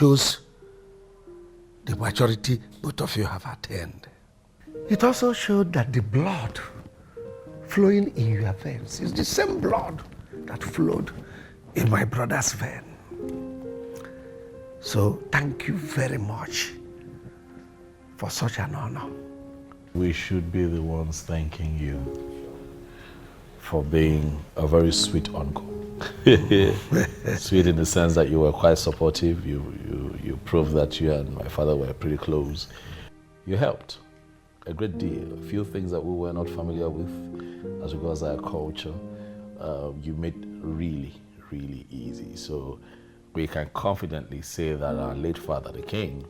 shows the maturity both of you have attained. It also showed that the blood flowing in your veins is the same blood that flowed in my brother's vein. So thank you very much for such an honor. We should be the ones thanking you for being a very sweet uncle. Sweet in the sense that you were quite supportive. You proved that you and my father were pretty close. You helped a great deal. A few things that we were not familiar with as regards our culture, you made really, really easy. So we can confidently say that our late father, the king,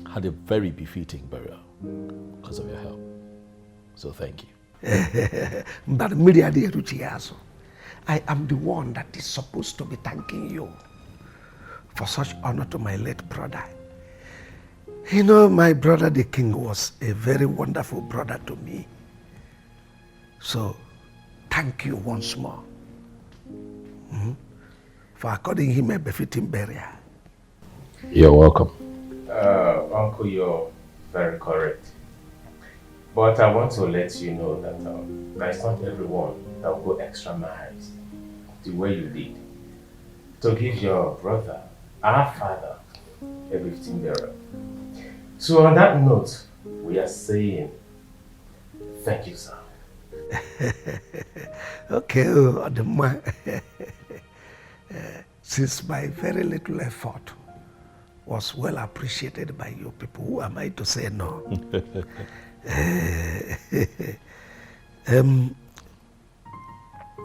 had a very befitting burial because of your help. So thank you. But I am the one that is supposed to be thanking you for such honor to my late brother. You know, my brother the king was a very wonderful brother to me. So thank you once more for according him a befitting burial. You're welcome. Uncle, you're very correct. But I want to let you know that it's not everyone that will go extra miles the way you did to give your brother, our father, a befitting burial. So on that note, we are saying thank you, sir. Okay, since my very little effort was well appreciated by you people, who am I to say no?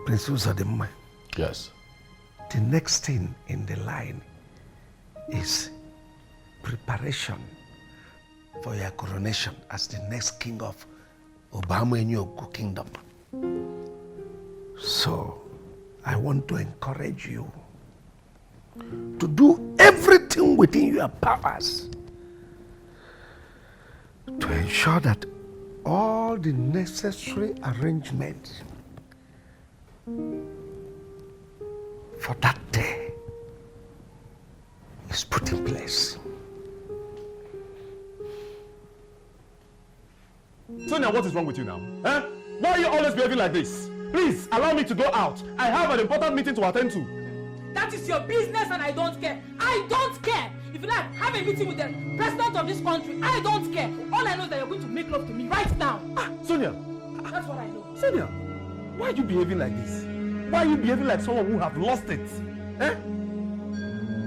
Prince Uzodimma. Yes. The next thing in the line is preparation for your coronation as the next king of Obamanyogu Kingdom. So I want to encourage you to do everything within your powers to ensure that all the necessary arrangements for that day is put in place. Sonia, what is wrong with you now? Eh? Why are you always behaving like this? Please, allow me to go out. I have an important meeting to attend to. That is your business and I don't care. I don't care. If you like, have a meeting with the president of this country. I don't care. All I know is that you're going to make love to me right now. Sonia. That's what I know. Sonia, why are you behaving like this? Why are you behaving like someone who have lost it? Eh?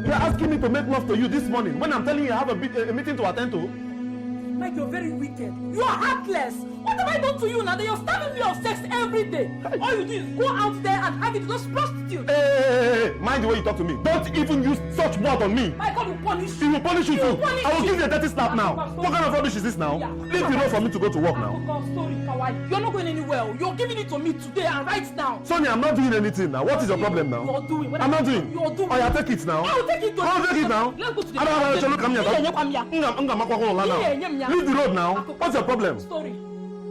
You're asking me to make love to you this morning when I'm telling you I have a meeting to attend to? Mike, you're very wicked. You are heartless. What have I done to you now that you're starving me of sex every day? All you do is go out there and have it with those prostitutes. Hey, mind the way you talk to me. Don't even use such word on me. My God will punish you. He will punish you too. I will give you a dirty slap now. What kind of rubbish is this now? Yeah. Leave the road for me to go to work now. Story, Kawai. You're not going anywhere. You're giving it to me today and right now. Sonia, I'm not doing anything now. What is your problem now? You're doing. I'm not doing. You're doing. Oh, yeah, take it now. I'll take it. I'll take it now. Let's go to the I don't come here. Leave the road now. What's your problem? Story.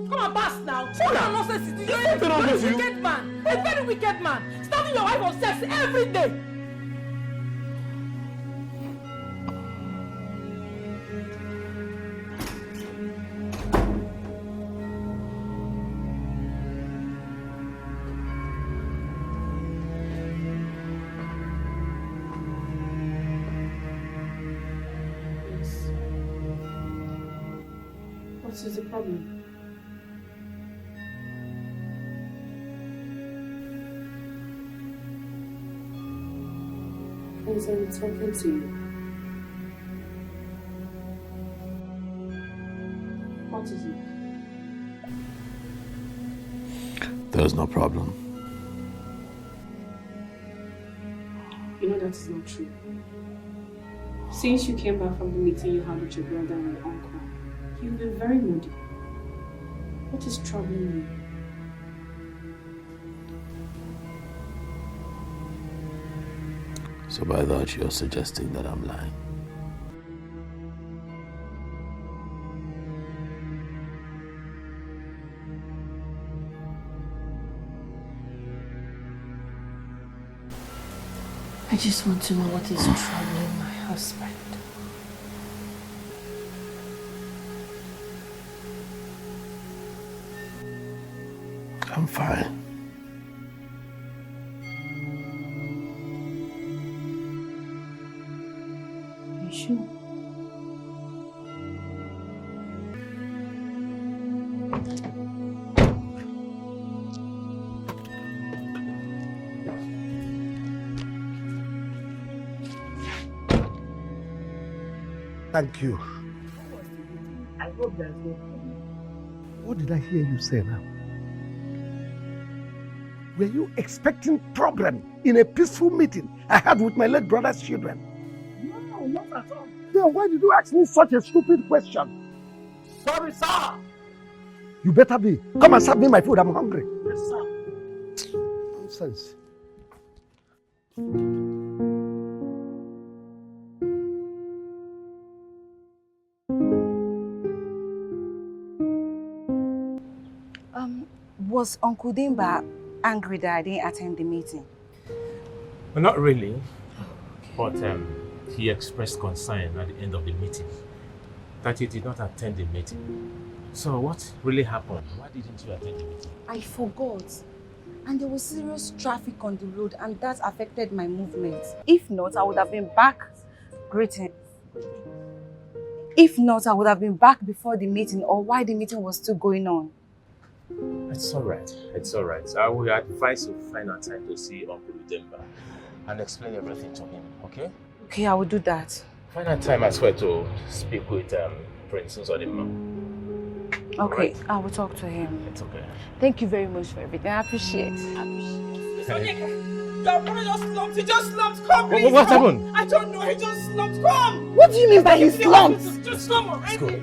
Come and pass now. Sonia, nonsense is this? what's wrong with you? Wicked man. A very wicked man. Starving your wife of sex every day. What is the problem? Please, I'm talking to you. What is it? There's no problem. You know that is not true. Since you came back from the meeting you had with your brother and your uncle, you've been very moody. What is troubling you? So by that, you're suggesting that I'm lying. I just want to know what is troubling my husband. I'm fine. You sure? Thank you. I hope there's no problem. What did I hear you say now? Were you expecting problem in a peaceful meeting I had with my late brother's children? No, not at all. Then why did you ask me such a stupid question? Sorry, sir. You better be. Come and serve me my food. I'm hungry. Yes, sir. Nonsense. Was Uncle Dimba angry that I didn't attend the meeting? Well, not really. But he expressed concern at the end of the meeting that you did not attend the meeting. So what really happened? Why didn't you attend the meeting? I forgot. And there was serious traffic on the road and that affected my movement. If not, I would have been back. Greetings. If not, I would have been back before the meeting or while the meeting was still going on. It's all right. It's all right. I will advise you find a time to see Uncle Demba and explain everything to him, okay? Okay, I will do that. Find a time as well to speak with Princess Odima. Okay, right. I will talk to him. It's okay. Thank you very much for everything. I appreciate it. Your brother just slumped. He just slumped. Come, please. What happened? I don't know. He just slumped. Come. What do you mean by he slumped? Just come already.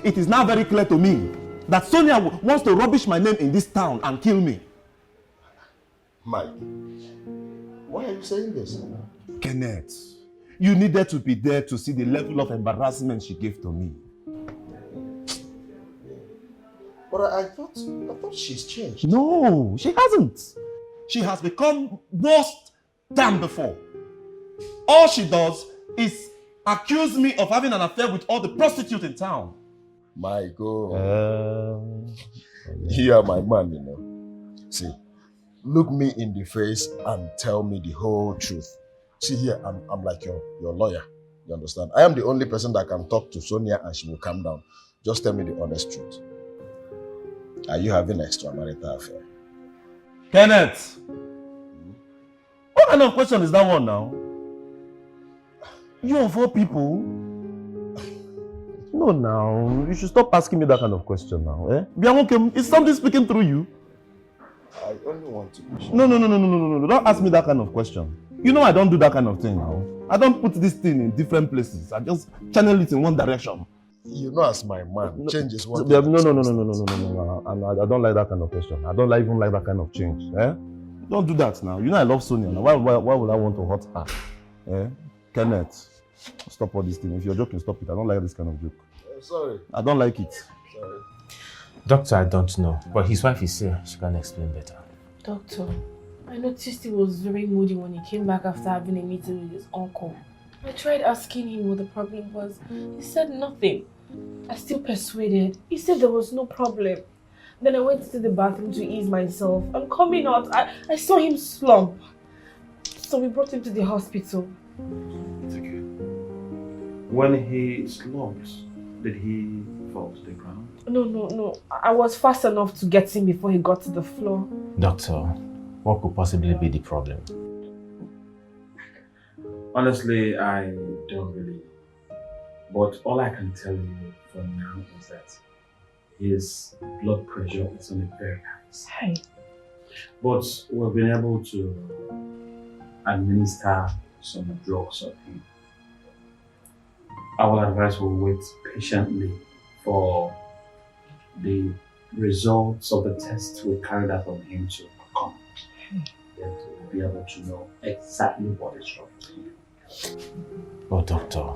It is now very clear to me that Sonia wants to rubbish my name in this town and kill me. Mike, why are you saying this? Kenneth, you needed to be there to see the level of embarrassment she gave to me. But I thought she's changed. No, she hasn't. She has become worse than before. All she does is accuse me of having an affair with all the prostitutes in town. My God. You are my man, you know. See, look me in the face and tell me the whole truth. See here, I'm like your lawyer. You understand? I am the only person that can talk to Sonia and she will calm down. Just tell me the honest truth. Are you having an extramarital affair? Kenneth! What kind of question is that one now? You of all people? No, now. You should stop asking me that kind of question now. Eh? Bianca, is something speaking through you? I only want to be sure. No. Don't ask me that kind of question. You know I don't do that kind of thing now. I don't put this thing in different places. I just channel it in one direction. You know, as my man, change is one. No. I don't like that kind of question. I don't even like that kind of change. Eh? Don't do that now. You know I love Sonia. Now. Why would I want to hurt her? Eh? Kenneth, stop all this thing. If you're joking, stop it. I don't like this kind of joke. Sorry. I don't like it. Sorry. Doctor, I don't know, but his wife is here. She can explain better. Doctor, I noticed he was very moody when he came back after having a meeting with his uncle. I tried asking him what the problem was. He said nothing. I still persuaded. He said there was no problem. Then I went to the bathroom to ease myself. I'm coming out. I saw him slump. So we brought him to the hospital. It's okay. When he slumped, did he fall to the ground? No. I was fast enough to get him before he got to the floor. Doctor, what could possibly be the problem? Honestly, I don't really know. But all I can tell you for now is that his blood pressure is on a very high. But we've been able to administer some drugs on him. I will advise we wait patiently for the results of the tests we carried out on him to come. Then we'll be able to know exactly what is wrong with him. Oh, doctor,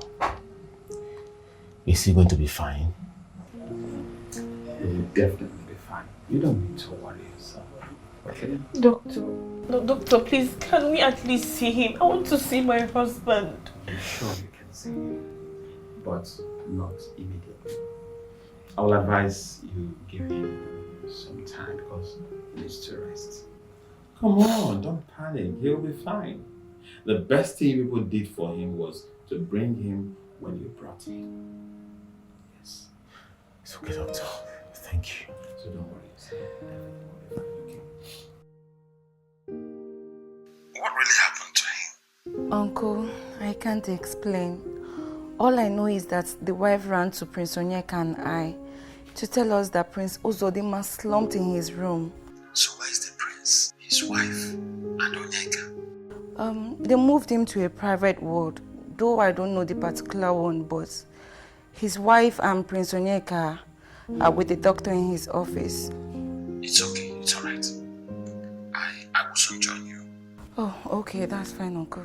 is he going to be fine? He will definitely be fine. You don't need to worry yourself. Okay? Doctor, please, can we at least see him? I want to see my husband. I'm sure you can see him, but not immediately. I will advise you give him some time because he needs to rest. Come on, don't panic. He'll be fine. The best thing people did for him was to bring him when you brought him. Yes. It's okay, doctor. Thank you. So don't worry yourself. Everything will be fine, okay? What really happened to him? Uncle, I can't explain. All I know is that the wife ran to Prince Onyeka and I to tell us that Prince Uzodinma slumped in his room. So where is the prince, his wife, and Onyeka? They moved him to a private ward, though I don't know the particular one, but his wife and Prince Onyeka are with the doctor in his office. It's okay, it's alright. I will soon join you. Oh, okay, that's fine, Uncle.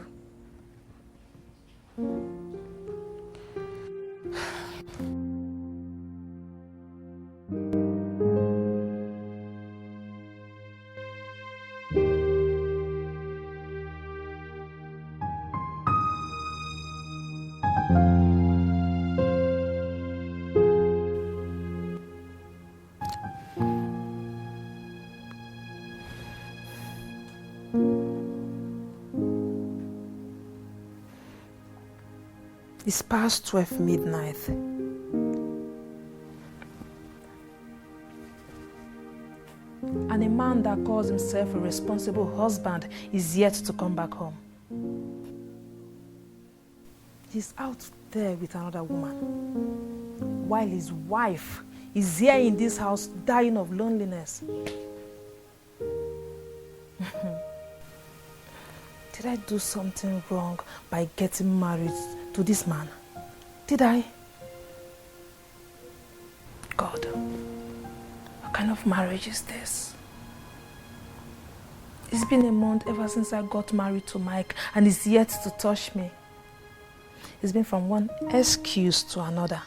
It's past 12 midnight. And a man that calls himself a responsible husband is yet to come back home. He's out there with another woman, while his wife is here in this house dying of loneliness. Did I do something wrong by getting married to this man? Did I? God, what kind of marriage is this? It's been a month ever since I got married to Mike, and he's yet to touch me. It's been from one excuse to another.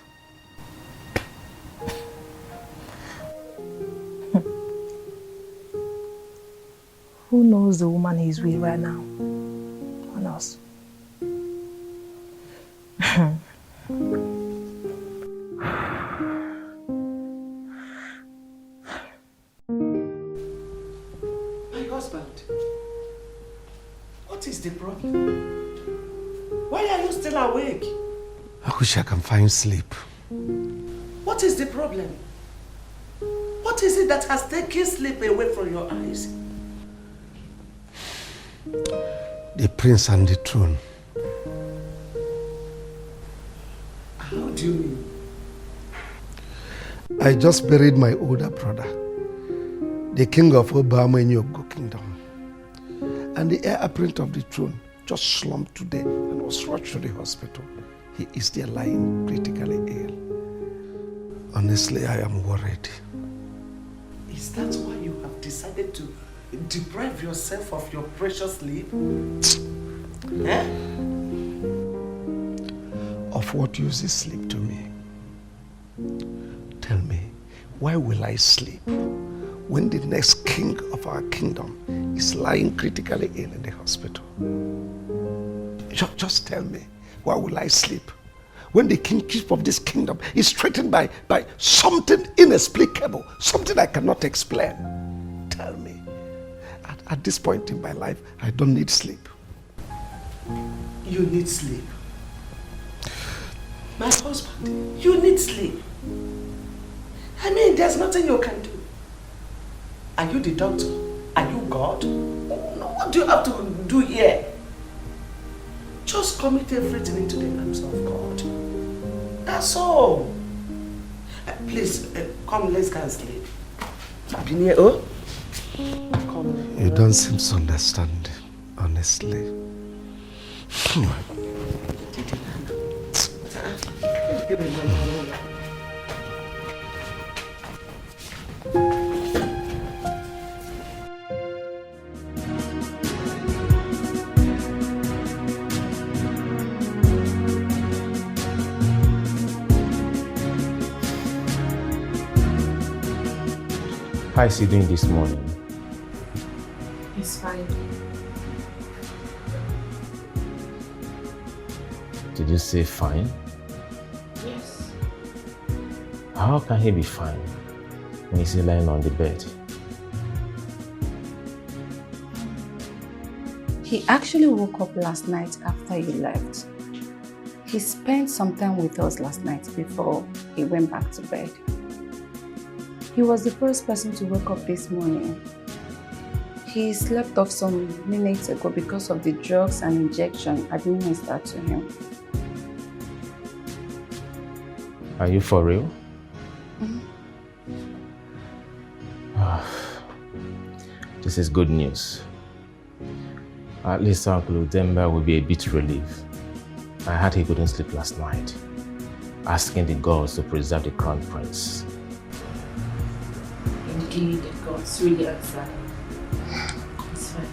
Who knows the woman he's with right now? Who knows? My husband, what is the problem? Why are you still awake? I wish I can find sleep. What is the problem? What is it that has taken sleep away from your eyes? The prince and the throne. How do you mean? I just buried my older brother, the king of Obama Kingdom. And the heir apparent of the throne just slumped to death and was rushed to the hospital. He is there lying critically ill. Honestly, I am worried. Is that why you have decided to deprive yourself of your precious sleep? Eh? Of what use is sleep to me? Tell me, why will I sleep when the next king of our kingdom is lying critically ill in the hospital? Just tell me, why will I sleep when the kingship of this kingdom is threatened by something inexplicable, something I cannot explain? Tell me. At this point in my life, I don't need sleep. You need sleep. My husband, you need sleep. I mean, there's nothing you can do. Are you the doctor? Are you God? No, what do you have to do here? Just commit everything into the hands of God. That's all. Please, come, let's go and sleep. Oh? Come. You don't seem to understand, honestly. How is he doing this morning? He's fine. Did you say fine? Yes. How can he be fine when he's lying on the bed? He actually woke up last night after you left. He spent some time with us last night before he went back to bed. He was the first person to wake up this morning. He slept off some minutes ago because of the drugs and injection administered to him. Are you for real? This is good news. At least Uncle Udemba will be a bit relieved. I heard he couldn't sleep last night, asking the gods to preserve the crown prince. Indeed, the gods really answered. It's fine.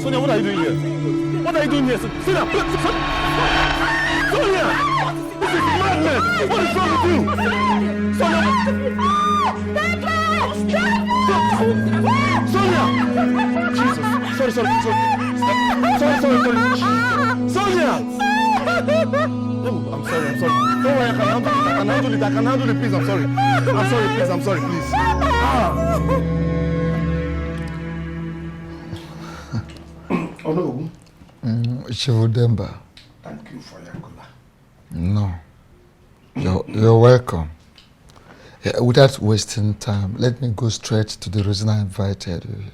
Sonia, what are you doing here? What are you doing here? Sonia, Sonia! This is madness! What is wrong with you? Sonia! Sonia! Jesus! Sorry. Sonia! Oh, I'm sorry. Don't worry, I can handle it, please, I'm sorry. Please. Oh no. Shivudemba. Thank you for your cola. No. You're welcome. Yeah, without wasting time, let me go straight to the reason I invited you.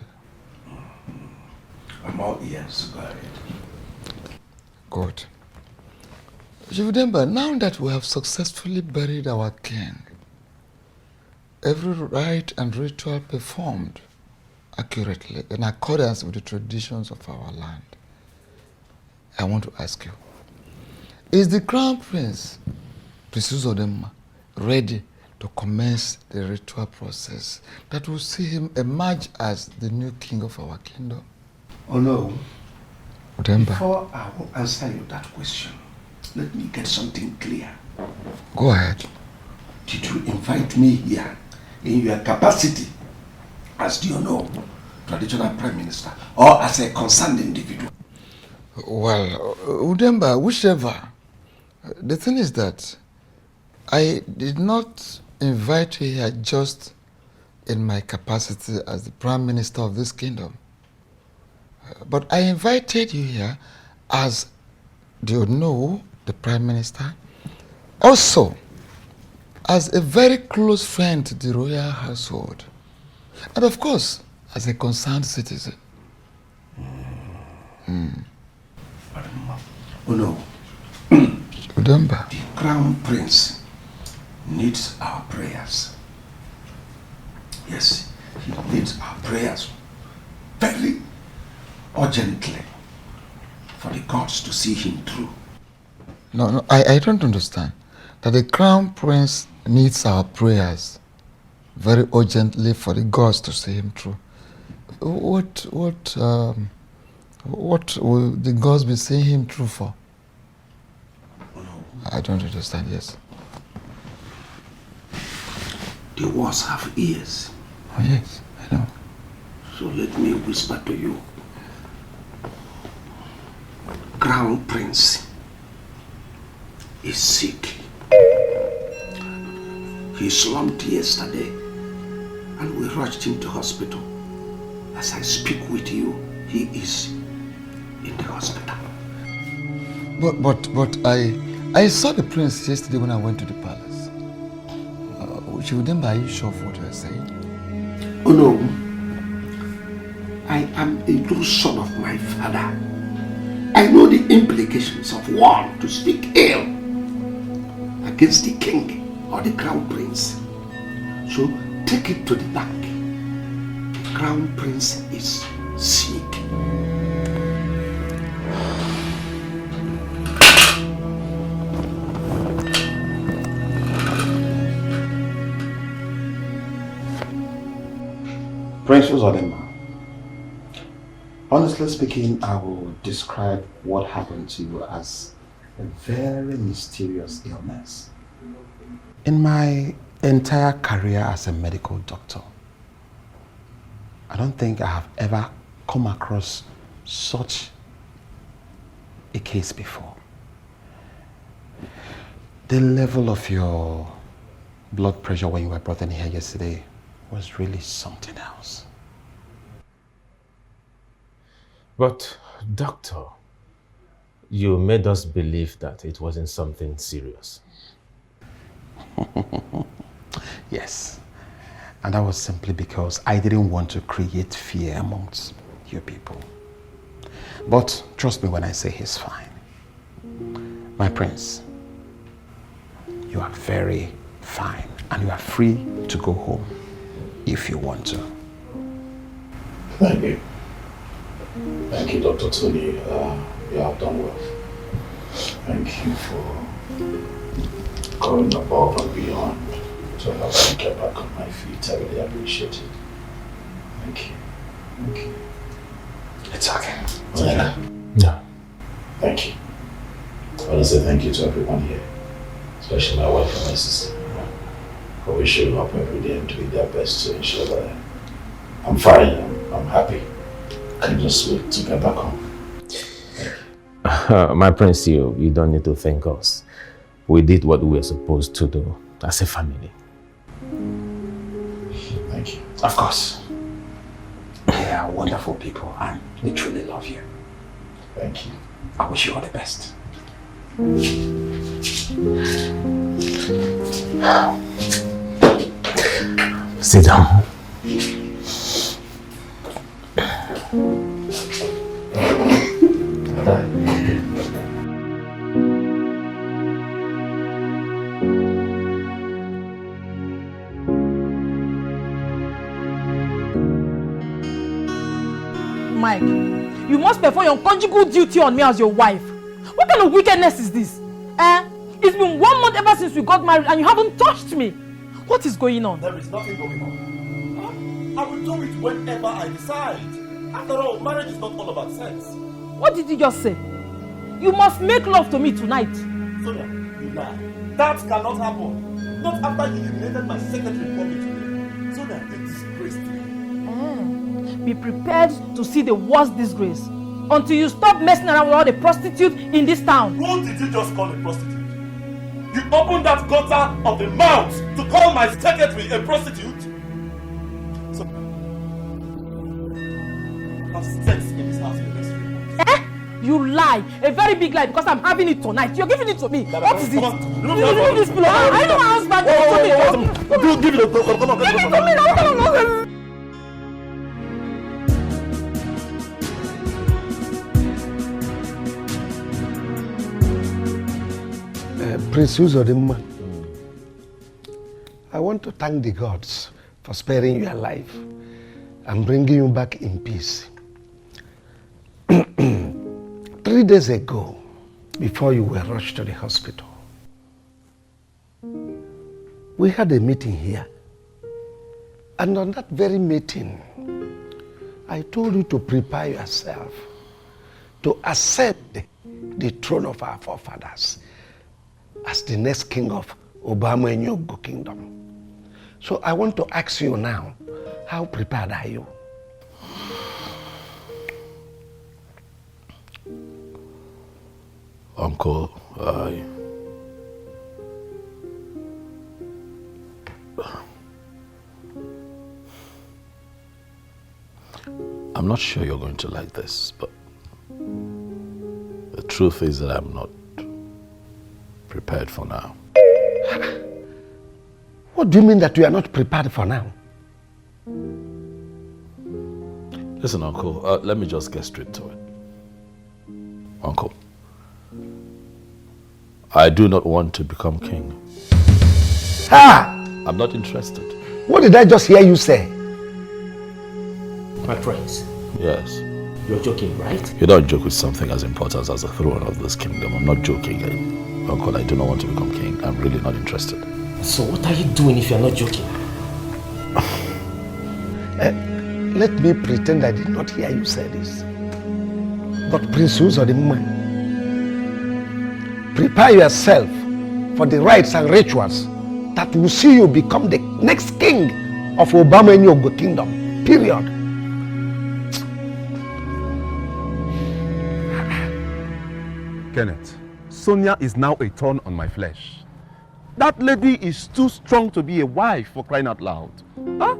I'm all ears. Go ahead. Good. Shivudemba, now that we have successfully buried our king, every rite and ritual performed accurately in accordance with the traditions of our land, I want to ask you, is the Crown Prince, Prisuzodema, ready to commence the ritual process that will see him emerge as the new king of our kingdom? Oh no. Udemba. Before I will answer you that question, let me get something clear. Go ahead. Did you invite me here in your capacity as, do you know, traditional prime minister, or as a concerned individual? Well, Udemba, whichever. The thing is that I did not invite you here just in my capacity as the prime minister of this kingdom. But I invited you here as, do you know, the prime minister? Also, as a very close friend to the royal household. And of course, as a concerned citizen. Oh no. Udemba. The crown prince needs our prayers. Yes, he needs our prayers very urgently for the gods to see him through. No, I don't understand. That the crown prince needs our prayers very urgently for the gods to see him through. What will the gods be seeing him through for? I don't understand, yes. The words have ears. Oh, yes, I know. So let me whisper to you. Crown Prince is sick. He slumped yesterday and we rushed him to hospital. As I speak with you, he is in the hospital. But I saw the prince yesterday when I went to the palace. Shivudemba, are you sure of what you are saying? Oh no. I am a true son of my father. I know the implications of one to speak ill against the king or the crown prince. So take it to the bank. The crown prince is sick. Prince Uzodema, honestly speaking, I will describe what happened to you as a very mysterious illness. In my entire career as a medical doctor, I don't think I have ever come across such a case before. The level of your blood pressure when you were brought in here yesterday was really something else. But, doctor, you made us believe that it wasn't something serious. Yes. And that was simply because I didn't want to create fear amongst you people. But trust me when I say he's fine. My prince, you are very fine and you are free to go home if you want to. Thank you. Thank you, Dr. Tony. You have done well. Thank you for going above and beyond to help me get back on my feet. I really appreciate it. Thank you. Thank you. It's okay. It's okay. No. Thank you. I want to say thank you to everyone here, especially my wife and my sister, for we showing up every day and doing their best to ensure that I'm fine, I'm happy. I can just wait to get back home. My prince, you don't need to thank us. We did what we were supposed to do as a family. Thank you. Of course. They are wonderful people and we truly love you. Thank you. I wish you all the best. Sit down. Mike, you must perform your conjugal duty on me as your wife. What kind of wickedness is this? It's been 1 month ever since we got married and you haven't touched me. What is going on? There is nothing going on. I will do it whenever I decide. After all, marriage is not all about sex. What did you just say? You must make love to me tonight. Sonia, you lie. That cannot happen. Not after you eliminated my secretary for me today. Sonia, you disgraced me. Be prepared to see the worst disgrace until you stop messing around with all the prostitutes in this town. Who did you just call a prostitute? You opened that gutter of the mouth to call my secretary a prostitute? So, have sex in this house in the next 3 months. You lie. A very big lie because I'm having it tonight. You're giving it to me. What is it? Come on. Leave this pillow. I know my husband. Give it to me. Come on. Give it to me now. Come on. Prince Uzodema, I want to thank the gods for sparing you alive and bringing you back in peace. 3 days ago, before you were rushed to the hospital, we had a meeting here. And on that very meeting, I told you to prepare yourself to accept the throne of our forefathers as the next king of Obama and Yogo Kingdom. So I want to ask you now, how prepared are you? Uncle, I'm not sure you're going to like this, but the truth is that I'm not prepared for now. What do you mean that you are not prepared for now? Listen, Uncle, let me just get straight to it. Uncle, I do not want to become king. I'm not interested. What did I just hear you say? My prince. Yes. You're joking, right? You don't joke with something as important as the throne of this kingdom. I'm not joking. Uncle, I do not want to become king. I'm really not interested. So what are you doing if you're not joking? let me pretend I did not hear you say this. But Prince Uzodimma, prepare yourself for the rites and rituals that will see you become the next king of Obama Nyogo Kingdom. Period. Kenneth, Sonia is now a thorn on my flesh. That lady is too strong to be a wife, for crying out loud. Huh?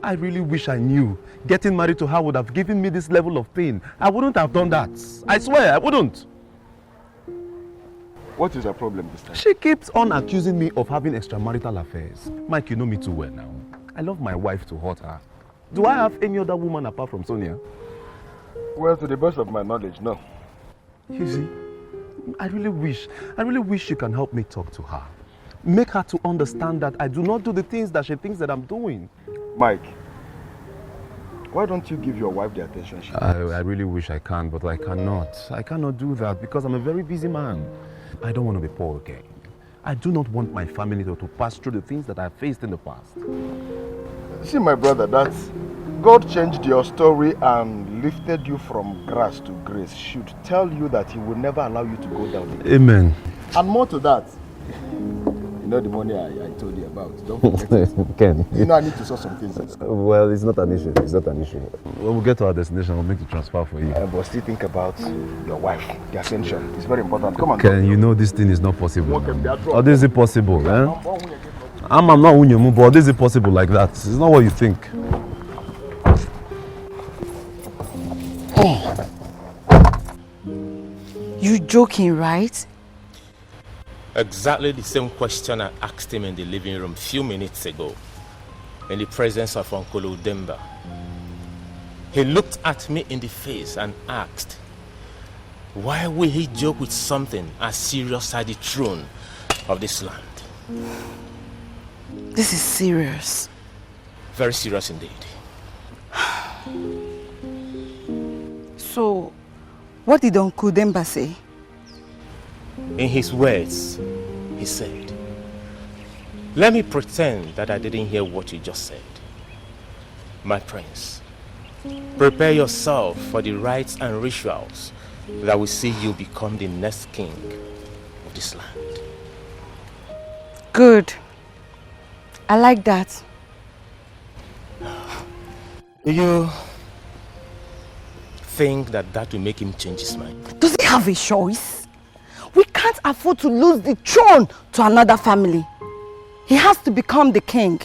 I really wish I knew getting married to her would have given me this level of pain. I wouldn't have done that. I swear, I wouldn't. What is her problem this time? She keeps on accusing me of having extramarital affairs. Mike, you know me too well now. I love my wife to hurt her. Do I have any other woman apart from Sonia? Well, to the best of my knowledge, no. You see, I really wish you can help me talk to her. Make her to understand that I do not do the things that she thinks that I'm doing. Mike, why don't you give your wife the attention she needs? I really wish I can, but I cannot. I cannot do that because I'm a very busy man. I don't want to be poor again. I do not want my family to pass through the things that I faced in the past. See, my brother, that God changed your story and lifted you from grass to grace should tell you that He will never allow you to go down again. Amen. And more to that, you know the money I told you about. Don't forget it. Ken. You know I need to sort some things in school. Well, it's not an issue. It's not an issue. When we get to our destination, we'll make the transfer for you. But still think about your wife, the ascension. It's very important. Come on. Ken, you know this thing is not possible. Or this is possible, eh? I'm not Unyamu, but this is possible like that. It's not what you think. You joking, right? Exactly the same question I asked him in the living room a few minutes ago, in the presence of Uncle Udemba. He looked at me in the face and asked, why will he joke with something as serious as the throne of this land? This is serious. Very serious indeed. So, what did Uncle Udemba say? In his words, he said, let me pretend that I didn't hear what you just said. My prince, prepare yourself for the rites and rituals that will see you become the next king of this land. Good. I like that. Do you think that will make him change his mind? Does he have a choice? We can't afford to lose the throne to another family. He has to become the king.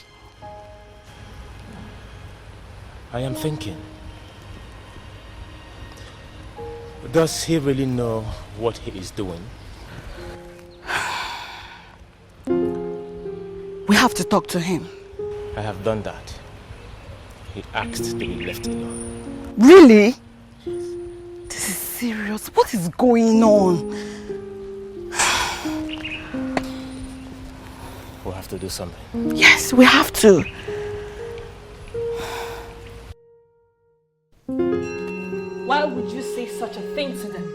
I am thinking, does he really know what he is doing? We have to talk to him. I have done that. He asked to be left alone. Really? This is serious. What is going on? We'll have to do something. Yes, we have to. Why would you say such a thing to them?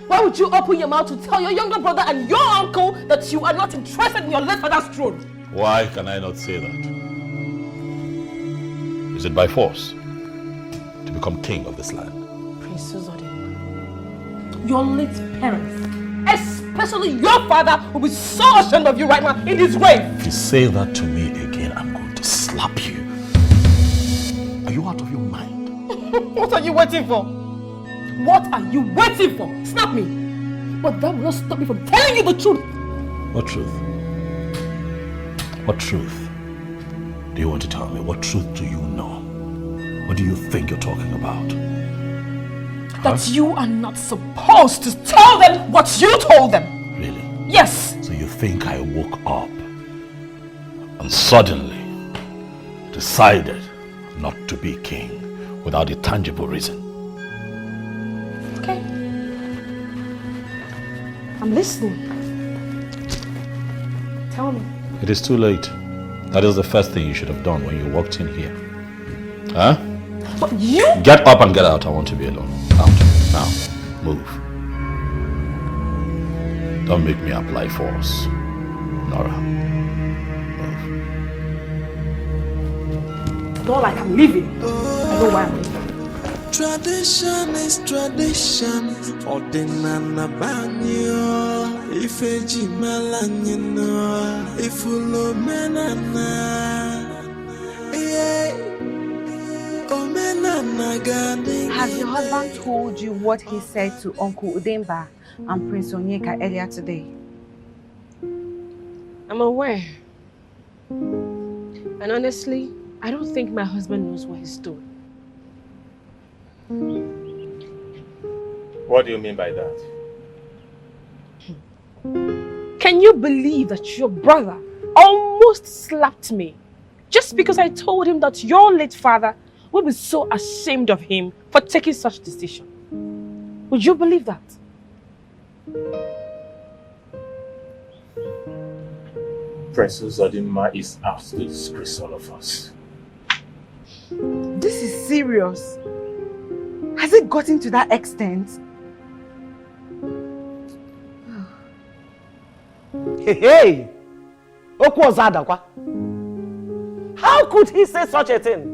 Why would you open your mouth to tell your younger brother and your uncle that you are not interested in your late father's throne? Why can I not say that? Is it by force to become king of this land? Prince Uzodimma, your late parents, especially your father, will be so ashamed of you right now in his grave. If you say that to me again, I'm going to slap you. Are you out of your mind? What are you waiting for? What are you waiting for? Snap me. But that will not stop me from telling you the truth. What truth? What truth do you want to tell me? What truth do you know? What do you think you're talking about? That you are not supposed to tell them what you told them. Really? Yes. So you think I woke up and suddenly decided not to be king without a tangible reason? Okay. I'm listening. Tell me. It is too late. That is the first thing you should have done when you walked in here. Huh? But you... Get up and get out. I want to be alone. Out. Now. Move. Don't make me apply force. Nora. Move. not like I'm leaving. I know why I'm leaving. Tradition is tradition. Ordinana banyo. Ifeji malanyino. Ifulo menana. Has your husband told you what he said to Uncle Udemba and Prince Onyeka earlier today? I'm aware. And honestly, I don't think my husband knows what he's doing. What do you mean by that? Can you believe that your brother almost slapped me just because I told him that your late father would be so ashamed of him for taking such decision? Would you believe that? Princess Zodima is out to disgrace all of us. This is serious. Has it gotten to that extent? Hey! How could he say such a thing?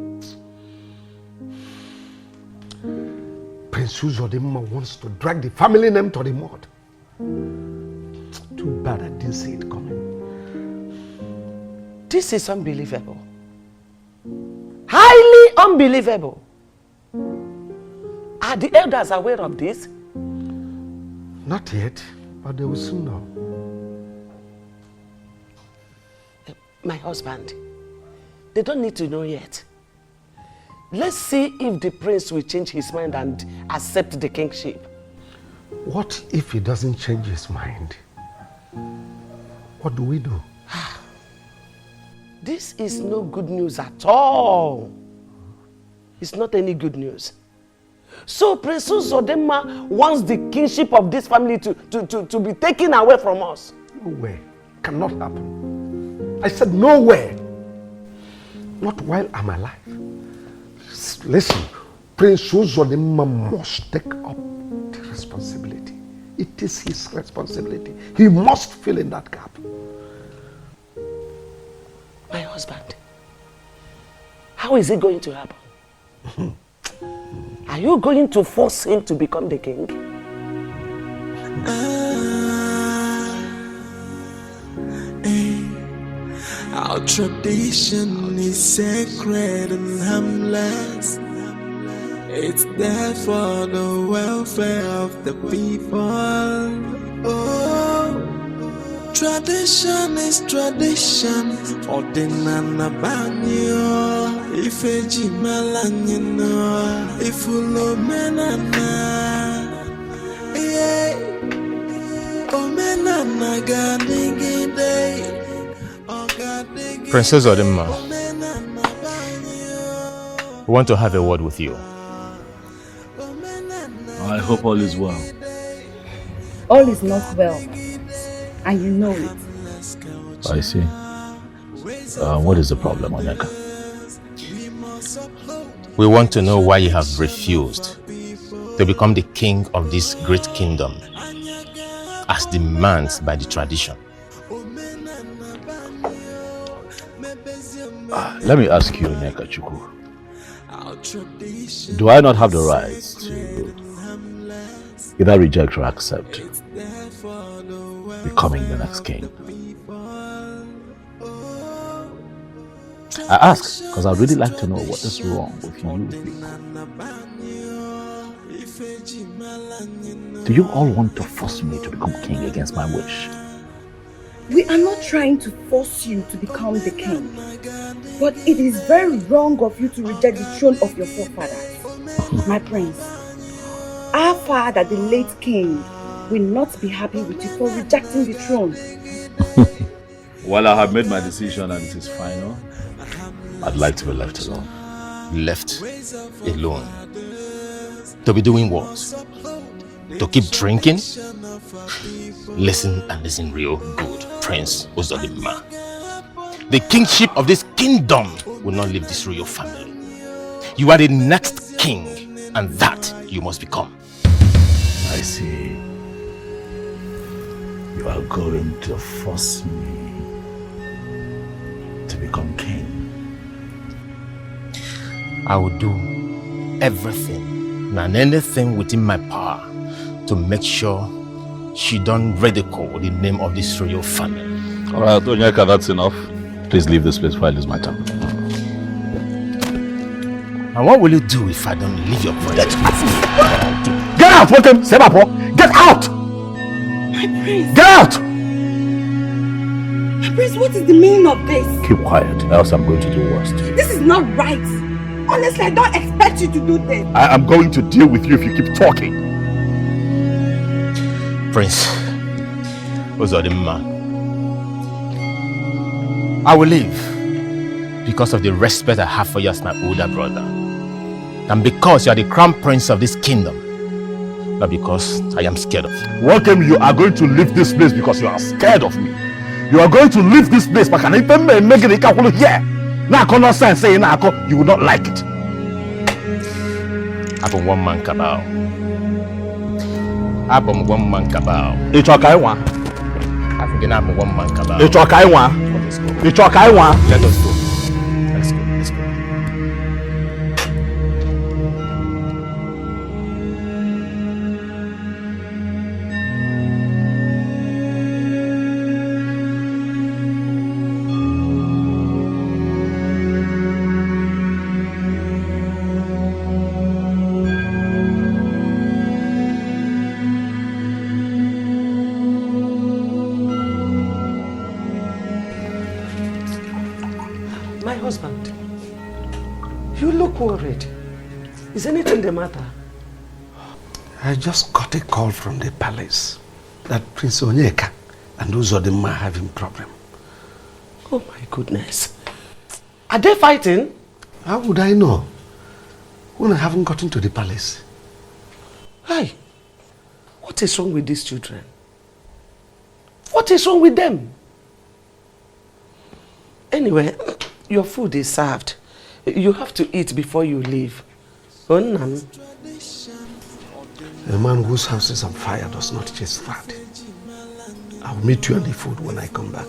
Prince Uzodimma wants to drag the family name to the mud. Too bad I didn't see it coming. This is unbelievable. Highly unbelievable. Are the elders aware of this? Not yet, but they will soon know. My husband, they don't need to know yet. Let's see if the prince will change his mind and accept the kingship. What if he doesn't change his mind? What do we do? This is no good news at all. It's not any good news. So Prince Uzodimma wants the kingship of this family to be taken away from us. No way. Cannot happen. I said no way. Not while I'm alive. Listen, Prince Uzodimma must take up the responsibility. It is his responsibility. He must fill in that gap. My husband, how is it going to happen? Are you going to force him to become the king? Our tradition is sacred and harmless. It's there for the welfare of the people. Oh, tradition is tradition. Ordinana banyo. Ifeji malanyino. Ifulo menana. Yeah. Omenana ganigide. Princess Zodimma, we want to have a word with you. I hope all is well. All is not well, and you know it. I see. What is the problem, Onyeka? We want to know why you have refused to become the king of this great kingdom as demanded by the tradition. Let me ask you, Onyeka Chukwu. Do I not have the right to either reject or accept becoming the next king? I ask because I'd really like to know what is wrong with you people. Do you all want to force me to become king against my wish? We are not trying to force you to become the king, but it is very wrong of you to reject the throne of your forefathers. My prince, our father, the late king, will not be happy with you for rejecting the throne. Well, I have made my decision and it is final. I'd like to be left alone. Left alone? To be doing what? To keep drinking? Listen and listen real good, Prince Uzodimma. The kingship of this kingdom will not leave this royal family. You are the next king, and that you must become. I see. You are going to force me to become king. I will do everything and anything within my power to make sure she don't ridicule the name of this royal family. All right, Onyeka, that's enough. Please leave this place while it's my turn. And what will you do if I don't leave your presence? Get out, welcome, Sebapo! Get out! My prince! Get out! My prince, what is the meaning of this? Keep quiet, else I'm going to do worse. This is not right. Honestly, I don't expect you to do this. I am going to deal with you if you keep talking. Prince Uzodimma, I will leave because of the respect I have for you as my older brother, and because you are the crown prince of this kingdom, not because I am scared of you. Welcome, you are going to leave this place because you are scared of me. You are going to leave this place, but can I even make it here? Now, I cannot say you will not like it. I'm one man cabal. I'm one man cabal. It's okay, one. I think I'm one man cabal. It's okay, one. It's okay, one. Let us go. Let's go. Let's go. Worried. Is anything the matter? I just got a call from the palace that Prince Onyeka and Uzodimma are having problem. Oh my goodness. Are they fighting? How would I know when I haven't gotten to the palace? Hey, what is wrong with these children? What is wrong with them? Anyway, your food is served. You have to eat before you leave. A man whose house is on fire does not chase rat. I'll meet you on the food when I come back.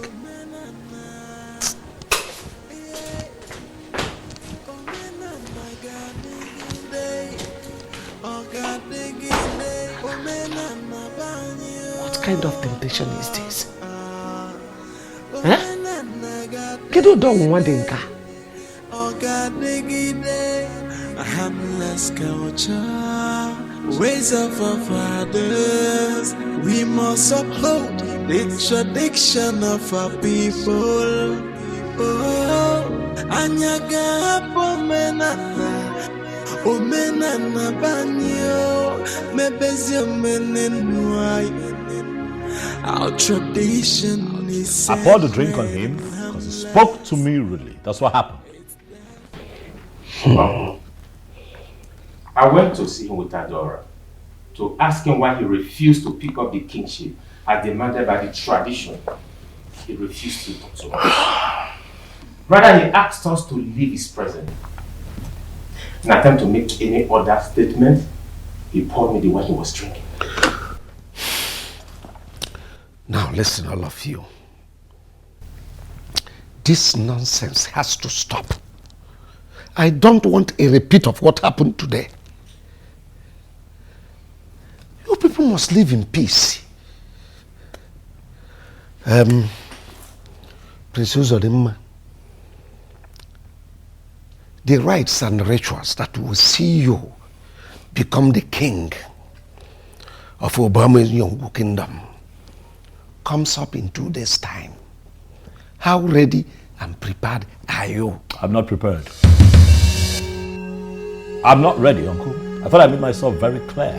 What kind of temptation is this? Huh? Kedu don't want dinka? Harmless culture, ways of our fathers. We must uphold the tradition of our people. Oh, Anyaga Omenana Banyo, Mebezio Menenwai. Our tradition is. I poured a drink on him because he spoke to me rudely. That's what happened. I went to see him with Adora to ask him why he refused to pick up the kingship as demanded by the tradition. He refused to talk to us. Rather, he asked us to leave his presence. In an attempt to make any other statement, he poured me the wine he was drinking. Now listen, all of you. This nonsense has to stop. I don't want a repeat of what happened today. You people must live in peace. Prince Uzodimma, the rites and rituals that will see you become the king of Obama's young kingdom comes up in 2 days' time. How ready and prepared are you? I'm not prepared. I'm not ready, Uncle. I thought I made myself very clear.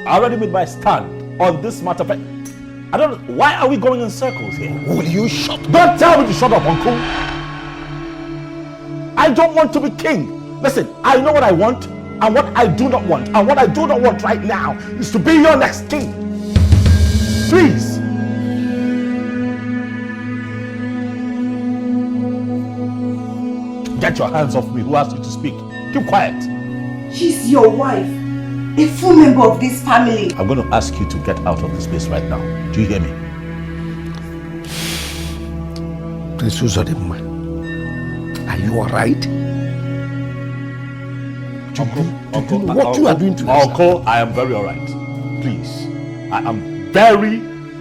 I already made my stand on this matter. I don't know. Why are we going in circles here? Will you shut up? Don't tell me to shut up, Uncle. I don't want to be king. Listen, I know what I want and what I do not want. And what I do not want right now is to be your next king. Please. Get your hands off me. Who asked you to speak? Keep quiet. She's your wife, a full member of this family. I'm going to ask you to get out of this place right now. Do you hear me? Prince Uzodimma, are you all right? what you are doing to yourself? Uncle, I am very alright. Please. I am very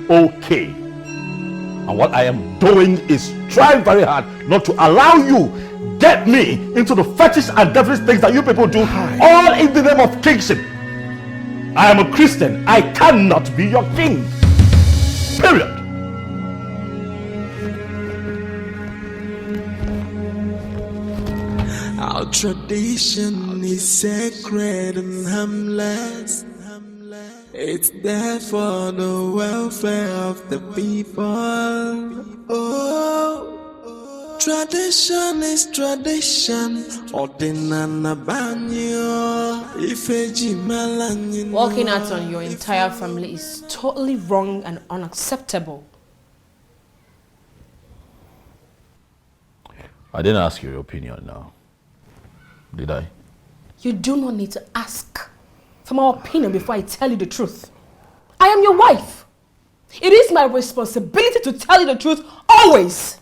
okay. And what I am doing is trying very hard not to allow you get me into the fetish and devilish things that you people do, all in the name of kingship. I am a Christian. I cannot be your king. Period. Our tradition is sacred and harmless. It's there for the welfare of the people. Oh, tradition is tradition. Walking out on your entire family is totally wrong and unacceptable. I didn't ask your opinion now. Did I? You do not need to ask for my opinion before I tell you the truth. I am your wife. It is my responsibility to tell you the truth always.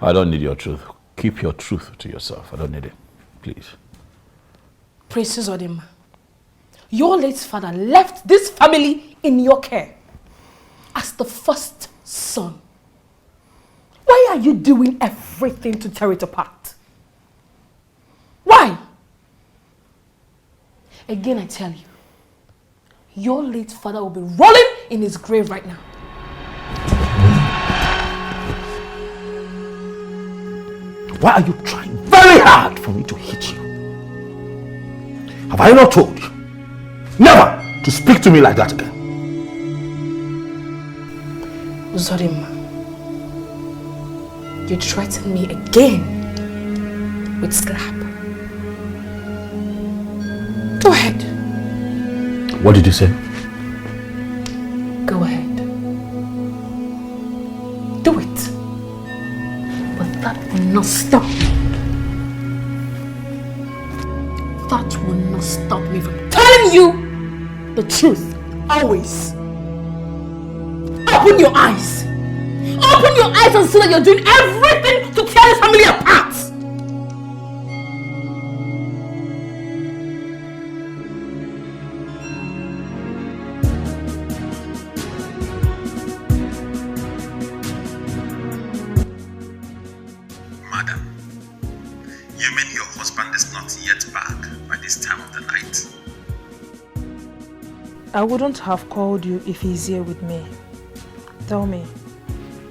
I don't need your truth. Keep your truth to yourself. I don't need it. Please. Princess Odima, your late father left this family in your care as the first son. Why are you doing everything to tear it apart? Why? Again, I tell you, your late father will be rolling in his grave right now. Why are you trying very hard for me to hit you? Have I not told you never to speak to me like that again? Zodima, you threaten me again with scrap. Go ahead. What did you say? Go ahead. Do it. But that will not stop. That will not stop me from telling you the truth. Always. Open your eyes. Open your eyes and see that you're doing everything to tear this family apart. I wouldn't have called you if he's here with me. Tell me,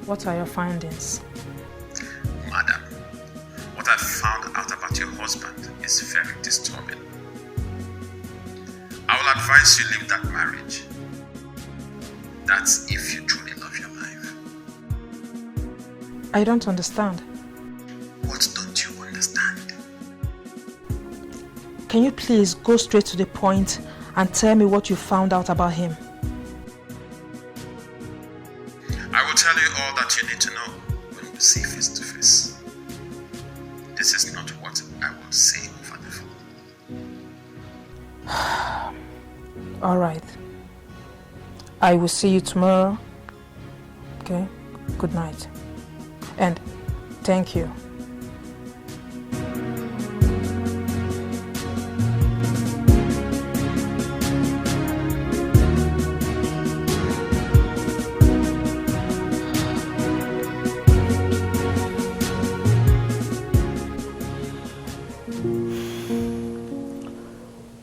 what are your findings? Madam, what I found out about your husband is very disturbing. I will advise you leave that marriage. That's if you truly love your life. I don't understand. What don't you understand? Can you please go straight to the point and tell me what you found out about him? I will tell you all that you need to know when we see face to face. This is not what I will say over the phone. All right. I will see you tomorrow. Okay? Good night. And thank you.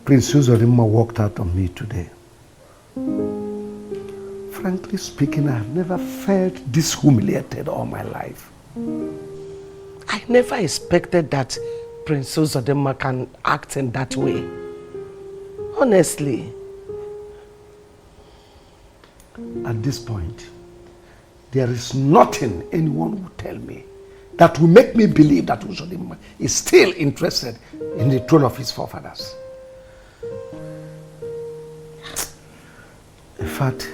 Princess Odima walked out on me today. Frankly speaking, I have never felt this humiliated all my life. I never expected that Princess Odima can act in that way. Honestly. At this point, there is nothing anyone will tell me that will make me believe that Uzodima is still interested in the throne of his forefathers. In fact,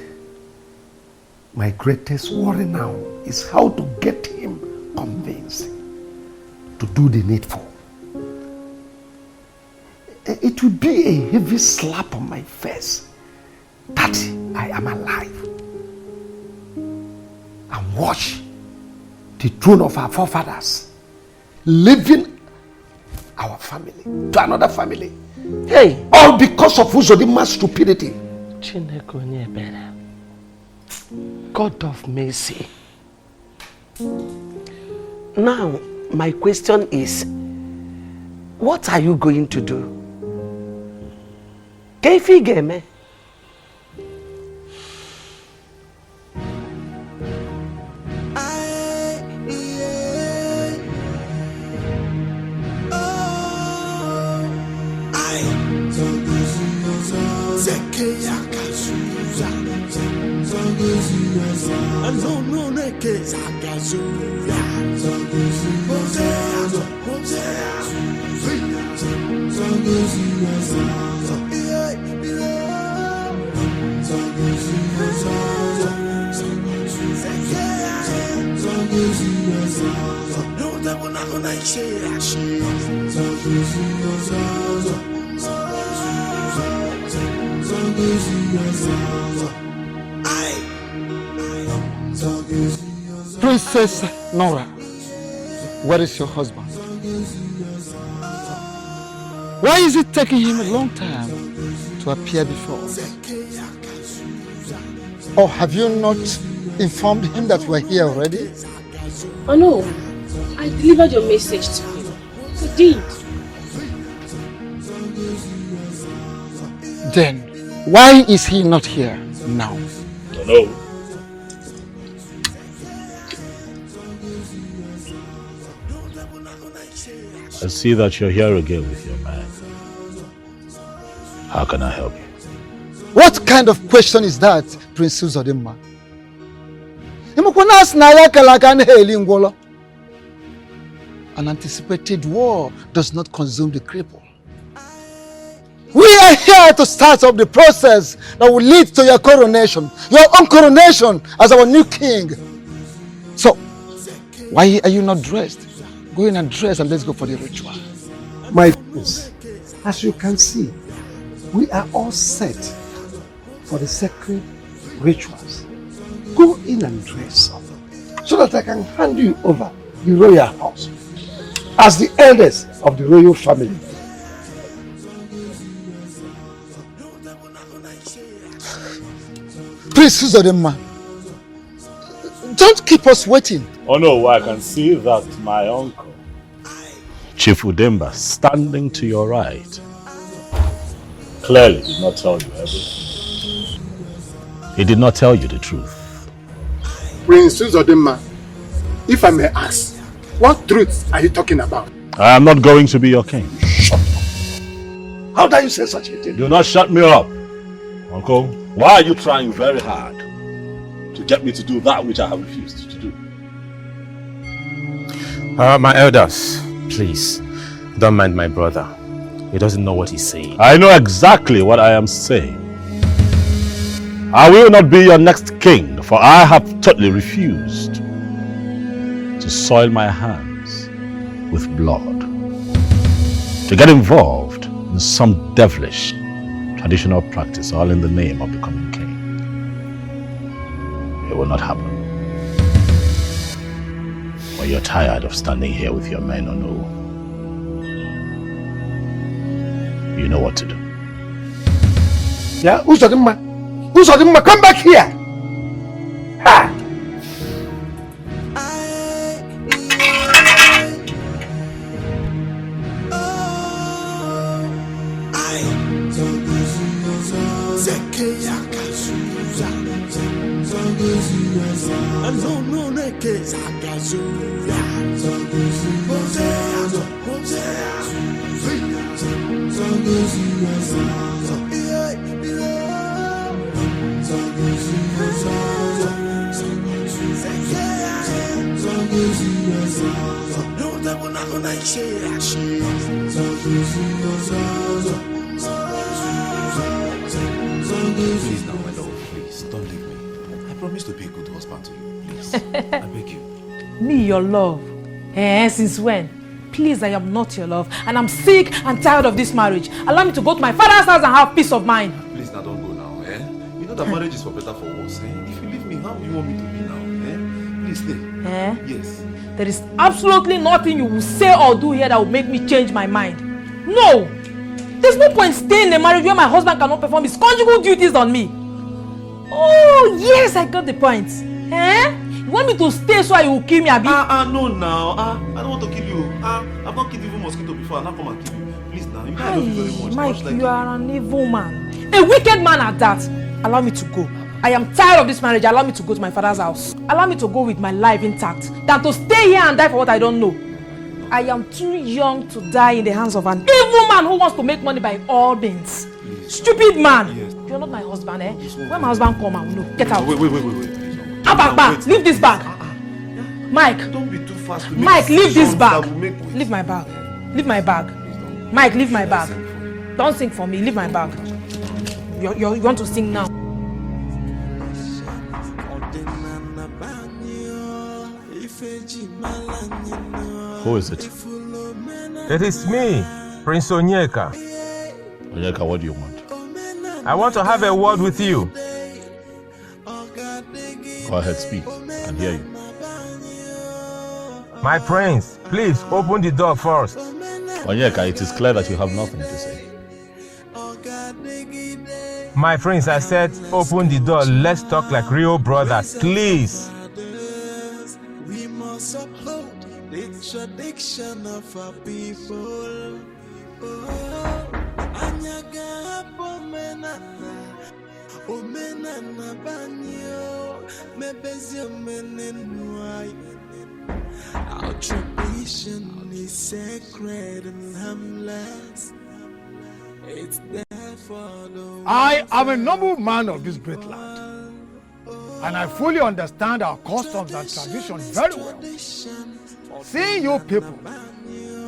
my greatest worry now is how to get him convinced to do the needful. It will be a heavy slap on my face that I am alive and watch the throne of our forefathers leaving our family, to another family. Hey! All because of Uzodima's stupidity. God of mercy. Now, my question is, what are you going to do? Kefi game? Princess Nora, where is your husband? Why is it taking him a long time to appear before us? Or have you not informed him that we're here already? Oh no, I delivered your message to him. I did. Then, why is he not here now? No. I see that you're here again with your man. How can I help you? What kind of question is that, Prince Uzodimma? An anticipated war does not consume the cripple. We are here to start up the process that will lead to your coronation, your own coronation as our new king. So, why are you not dressed? Go in and dress and let's go for the ritual. My prince, as you can see, we are all set for the sacred rituals. Go in and dress up so that I can hand you over the royal house as the eldest of the royal family. Prince Uzodimma, don't keep us waiting. Oh no, I can see that my uncle, Chief Udemba, standing to your right, clearly did not tell you everything. He did not tell you the truth. Prince Uzodimma, if I may ask, what truth are you talking about? I am not going to be your king. Shut up. How dare you say such a thing? Do not shut me up. Uncle, why are you trying very hard to get me to do that which I have refused to do? My elders, please, don't mind my brother. He doesn't know what he's saying. I know exactly what I am saying. I will not be your next king, for I have totally refused to soil my hands with blood, to get involved in some devilish traditional practice, all in the name of becoming king. It will not happen. When you're tired of standing here with your men, or no, you know what to do. Yeah, Uzodimma, come back here. Ha! Please now, my love, please, don't leave me. I promise to be a good husband to you, please. I beg you. Me, your love? Since when? Please, I am not your love, and I'm sick and tired of this marriage. Allow me to go to my father's house and have peace of mind. Please now, don't go now, eh? You know that marriage is for better, for worse, eh? If you leave me, how do you want me to be now, eh? Please stay. Yes. There is absolutely nothing you will say or do here that will make me change my mind. No! There's no point staying in a marriage where my husband cannot perform his conjugal duties on me. Oh, yes, I got the point. Eh? You want me to stay so you will kill me, Abi? No now. I don't want to kill you. I've not killed even mosquito before. I'll not come and kill you. Please now. You know I love you very much. Mike, like you are an evil man. A wicked man at that. Allow me to go. I am tired of this marriage. Allow me to go to my father's house. Allow me to go with my life intact than to stay here and die for what I don't know. I am too young to die in the hands of an evil man who wants to make money by all means. Stupid man. Yes. You're not my husband, eh? When my husband come, I will know. Get out. Wait. Bag. Leave this bag. Mike. Don't be too fast. Mike, leave this bag. Leave my bag. Leave my bag. Mike, leave my bag. Don't sing for me. Leave my bag. You want to sing now? Who is it? It is me, Prince Onyeka. Onyeka, what do you want? I want to have a word with you. Go ahead, speak. I can hear you. My prince, please open the door first. Onyeka, it is clear that you have nothing to say. My prince, I said open the door. Let's talk like real brothers, please. We must uphold the tradition of our people. Our tradition is sacred and harmless. It's there for the I am a noble man of this great land, and I fully understand our customs and traditions very well. Seeing you people,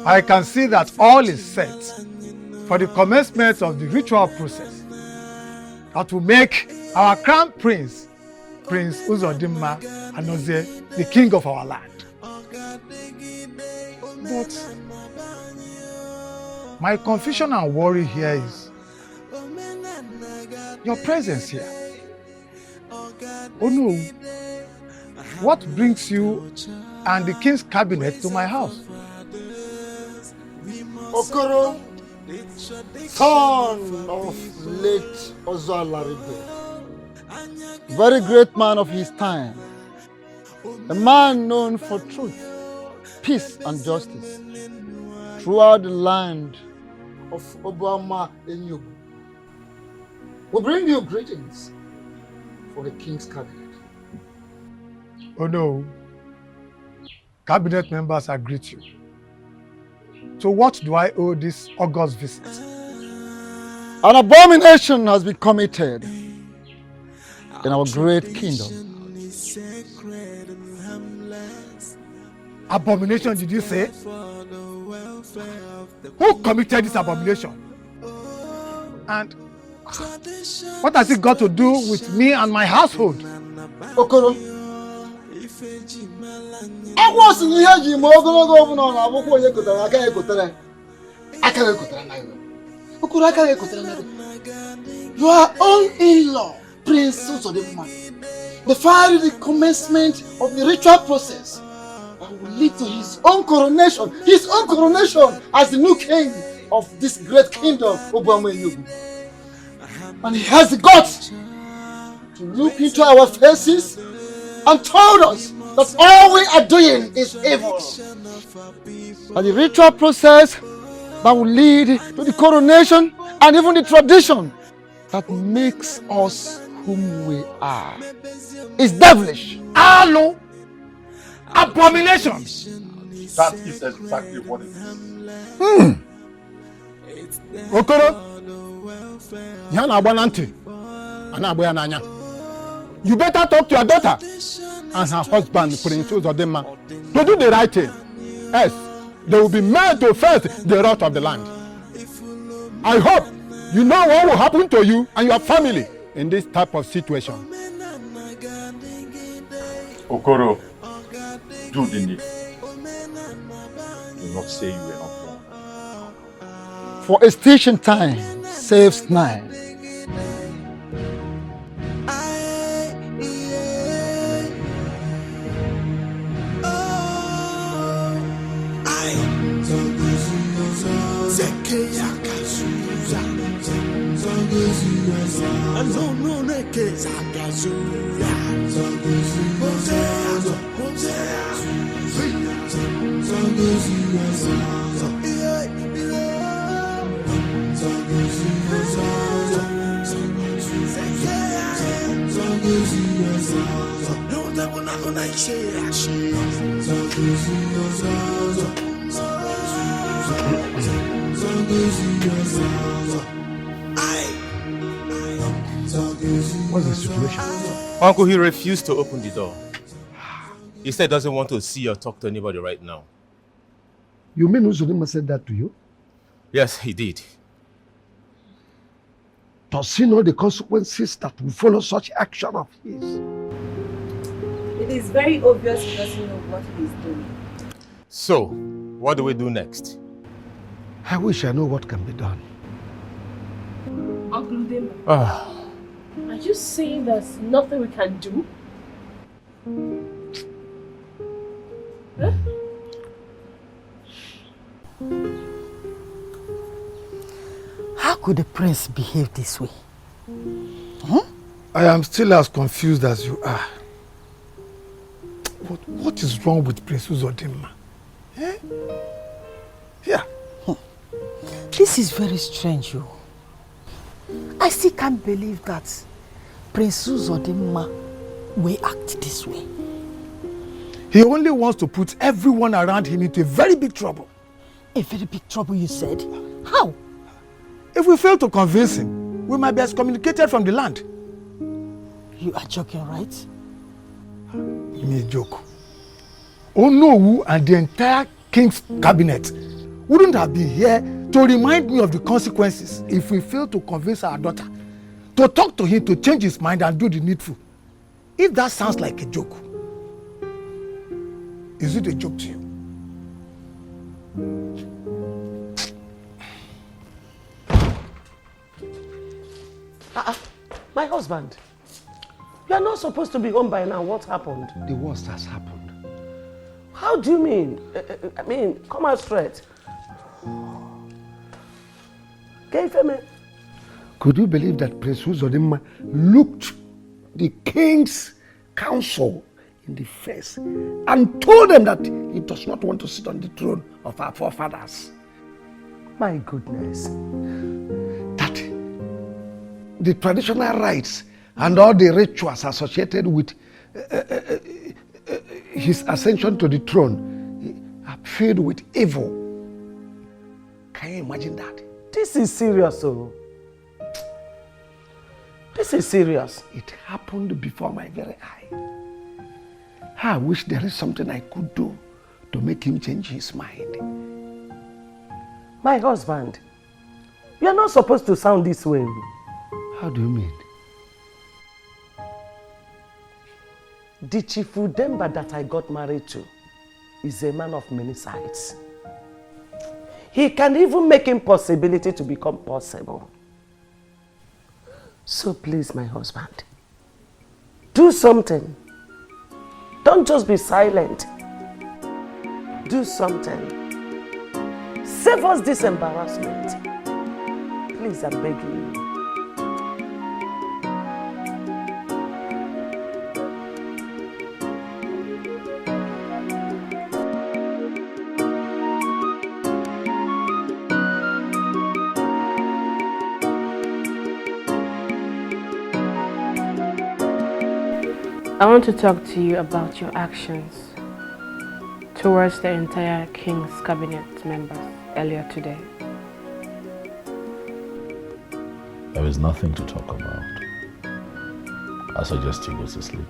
I can see that all is set for the commencement of the ritual process that will make our crown prince, Prince Uzodimma Anozie, the king of our land. But my confusion and worry here is your presence here. Oh no, what brings you and the king's cabinet to my house? Okoro, son of late Ozoalaribe, very great man of his time, a man known for truth, peace and justice throughout the land of Obama Enyugu. We bring you greetings for the king's cabinet. Oh no, cabinet members, I greet you. So what do I owe this august visit? An abomination has been committed in our great kingdom. Abomination, did you say? Who committed this abomination? And what has it got to do with me and my household? Okoro, I was in here, you more than I will go to I can't go to I can't go to Okoro, I can't go to your own in-law, Prince Uzodimma, defied the commencement of the ritual process that will lead to his own coronation as the new king of this great kingdom, Obama Enyugu. And he has the guts to look into our faces and told us that all we are doing is evil. And the ritual process that will lead to the coronation and even the tradition that makes us whom we are is devilish. Hello? Abomination. That is exactly what it is. Okoro, you better talk to your daughter and her husband, Prince Uzodimma, to do the right thing. Yes, they will be made to face the wrath of the land. I hope you know what will happen to you and your family in this type of situation. Okoro, do the need. Do not say you were not born. For a station time saves 9. What's the situation? Uncle, he refused to open the door. He said he doesn't want to see or talk to anybody right now. You mean Uzodinma said that to you? Yes, he did. Does he know the consequences that will follow such action of his? It is very obvious he doesn't know what he is doing. So, what do we do next? I wish I know what can be done. Uncle Udemba, are you saying there's nothing we can do? Huh? How could the prince behave this way? I am still as confused as you are. What is wrong with Prince Uzodinma? Eh? Yeah. This is very strange, you. I still can't believe that Prince Uzodinma will act this way. He only wants to put everyone around him into a very big trouble. A very big trouble, you said? How? If we fail to convince him, we might be excommunicated from the land. You are joking, right? Me joke. Onowu and the entire king's cabinet wouldn't have been here to remind me of the consequences if we fail to convince our daughter to talk to him to change his mind and do the needful. If that sounds like a joke, is it a joke to you? My husband, you are not supposed to be home by now. What happened? The worst has happened. How do you mean? I mean, come out straight. Could you believe that Prince Uzodinma looked the king's council in the face and told them that he does not want to sit on the throne of our forefathers? My goodness. That the traditional rites and all the rituals associated with his ascension to the throne are filled with evil. Can you imagine that? This is serious, oh. This is serious. It happened before my very eye. I wish there is something I could do to make him change his mind. My husband, you are not supposed to sound this way. How do you mean? The Chief Udemba that I got married to is a man of many sides. He can even make impossibility to become possible. So please, my husband, do something. Don't just be silent. Do something. Save us this embarrassment. Please, I'm begging you. I want to talk to you about your actions towards the entire King's cabinet members earlier today. There is nothing to talk about. I suggest you go to sleep.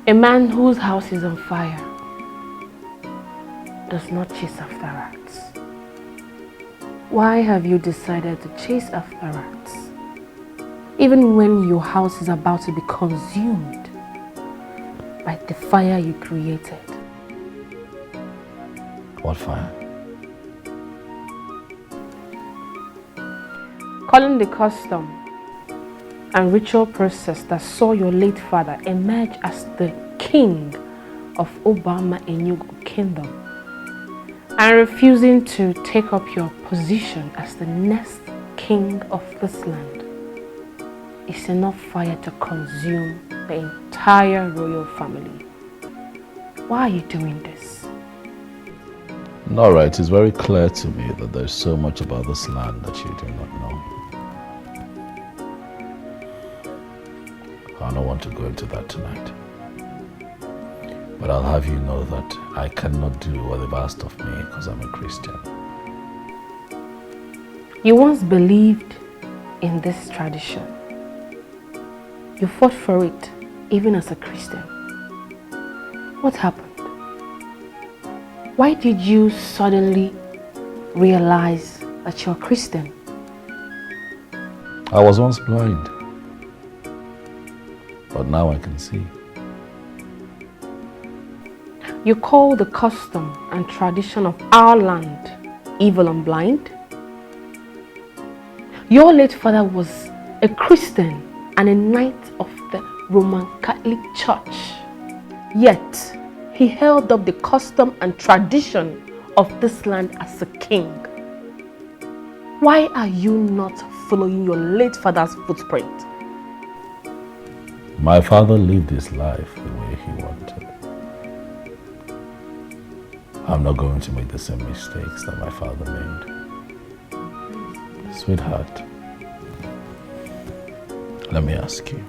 A man whose house is on fire does not chase after rats. Why have you decided to chase after rats? Even when your house is about to be consumed by the fire you created. What fire? Calling the custom and ritual process that saw your late father emerge as the king of Obama Enugu Kingdom and refusing to take up your position as the next king of this land is enough fire to consume the entire royal family. Why are you doing this? All right, it's very clear to me that there's so much about this land that you do not know. I don't want to go into that tonight. But I'll have you know that I cannot do what they've asked of me because I'm a Christian. You once believed in this tradition. You fought for it, even as a Christian. What happened? Why did you suddenly realize that you're a Christian? I was once blind, but now I can see. You call the custom and tradition of our land evil and blind? Your late father was a Christian and a knight of the Roman Catholic Church. Yet, he held up the custom and tradition of this land as a king. Why are you not following your late father's footprint? My father lived his life the way he wanted. I'm not going to make the same mistakes that my father made. Sweetheart, let me ask you.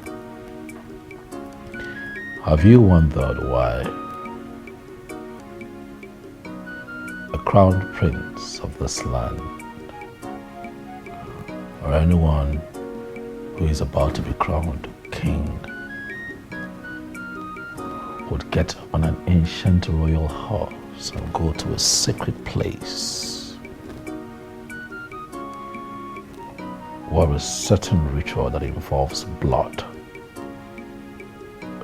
Have you wondered why a crowned prince of this land, or anyone who is about to be crowned king, would get on an ancient royal horse and go to a sacred place where a certain ritual that involves blood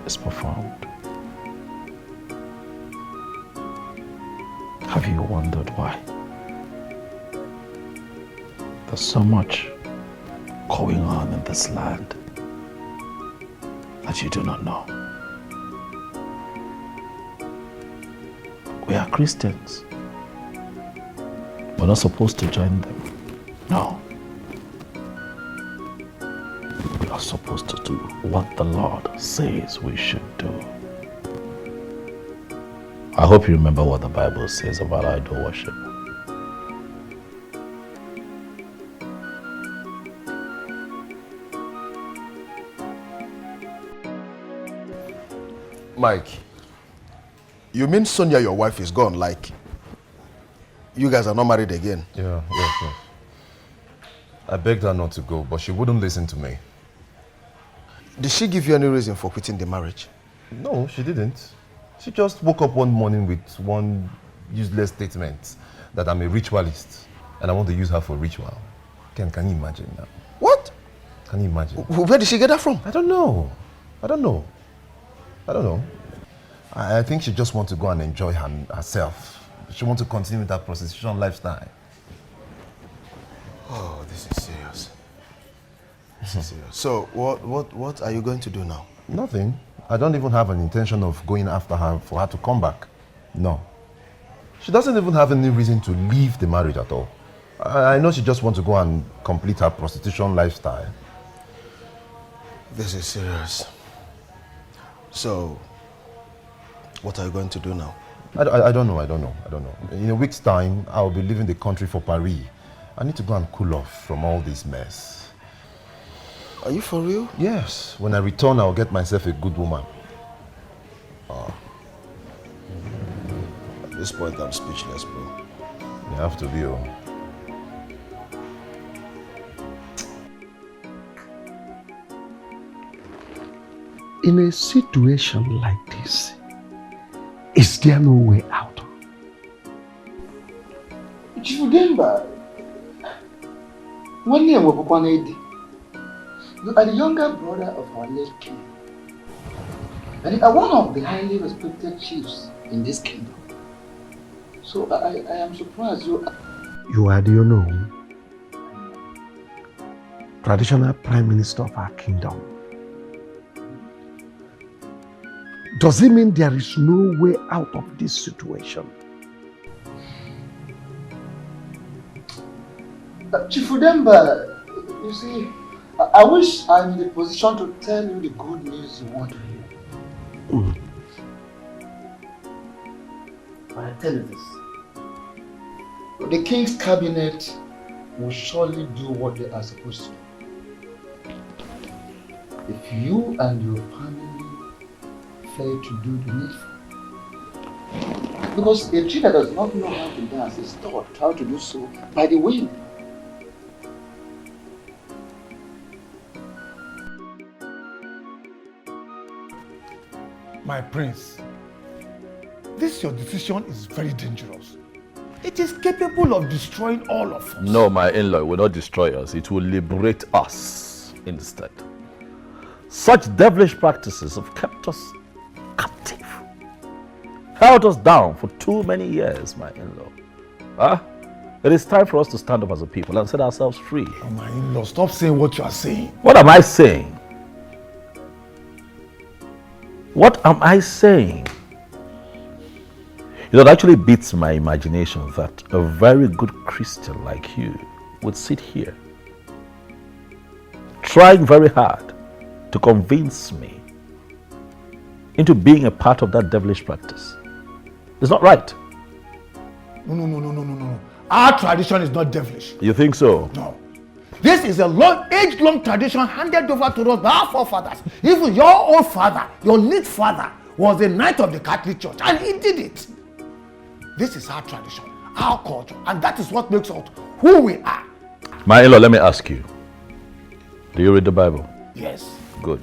is performed? Have you wondered why? There's so much going on in this land that you do not know. We are Christians. We're not supposed to join them. No. We are supposed to do what the Lord says we should do. I hope you remember what the Bible says about idol worship. Mike, you mean Sonia, your wife, is gone? Like, you guys are not married again? Yeah. I begged her not to go, but she wouldn't listen to me. Did she give you any reason for quitting the marriage? No, she didn't. She just woke up one morning with one useless statement that I'm a ritualist and I want to use her for ritual. Can you imagine that? What? Can you imagine? Where did she get that from? I don't know. I think she just wants to go and enjoy herself. She wants to continue with that prostitution lifestyle. Oh, this is serious. This is serious. So, what are you going to do now? Nothing. I don't even have an intention of going after her for her to come back. No. She doesn't even have any reason to leave the marriage at all. I know she just wants to go and complete her prostitution lifestyle. This is serious. So, what are you going to do now? I don't know. In a week's time, I'll be leaving the country for Paris. I need to go and cool off from all this mess. Are you for real? Yes. When I return, I'll get myself a good woman. Oh. At this point, I'm speechless, bro. You have to be, oh. In a situation like this, is there no way out? Chudemba, you are the younger brother of our late king. And you are one of the highly respected chiefs in this kingdom. So I am surprised You are the traditional prime minister of our kingdom. Does it mean there is no way out of this situation? Chief Udemba, you see, I wish I'm in the position to tell you the good news you want to hear. But I tell you this. The king's cabinet will surely do what they are supposed to do. If you and your family fail to do the needful. Because a tree that does not know how to dance is taught how to do so by the wind. My prince, this your decision is very dangerous. It is capable of destroying all of us. No, my in-law will not destroy us. It will liberate us instead. Such devilish practices have kept us captive. Held us down for too many years, my in-law. It is time for us to stand up as a people and set ourselves free. Oh, my in-law, stop saying what you are saying. What am I saying? What am I saying? It actually beats my imagination that a very good Christian like you would sit here trying very hard to convince me into being a part of that devilish practice. It's not right. No. Our tradition is not devilish. You think so? No. This is a age-long tradition handed over to us by our forefathers. Even your own father, your late father, was a knight of the Catholic Church, and he did it. This is our tradition, our culture, and that is what makes us who we are. My in-law, let me ask you. Do you read the Bible? Yes. Good.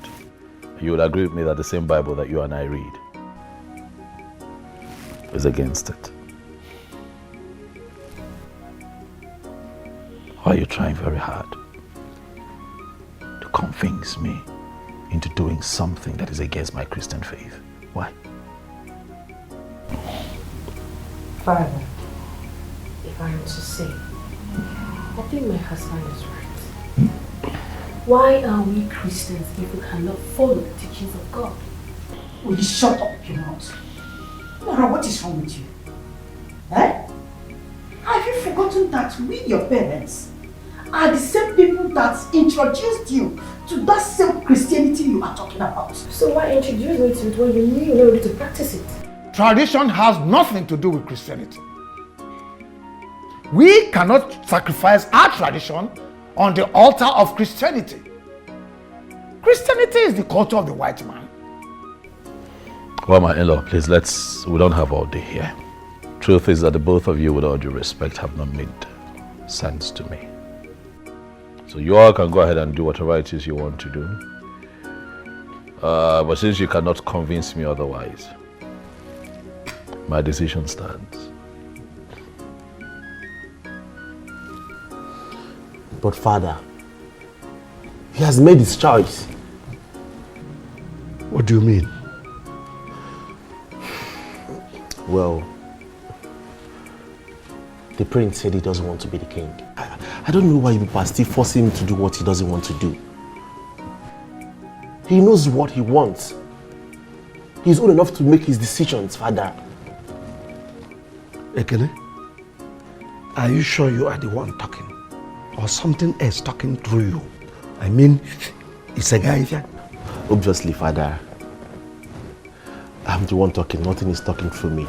You would agree with me that the same Bible that you and I read is against it. Why are you trying very hard to convince me into doing something that is against my Christian faith? Why? Father, if I am to say, I think my husband is right. Why are we Christians if we cannot follow the teachings of God? Will you shut up your mouth? Nora, what is wrong with you? Eh? Have you forgotten that we, your parents, are the same people that introduced you to that same Christianity you are talking about? So why introduce me to it when you knew you were ready to practice it? Tradition has nothing to do with Christianity. We cannot sacrifice our tradition on the altar of Christianity. Christianity is the culture of the white man. Well, my in-law, please, we don't have all day here. Truth is that the both of you, with all due respect, have not made sense to me. So you all can go ahead and do whatever it is you want to do. But since you cannot convince me otherwise, my decision stands. But Father, he has made his choice. What do you mean? Well, the prince said he doesn't want to be the king. I don't know why you people are still forcing him to do what he doesn't want to do. He knows what he wants. He's old enough to make his decisions, Father. Ekene, are you sure you are the one talking? Or something else talking through you? I mean, it's a guy here. Obviously, Father. I'm the one talking, nothing is talking through me.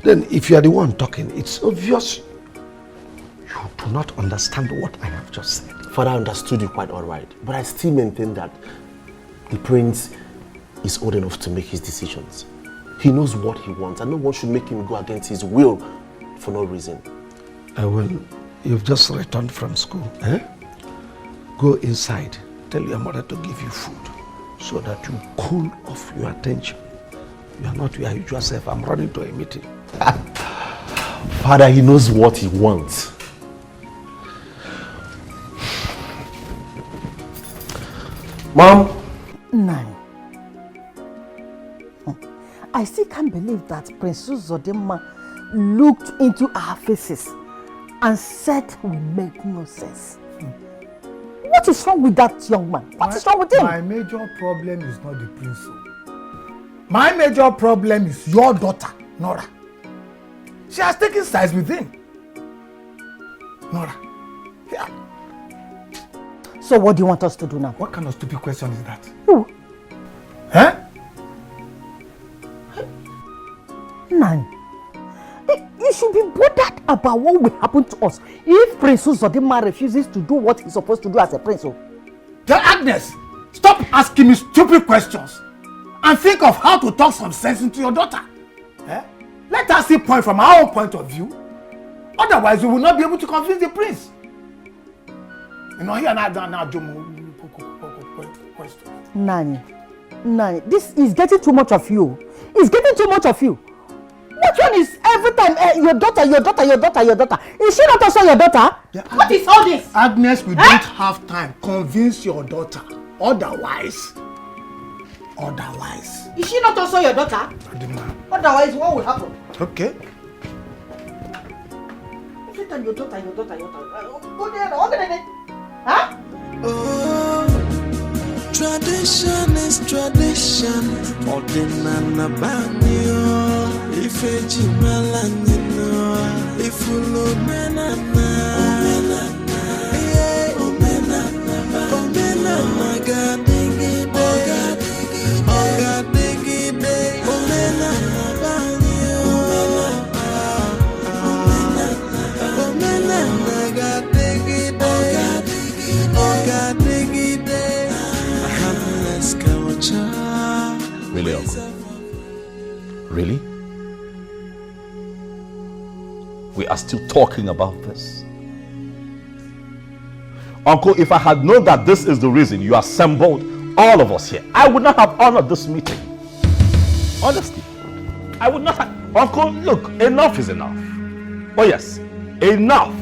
Then if you are the one talking, it's obvious you do not understand what I have just said. Father, I understood you quite alright, but I still maintain that the prince is old enough to make his decisions. He knows what he wants, and no one should make him go against his will for no reason. Well, you've just returned from school, eh? Go inside, tell your mother to give you food so that you cool off your attention. You are not your usual self. I'm running to a meeting. Father, he knows what he wants. Mom? No. I still can't believe that Prince Uzodimma looked into our faces and said we make no sense. What is wrong with that young man? What is wrong with him? My major problem is not the prince. My major problem is your daughter, Nora. She has taken sides with him. Nora, yeah. So what do you want us to do now? What kind of stupid question is that? Who? Huh? Nani, you should be bothered about what will happen to us if Prince Uzodinma refuses to do what he's supposed to do as a prince. Tell Agnes, stop asking me stupid questions and think of how to talk some sense into your daughter. Eh? Let us see point from our own point of view. Otherwise, we will not be able to convince the prince. You know, here now, question. Nani, this is getting too much of you. It's getting too much of you. Which one is every time your daughter? Is she not also your daughter? Yeah. What is all this? Agnes, we don't have time. Convince your daughter. Otherwise. Is she not also your daughter? Otherwise, what will happen? Okay. Every time your daughter. Go there, huh? Oh, tradition is tradition. Ordinana banyo. Ifeji malanino. Ifulo menana. Omenana gadigi de. Omenana banyo. Omenana gadigi de. Really, Uncle? Really? We are still talking about this? Uncle, if I had known that this is the reason you assembled all of us here, I would not have honored this meeting. Honestly, I would not have. Uncle, look, enough is enough. Oh yes, enough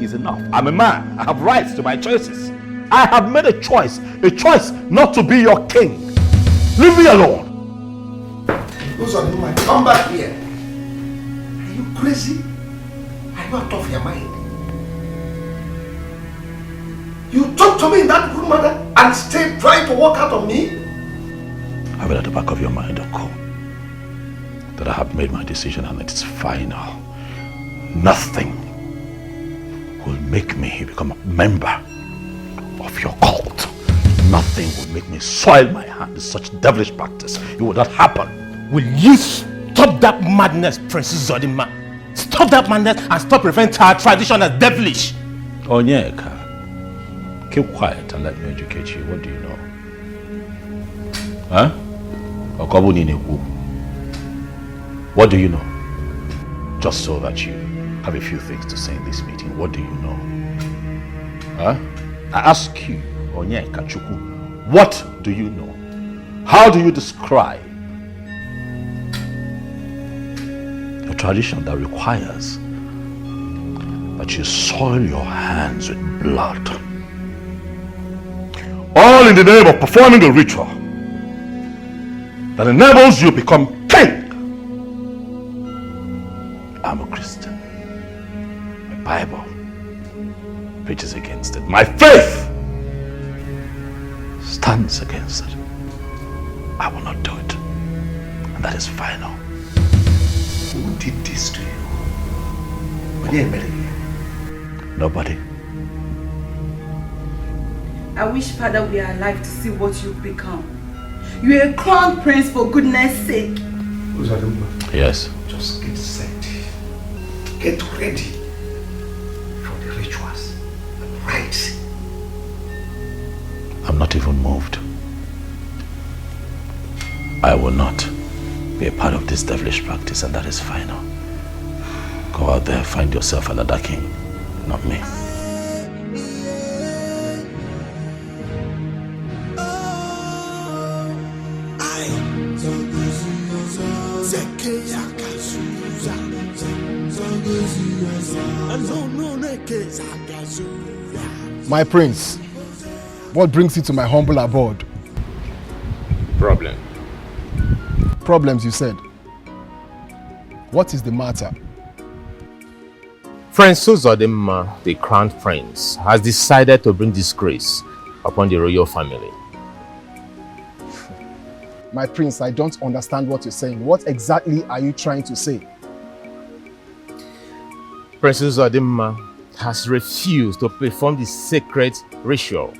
is enough. I'm a man. I have rights to my choices. I have made a choice not to be your king. Leave me alone. Uzodinma, come back here. Are you crazy? Are you out of your mind? You talk to me in that good manner and still trying to walk out on me? Have it at the back of your mind, Uncle, that I have made my decision and it's final. Nothing will make me become a member of your cult. Nothing will make me soil my hand in such devilish practice. It will not happen. Will you stop that madness, Princess Uzodinma? Stop that madness and stop referring to our tradition as devilish. Onyeka, keep quiet and let me educate you. What do you know? Huh? What do you know? Just so that you have a few things to say in this meeting. What do you know? Huh? I ask you, Onyeka Chukwu, what do you know? How do you describe a tradition that requires that you soil your hands with blood? All in the name of performing a ritual that enables you to become king. I'm a Christian. My Bible preaches against it. My faith stands against it. I will not do it. And that is final. Who did this to you? Nobody. I wish, Father, we are alive to see what you've become. You are a crown prince, for goodness sake. Yes. Just get set. Get ready for the rituals and rites. I'm not even moved. I will not be a part of this devilish practice, and that is final. Go out there, find yourself another king, not me. My prince, what brings you to my humble abode? Problem. Problems, you said. What is the matter? Prince Uzodinma, the crown prince, has decided to bring disgrace upon the royal family. My prince, I don't understand what you're saying. What exactly are you trying to say? Princess Odimma has refused to perform the sacred ritual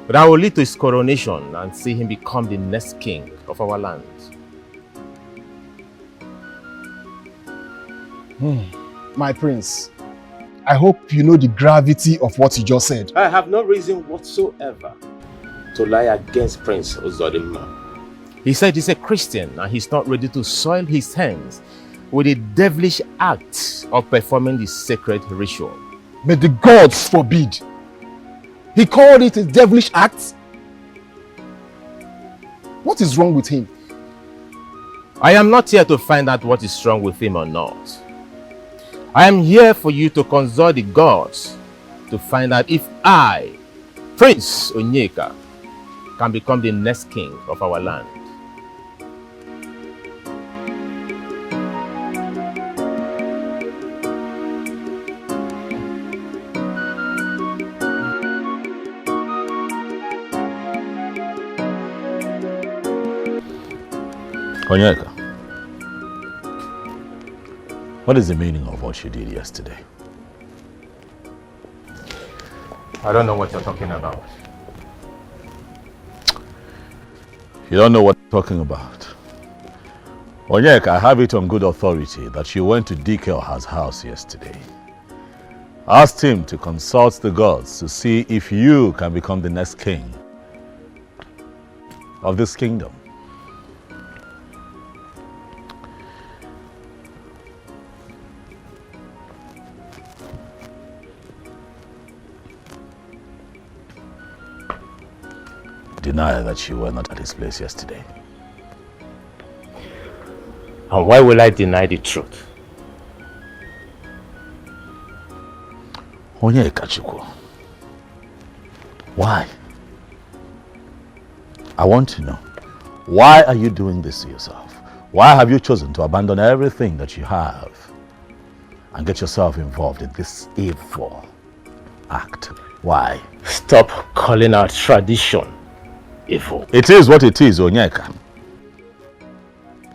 that will lead to his coronation and see him become the next king of our land. My prince, I hope you know the gravity of what you just said. I have no reason whatsoever to lie against Prince Uzodimma. He said he's a Christian and he's not ready to soil his hands with the devilish act of performing the sacred ritual. May the gods forbid. He called it a devilish act. What is wrong with him? I am not here to find out what is wrong with him or not. I am here for you to consult the gods to find out if I, Prince Onyeka, can become the next king of our land. Onyeka, what is the meaning of what you did yesterday? I don't know what you're talking about. You don't know what I'm talking about. Onyeka, I have it on good authority that you went to Dikeoha's house yesterday. Asked him to consult the gods to see if you can become the next king of this kingdom. Deny that you were not at his place yesterday. And why will I deny the truth? Onyeka Chukwu, why? I want to know. Why are you doing this to yourself? Why have you chosen to abandon everything that you have and get yourself involved in this evil act? Why? Stop calling our tradition evil. It is what it is, Onyeka.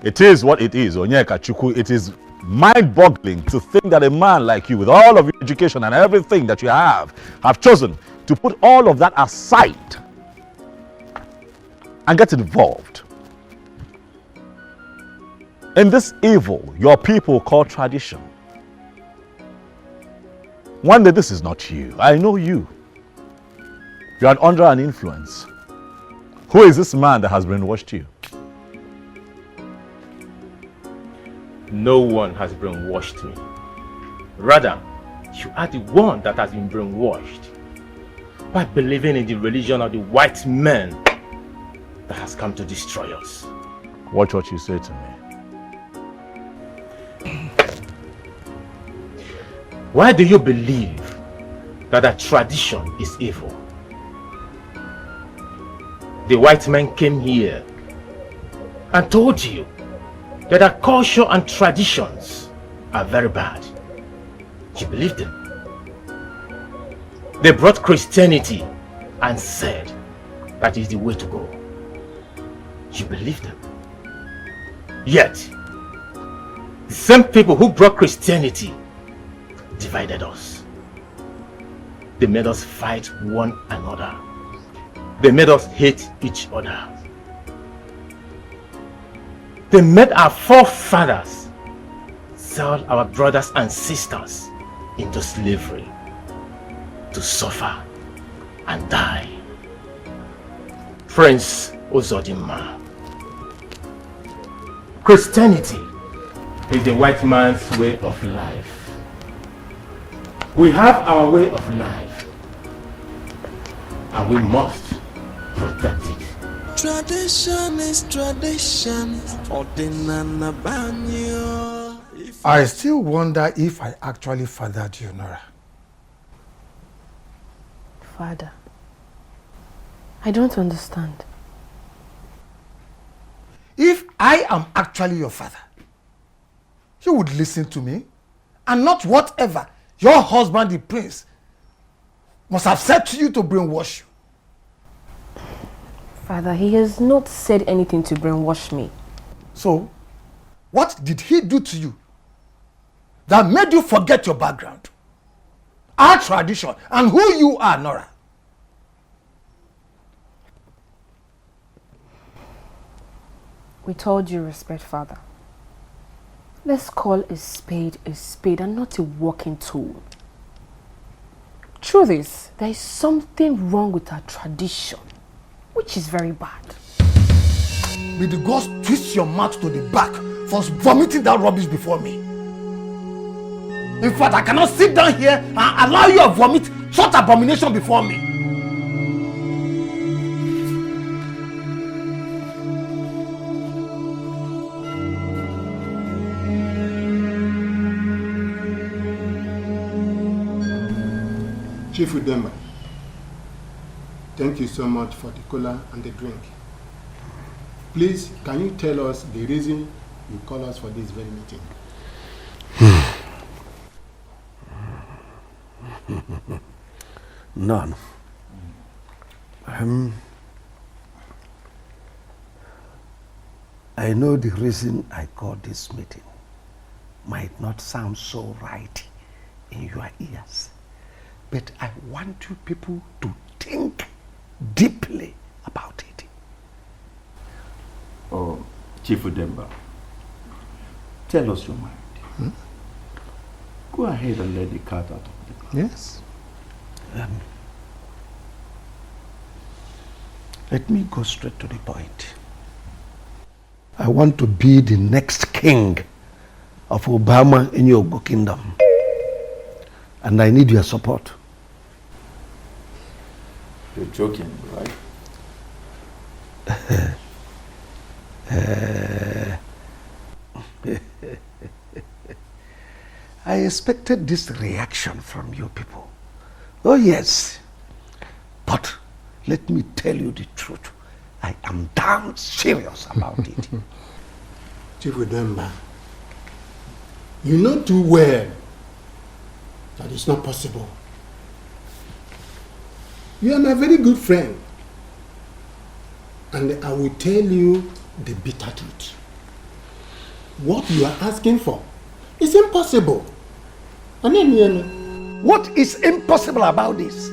It is what it is, Onyeka Chukwu. It is mind-boggling to think that a man like you, with all of your education and everything that you have chosen to put all of that aside and get involved in this evil your people call tradition. One day, this is not you. I know you. You are under an influence. Who is this man that has brainwashed you? No one has brainwashed me. Rather, you are the one that has been brainwashed by believing in the religion of the white men that has come to destroy us. Watch what you say to me. Why do you believe that a tradition is evil? The white men came here and told you that our culture and traditions are very bad. You believed them. They brought Christianity and said that is the way to go. You believed them. Yet, the same people who brought Christianity divided us. They made us fight one another. They made us hate each other. They made our forefathers sell our brothers and sisters into slavery to suffer and die. Prince Uzodimma, Christianity is the white man's way of life. We have our way of life, and we must protect it. Tradition is tradition. I still wonder if I actually fathered you, Nora. Father, I don't understand. If I am actually your father, you would listen to me and not whatever your husband, the prince, must have said to you to brainwash you. Father, he has not said anything to brainwash me. So, what did he do to you that made you forget your background, our tradition, and who you are, Nora. With all due respect, Father, let's call a spade and not a walking tool. Truth is, there is something wrong with our tradition, which is very bad. May the gods twist your mouth to the back for vomiting that rubbish before me. In fact, I cannot sit down here and allow you to vomit such abomination before me. Chief Udemba, thank you so much for the cola and the drink. Please, can you tell us the reason you call us for this very meeting? None. I know the reason I called this meeting might not sound so right in your ears, but I want you people to think deeply about it. Oh, Chief Udemba, tell us your mind. Go ahead and let the cat out of the bag. Yes. Let me go straight to the point. I want to be the next king of Obama in your kingdom. And I need your support. You're joking, right? I expected this reaction from you people. Oh yes. But let me tell you the truth. I am damn serious about it. Chief Udemba, you know too well that it's not possible. You are my very good friend. And I will tell you the bitter truth. What you are asking for is impossible. And then, what is impossible about this?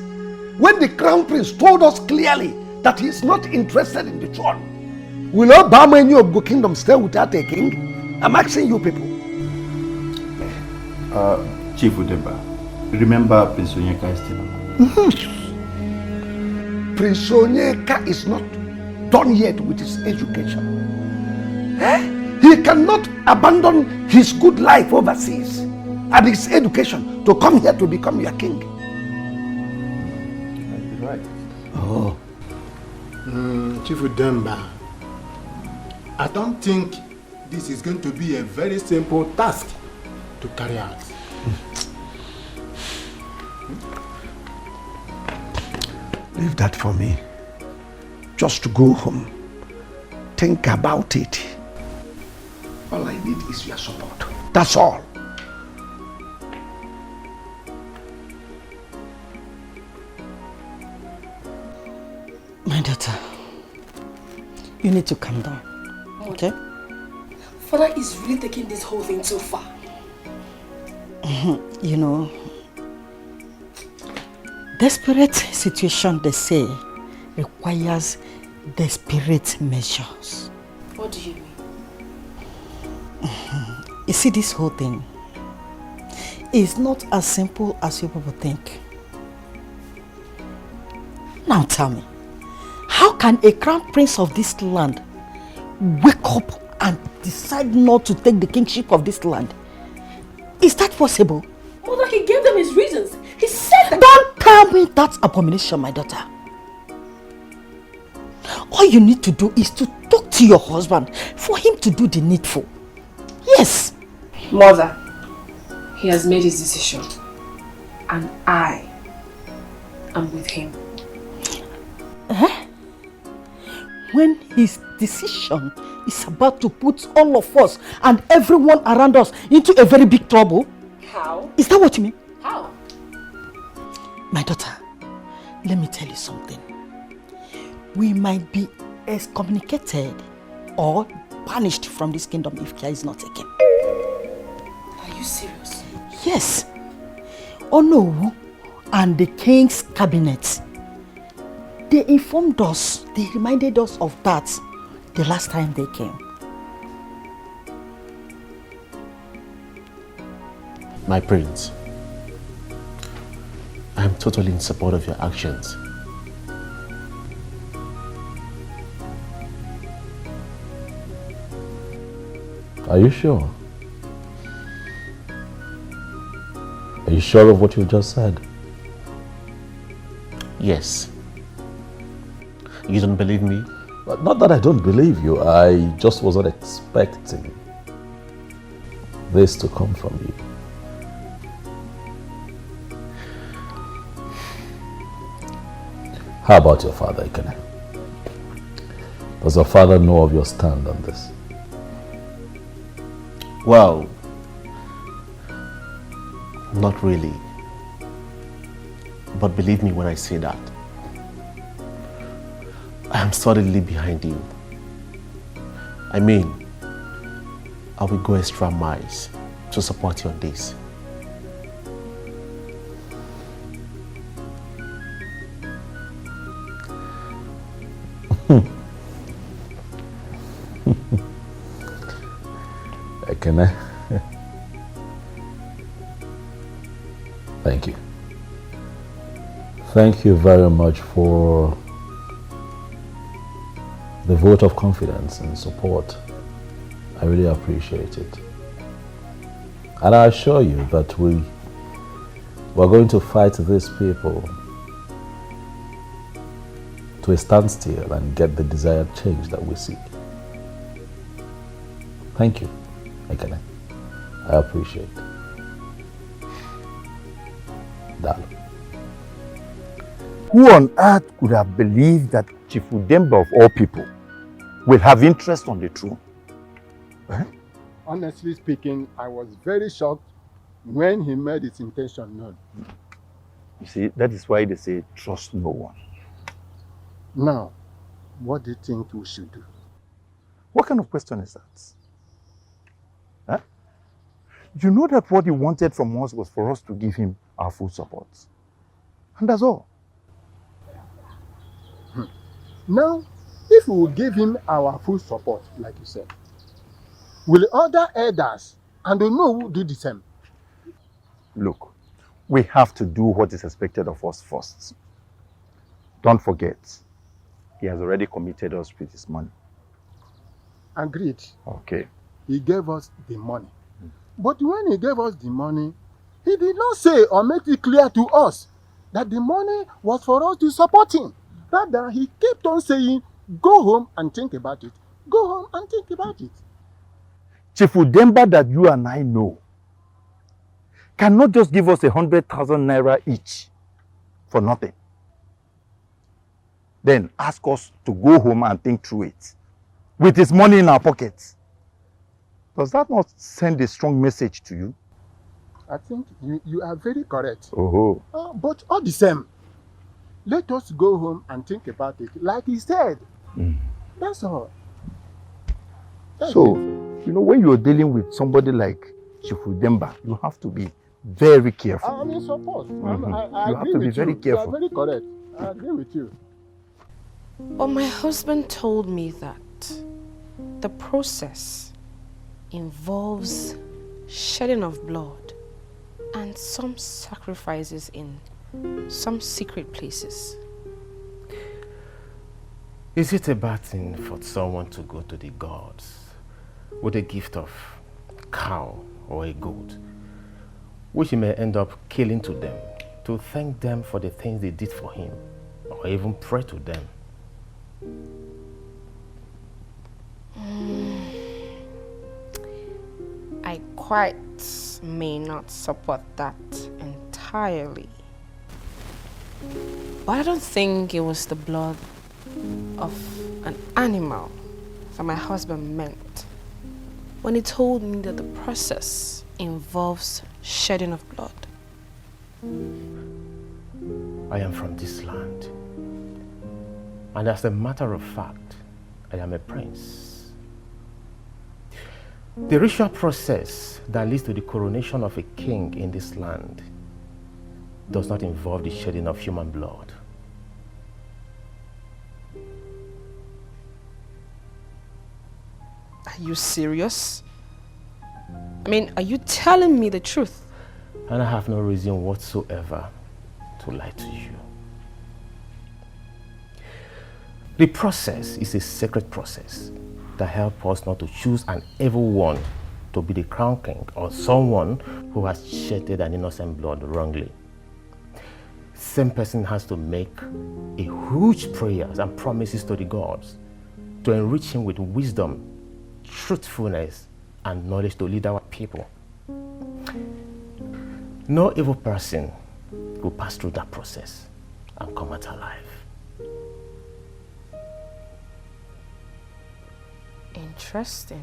When the crown prince told us clearly that he is not interested in the throne, will Obama and your kingdom stay without a king? I'm asking you people. Chief Udemba, remember Prince Onyeka is still alive. Prince Onyeka is not done yet with his education. He cannot abandon his good life overseas and his education to come here to become your king. You're right. Oh. Chief Udemba, I don't think this is going to be a very simple task to carry out. Leave that for me. Just to go home. Think about it. All I need is your support. That's all. My daughter, you need to calm down, okay? Father is really taking this whole thing too far. You know, desperate situation, they say, requires desperate measures. What do you mean? You see, this whole thing is not as simple as you people think. Now tell me, how can a crown prince of this land wake up and decide not to take the kingship of this land? Is that possible? Mother, he gave them his reasons. He said that. Don't tell me that's abomination, my daughter. All you need to do is to talk to your husband for him to do the needful. Yes. Mother, he has made his decision. And I am with him. When his decision is about to put all of us and everyone around us into a very big trouble? How? Is that what you mean? How? My daughter, let me tell you something. We might be excommunicated or banished from this kingdom if care is not taken. Are you serious? Yes. Ono and the king's cabinet, they informed us, they reminded us of that the last time they came. My prince, I am totally in support of your actions. Are you sure? Are you sure of what you just said? Yes. You don't believe me? Not that I don't believe you, I just wasn't expecting this to come from you. How about your father, Ikene? Does your father know of your stand on this? Well, not really. But believe me when I say that. I am solidly behind you. I mean, I will go extra miles to support you on this. Can I? Thank you. Thank you very much for the vote of confidence and support. I really appreciate it. And I assure you that we're going to fight these people to a standstill and get the desired change that we seek. Thank you. I appreciate it. Darling. Who on earth could have believed that Chief Udemba of all people will have interest on the throne? Eh? Honestly speaking, I was very shocked when he made his intention known. You see, that is why they say trust no one. Now, what do you think we should do? What kind of question is that? Huh? You know that what he wanted from us was for us to give him our full support. And that's all. Now, if we will give him our full support, like you said, will other elders and the know do the same? Look, we have to do what is expected of us first. Don't forget, he has already committed us with his money. Agreed. Okay. He gave us the money. But when he gave us the money, he did not say or make it clear to us that the money was for us to support him. Rather, he kept on saying, go home and think about it. Go home and think about it. Chief Udemba that you and I know cannot just give us 100,000 naira each for nothing. Then ask us to go home and think through it with his money in our pockets. Does that not send a strong message to you? I think you are very correct. Oh. But all the same, let us go home and think about it, like he said. That's all. So, you know, when you're dealing with somebody like Chief Udemba, you have to be very careful. I'm in support. I You have agree to be with very you. careful. You are very correct. I agree with you. But my husband told me that the process involves shedding of blood and some sacrifices in some secret places. Is it a bad thing for someone to go to the gods with a gift of cow or a goat, which he may end up killing to them, to thank them for the things they did for him, or even pray to them? I quite may not support that entirely. But I don't think it was the blood of an animal that my husband meant when he told me that the process involves shedding of blood. I am from this land, and as a matter of fact, I am a prince. The ritual process that leads to the coronation of a king in this land does not involve the shedding of human blood. Are you serious? I mean, are you telling me the truth? And I have no reason whatsoever to lie to you. The process is a sacred process that helps us not to choose an evil one to be the crown king or someone who has shedded an innocent blood wrongly. Same person has to make a huge prayers and promises to the gods to enrich him with wisdom, truthfulness, and knowledge to lead our people. No evil person will pass through that process and come out alive. Interesting.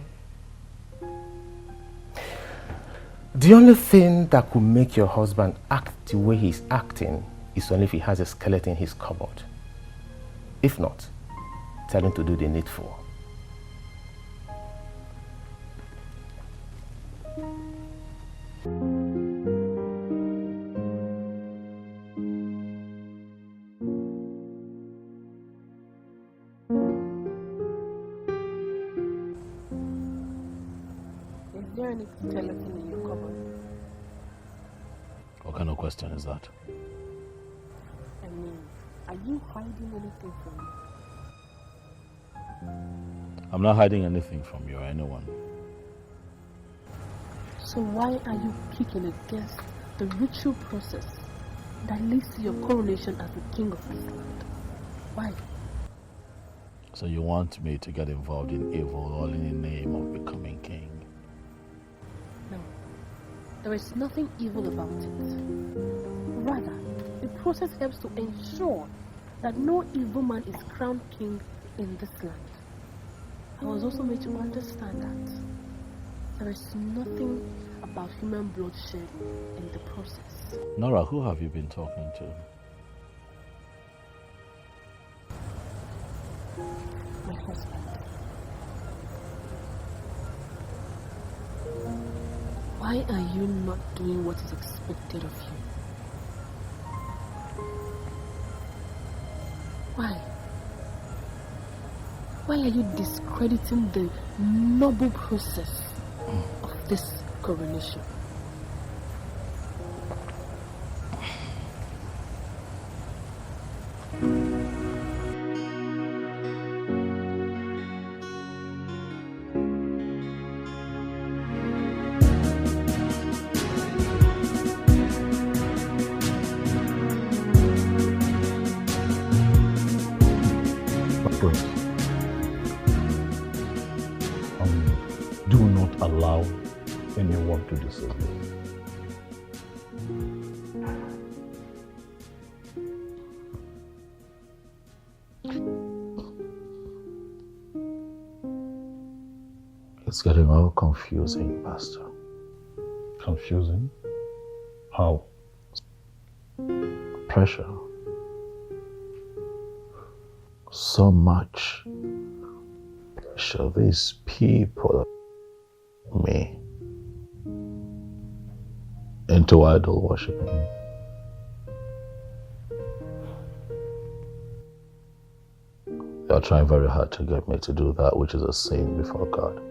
The only thing that could make your husband act the way he's acting is only if he has a skeleton in his cupboard. If not, tell him to do the needful. Is there any skeleton in your cupboard? What kind of question is that? I mean, are you hiding anything from me? I'm not hiding anything from you or anyone. So why are you kicking against the ritual process that leads to your coronation as the king of this land? Why? So you want me to get involved in evil all in the name of becoming king? No. There is nothing evil about it. Rather, the process helps to ensure that no evil man is crowned king in this land. I was also made to understand that there is nothing about human bloodshed in the process. Nora, who have you been talking to? My husband. Why are you not doing what is expected of you? Why? Why are you discrediting the noble process of this coronation? Do not allow anyone to deceive you. It's getting all confusing, Pastor. Confusing? How? Pressure. So much pressure. These people, me, into idol worshiping. They are trying very hard to get me to do that which is a sin before God.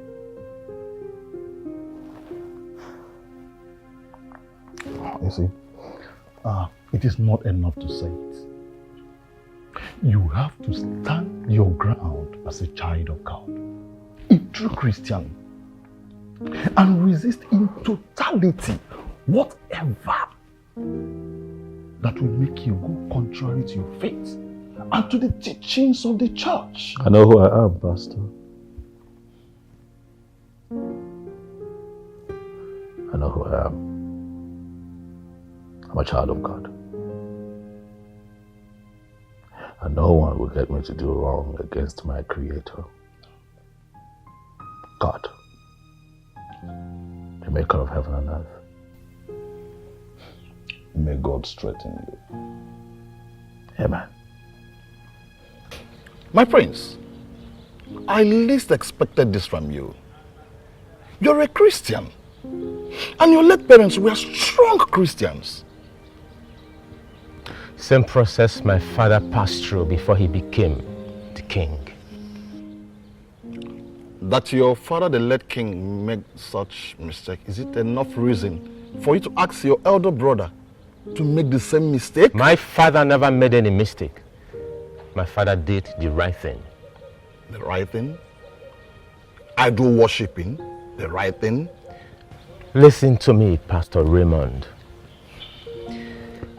You see, it is not enough to say it. You have to stand your ground as a child of God, a true Christian, and resist in totality whatever that will make you go contrary to your faith and to the teachings of the church. I know who I am, Pastor. I know who I am. I'm a child of God. And no one will get me to do wrong against my Creator, God, the maker of heaven and earth. May God strengthen you. Amen. My friends, I least expected this from you. You're a Christian. And your late parents were strong Christians. Same process my father passed through before he became the king. That your father, the late king, made such mistake, is it enough reason for you to ask your elder brother to make the same mistake? My father never made any mistake. My father did the right thing. The right thing? Idol worshipping? The right thing? Listen to me, Pastor Raymond.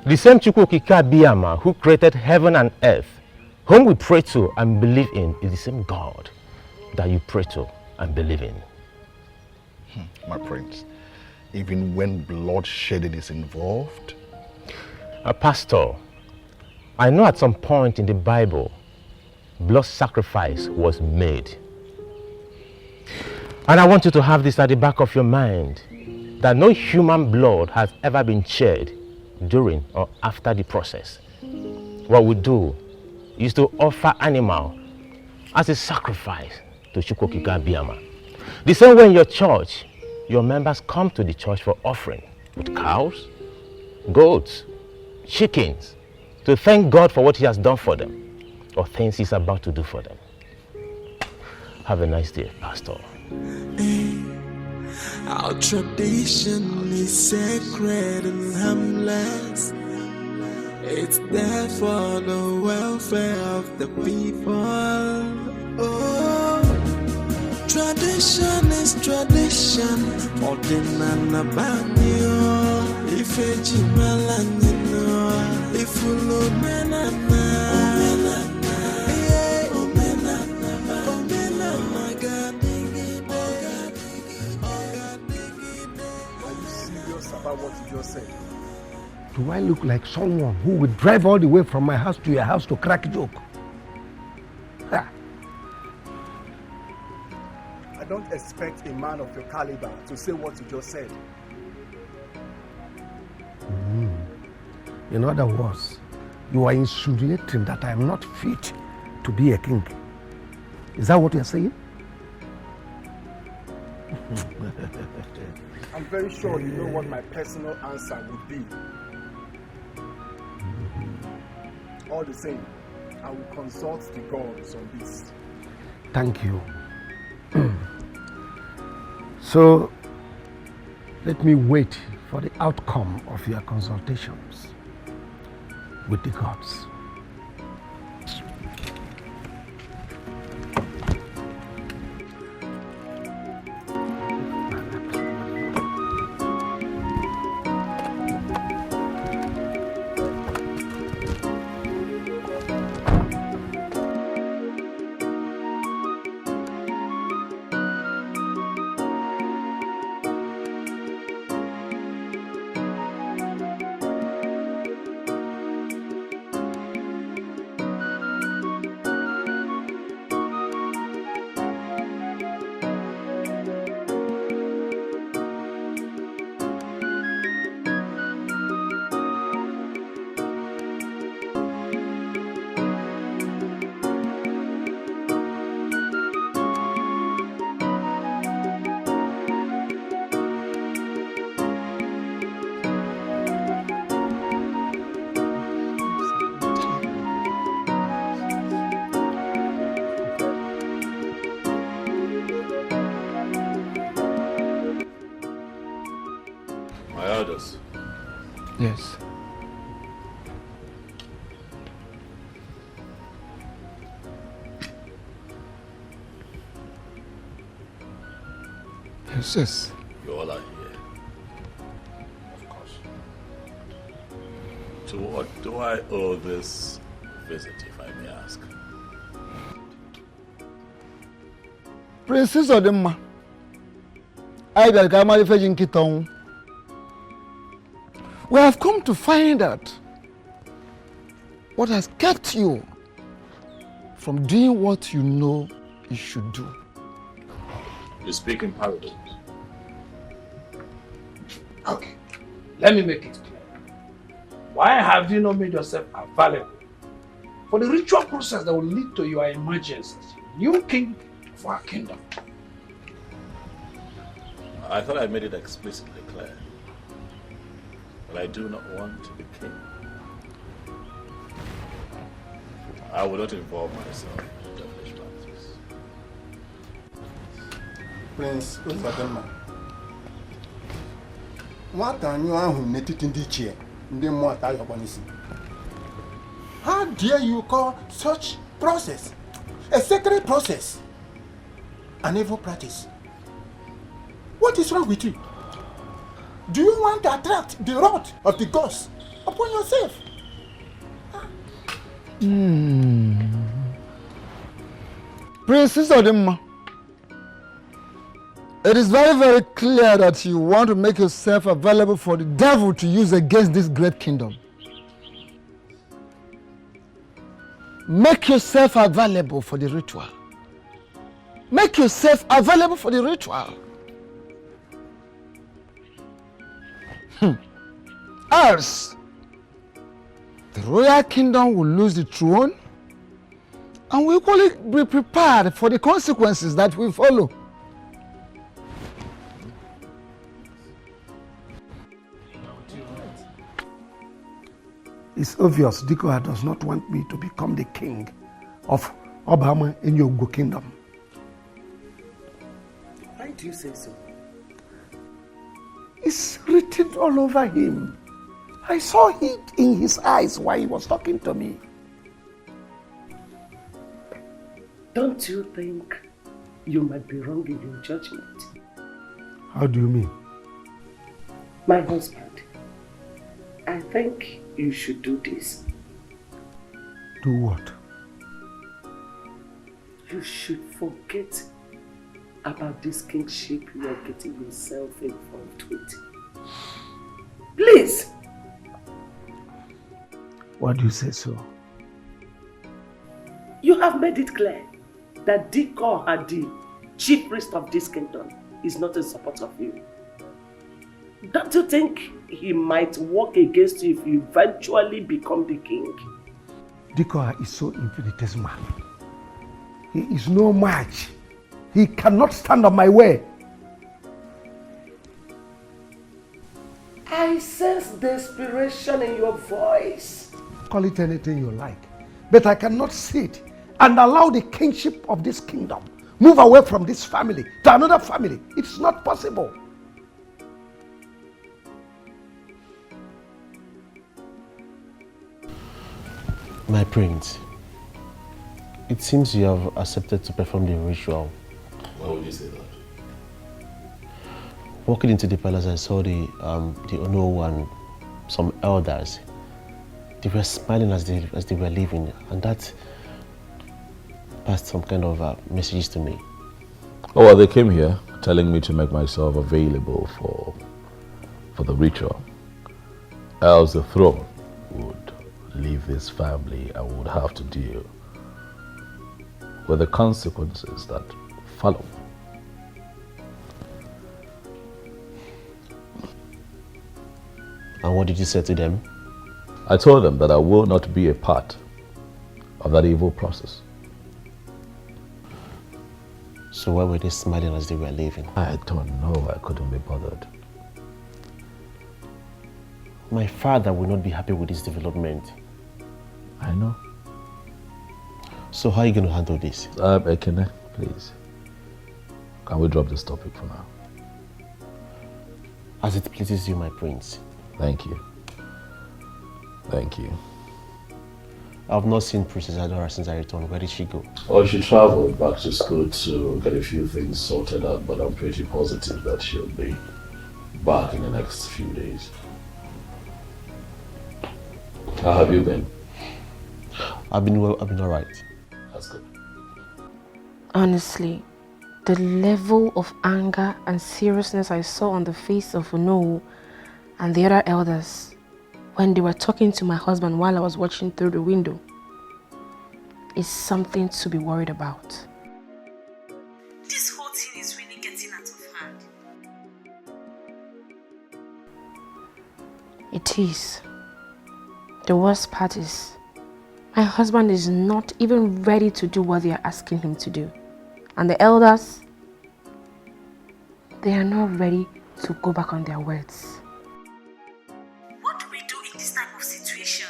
The same Chukwukika Biyama who created heaven and earth, whom we pray to and believe in, is the same God that you pray to and believe in. My friends, even when bloodshedding is involved? Pastor, I know at some point in the Bible, blood sacrifice was made. And I want you to have this at the back of your mind, that no human blood has ever been shed during or after the process. What we do is to offer animal as a sacrifice to Chukwukika Biyama. The same way in your church, your members come to the church for offering with cows, goats, chickens, to thank God for what he has done for them or things he's about to do for them. Have a nice day, Pastor. Our tradition is sacred and harmless. It's there for the welfare of the people. Oh, tradition is tradition. Ordinana banyo. If eji malanino. If ulo menana. About what you just said. Do I look like someone who would drive all the way from my house to your house to crack a joke? Ha. I don't expect a man of your caliber to say what you just said. In other words, you are insinuating that I am not fit to be a king. Is that what you're saying? I'm very sure you know what my personal answer would be. All the same, I will consult the gods on this. Thank you. So, let me wait for the outcome of your consultations with the gods. Yes. Yes. You all are here. Of course. To what do I owe this visit, if I may ask? Princess Odemma, I beg you, my fetching kitong. We have come to find out what has kept you from doing what you know you should do. You speak in parables. Okay, let me make it clear. Why have you not made yourself available for the ritual process that will lead to your emergence as new king of our kingdom? I thought I made it explicitly clear that I do not want to be king. I will not involve myself in devilish practice. Prince Uzodimma, nwata anyụ ahụ n'etiti ndị ichie ndị mmụọ ata ayọkwa n'isi. How dare you call such process a sacred process an evil practice? What is wrong with you? Do you want to attract the wrath of the gods upon yourself? Prince Uzodimma, it is very, very clear that you want to make yourself available for the devil to use against this great kingdom. Make yourself available for the ritual. Make yourself available for the ritual. Else, the royal kingdom will lose the throne and we equally be prepared for the consequences that will follow. It's obvious Dikoha does not want me to become the king of Obama in your kingdom. Why do you say so? It's written all over him. I saw it in his eyes while he was talking to me. Don't you think you might be wrong in your judgment? How do you mean? My husband, I think you should do this. Do what? You should forget about this kingship you are getting yourself involved with. Please! Why do you say so? You have made it clear that Dikoha, the chief priest of this kingdom, is not in support of you. Don't you think he might work against you if you eventually become the king? Dikoha is so infinitesimal. He is no match. He cannot stand on my way. I sense desperation in your voice. Call it anything you like. But I cannot sit and allow the kingship of this kingdom move away from this family to another family. It's not possible. My prince, it seems you have accepted to perform the ritual. Why would you say that? Walking into the palace, I saw the Ono and some elders. They were smiling as they were leaving, and that passed some kind of messages to me. Oh, well, they came here telling me to make myself available for the ritual. Else the throne would leave this family and would have to deal with the consequences that follow. And what did you say to them? I told them that I will not be a part of that evil process. So why were they smiling as they were leaving? I don't know. I couldn't be bothered. My father will not be happy with this development. I know. So how are you going to handle this? Ekene, please. Can we drop this topic for now? As it pleases you, my prince. Thank you. Thank you. I've not seen Princess Adora since I returned. Where did she go? Oh, she traveled back to school to get a few things sorted out, but I'm pretty positive that she'll be back in the next few days. How have you been? I've been well, I've been alright. That's good. Honestly, the level of anger and seriousness I saw on the face of Ono and the other elders when they were talking to my husband while I was watching through the window is something to be worried about. This whole thing is really getting out of hand. It is. The worst part is, my husband is not even ready to do what they are asking him to do. And the elders, They are not ready to go back on their words. What do we do in this type of situation?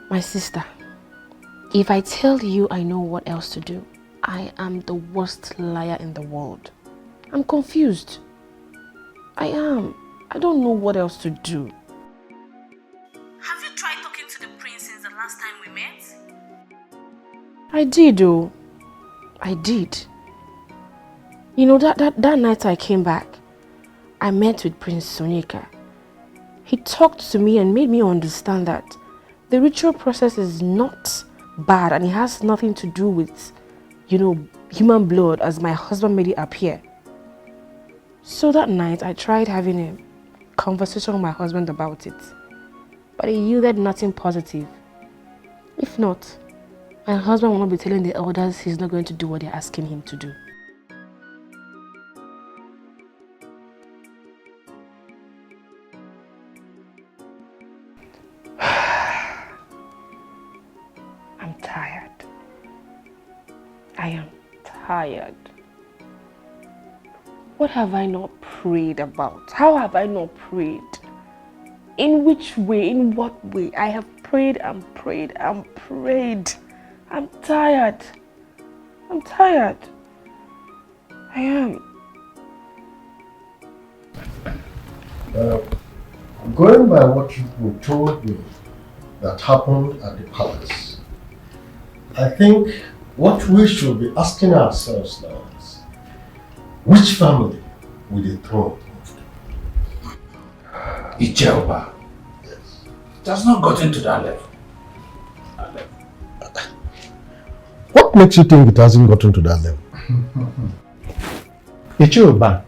My sister, if I tell you I know what else to do, I am the worst liar in the world. I'm confused. I am. I don't know what else to do. Have you tried talking to the prince since the last time we met? I did, though. I did. You know, that night I came back, I met with Prince Sonika. He talked to me and made me understand that the ritual process is not bad and it has nothing to do with, you know, human blood as my husband made it appear. So that night I tried having a conversation with my husband about it, but he yielded nothing positive. If not, my husband will not be telling the elders he's not going to do what they're asking him to do. I'm tired. I am tired. What have I not prayed about? How have I not prayed? In which way? In what way? I have prayed and prayed and prayed. I'm tired. I'm tired. I am. Going by what you told me that happened at the palace, I think what we should be asking ourselves now is, which family will the throne move to? Ijelba. Yes. It has not gotten to that level. What makes you think it hasn't gotten to that level? Ichioba,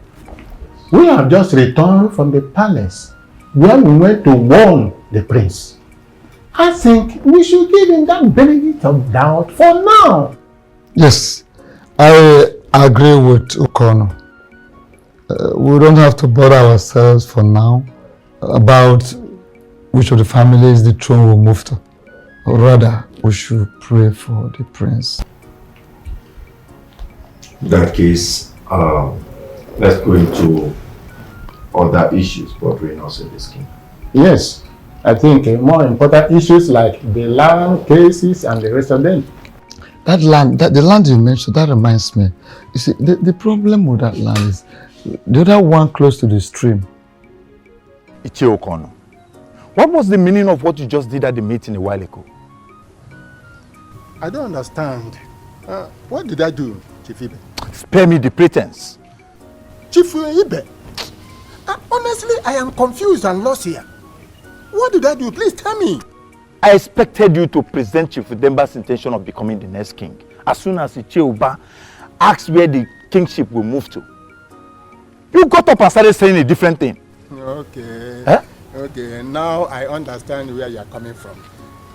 we have just returned from the palace where we went to warn the prince. I think we should give him that benefit of doubt for now. Yes, I agree with Ukono. We don't have to bother ourselves for now about which of the families the throne will move to. Or rather, we should pray for the prince. In that case, let's go into other issues bordering us in this kingdom. Yes, I think more important issues like the land cases and the rest of them. That land, the land you mentioned, that reminds me. You see, the problem with that land is the other one close to the stream. Ichie Okono, what was the meaning of what you just did at the meeting a while ago? I don't understand. What did I do, Chief Ibe? Spare me the pretense. Chief Ibe, honestly, I am confused and lost here. What did I do? Please tell me. I expected you to present Chief Demba's intention of becoming the next king as soon as Ichie Uba asked where the kingship will move to. You got up and started saying a different thing. Okay. Huh? Okay, now I understand where you are coming from.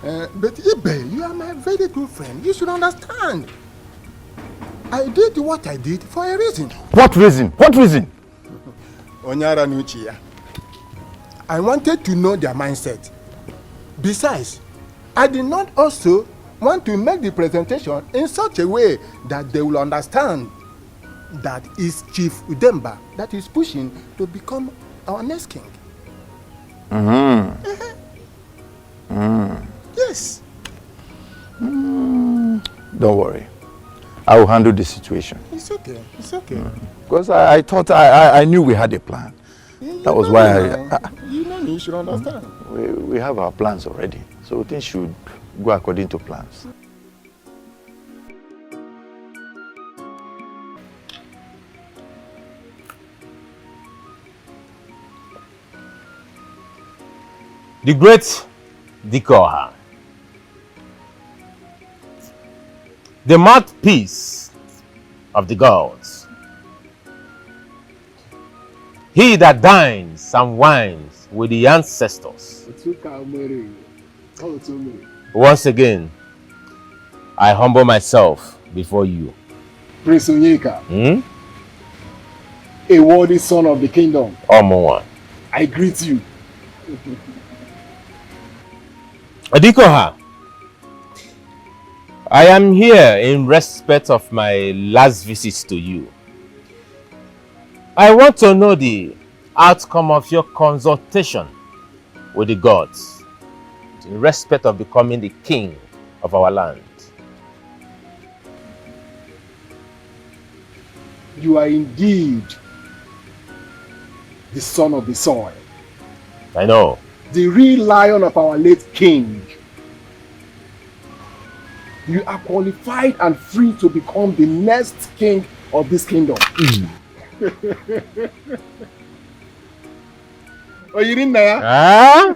But Ibe, you are my very good friend. You should understand. I did what I did for a reason. What reason? What reason? Onyara Nuchia. I wanted to know their mindset. Besides, I did not also want to make the presentation in such a way that they will understand that it's Chief Udemba that is pushing to become our next king. Yes. Don't worry. I will handle the situation. It's okay. It's okay. Because I thought I knew we had a plan. That was why you should understand. We have our plans already. So things should go according to plans. The great Dikoha, the mouthpiece of the gods, he that dines and wines with the ancestors. Once again, I humble myself before you. Prince Onyeka, a worthy son of the kingdom, Omowan. I greet you. Adikoha, I am here in respect of my last visit to you. I want to know the outcome of your consultation with the gods in respect of becoming the king of our land. You are indeed the son of the soil. I know. The real lion of our late king. You are qualified and free to become the next king of this kingdom. Oh, you didn't know? Huh?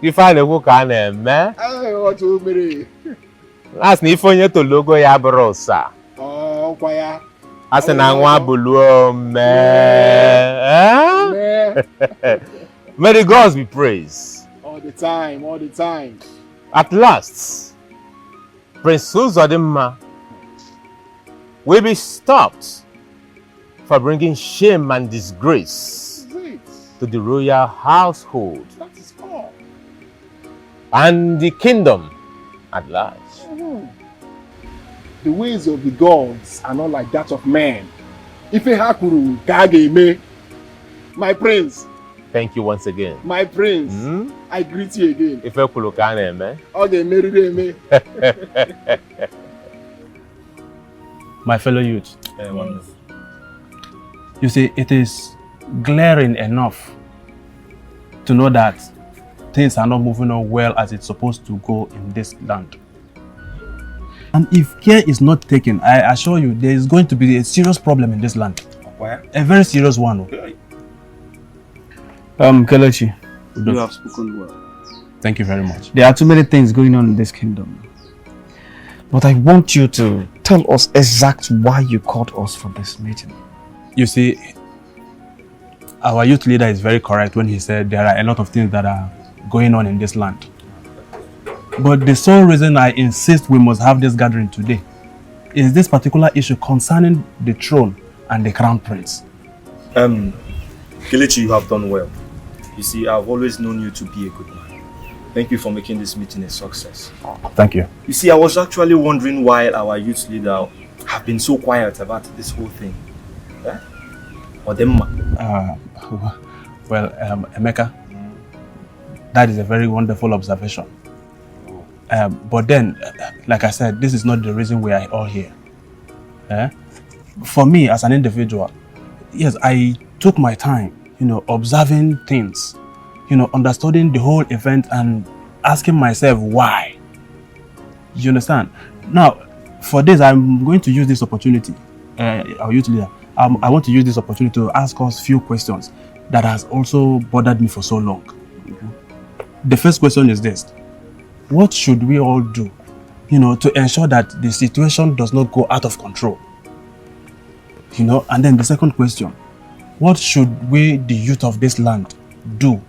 You find a book on him, man? I want to marry. That's not even to logo ya brosa. Oh, why? As an angwa bulu, man. May the gods be praised. All the time, all the time. At last, Prince Uzodimma will be stopped for bringing shame and disgrace to the royal household That is all. and the kingdom at large. The ways of the gods are not like that of men. Ife hakuru kage me. My prince. Thank you once again. My prince. I greet you again. If you look at him, Okay, marry me. My fellow youth. You see, it is glaring enough to know that things are not moving on well as it's supposed to go in this land. And if care is not taken, I assure you, there is going to be a serious problem in this land. Where? A very serious one. Kelechi, you have spoken well. Thank you very much. There are too many things going on in this kingdom. But I want you to tell us exactly why you called us for this meeting. You see, our youth leader is very correct when he said there are a lot of things that are going on in this land. But the sole reason I insist we must have this gathering today is this particular issue concerning the throne and the crown prince. Kelechi, you have done well. You see, I've always known you to be a good man. Thank you for making this meeting a success. Thank you. You see, I was actually wondering why our youth leader have been so quiet about this whole thing. Eh? Or them. Emeka, that is a very wonderful observation. But then, like I said, this is not the reason we are all here. For me, as an individual, yes, I took my time, observing things, understanding the whole event and asking myself why. You understand? Now, for this, I'm going to use this opportunity, our youth leader, I want to use this opportunity to ask us a few questions that has also bothered me for so long. The first question is this. What should we all do, to ensure that the situation does not go out of control? And then the second question, what should we, the youth of this land, do,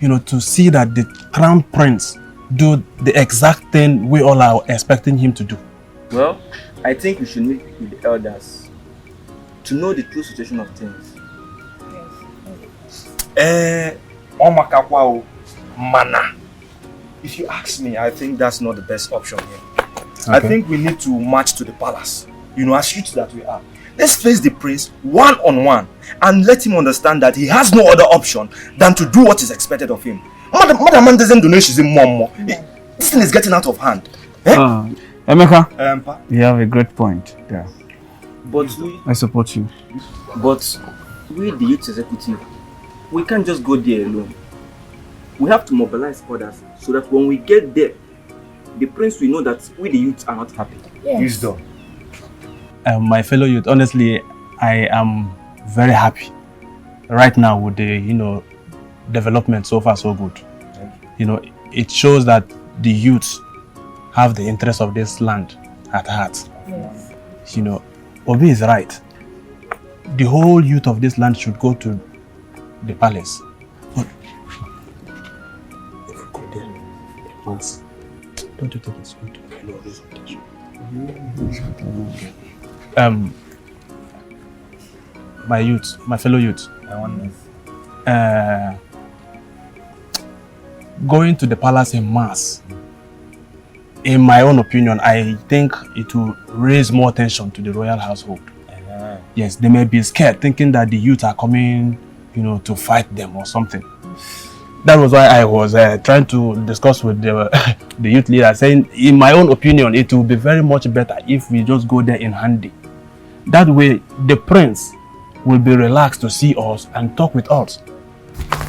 to see that the crown prince do the exact thing we all are expecting him to do? Well, I think we should meet with the elders to know the true situation of things. Mana. If you ask me, I think that's not the best option here. Okay. I think we need to march to the palace. As youth that we are. Let's face the prince one-on-one and let him understand that he has no other option than to do what is expected of him. Madam doesn't do more. This thing is getting out of hand. Emeka, you have a great point there. But I support you. But we, the youth executive, we can't just go there alone. We have to mobilize others so that when we get there, the prince will know that we, the youth, are not happy. Yes. Wisdom. My fellow youth, honestly, I am very happy right now with the, development so far so good. It shows that the youth have the interest of this land at heart. Yes. Obi is right. The whole youth of this land should go to the palace. But if we go there once, don't you think it's going to be a lot of tension? My youth, my fellow youth. Going to the palace in mass in my own opinion, I think it will raise more attention to the royal household. Yes, they may be scared, thinking that the youth are coming, to fight them or something. That was why I was trying to discuss with the youth leader, saying, in my own opinion, it will be very much better if we just go there in handy. That way, the prince will be relaxed to see us and talk with us.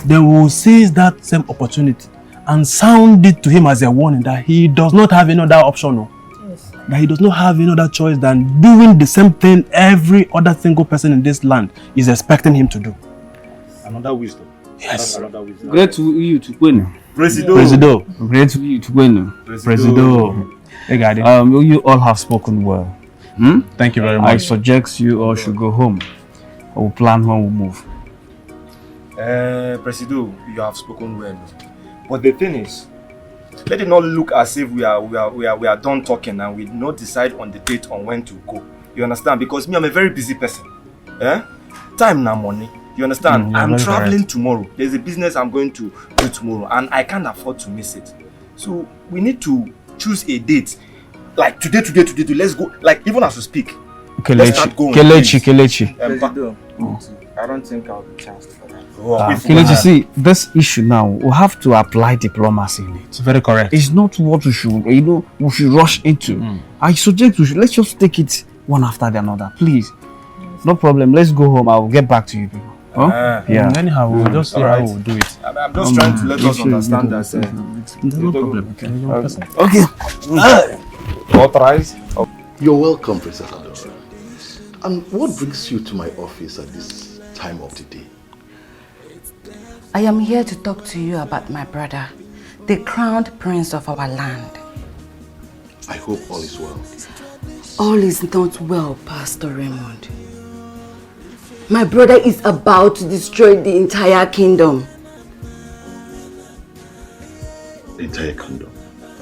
They will seize that same opportunity and sound it to him as a warning that he does not have any other option. No? Yes. That he does not have any other choice than doing the same thing every other single person in this land is expecting him to do. Another wisdom. Yes. Another wisdom. Great to you to win. Presido. Great to you to win. Presido. Hey, Daddy. You all have spoken well. Thank you very much. I suggest you all should go home. I will plan when we move. Presido, you have spoken well. But the thing is, let it not look as if we are done talking and we not decide on the date on when to go. You understand? Because me, I'm a very busy person. Time now money. You understand? I'm traveling tomorrow. There's a business I'm going to do tomorrow and I can't afford to miss it. So we need to choose a date. Like today, let's go. Like even as we speak. Kelechi. I don't think I'll be chanced for that. Kelechi, see, this issue now, we have to apply diplomacy in it. It's very correct. It's not what we should, we should rush into. I suggest let's just take it one after the other, please. No problem. Let's go home. I will get back to you people. Yeah. Anyhow, we'll just see how we'll do it. I'm just trying to let us understand that. No problem. Okay. Authorize. You're welcome, Princess Adora. And what brings you to my office at this time of the day? I am here to talk to you about my brother, the crowned prince of our land. I hope all is well. All is not well, Pastor Raymond. My brother is about to destroy the entire kingdom. The entire kingdom?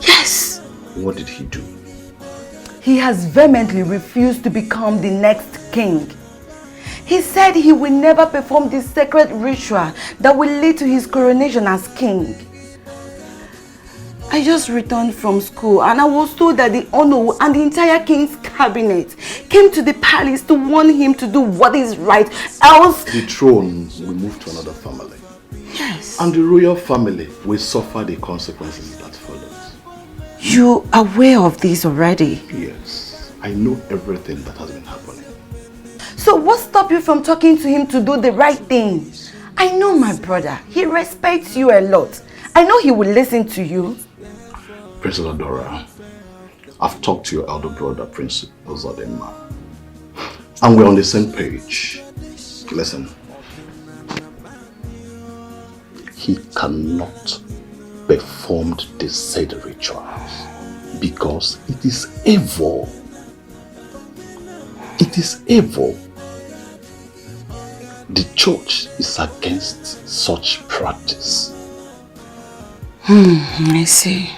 Yes! What did he do? He has vehemently refused to become the next king. He said he will never perform the sacred ritual that will lead to his coronation as king. I just returned from school and I was told that the Ono and the entire king's cabinet came to the palace to warn him to do what is right, else... The throne will move to another family. Yes. And the royal family will suffer the consequences that follows. You are aware of this already? Yes. I know everything that has been happening. So what stopped you from talking to him to do the right thing? I know my brother. He respects you a lot. I know he will listen to you. Princess Adora, I've talked to your elder brother, Prince Ozodema, and we're on the same page. Listen, he cannot perform the said rituals because it is evil. It is evil. The church is against such practice. I see.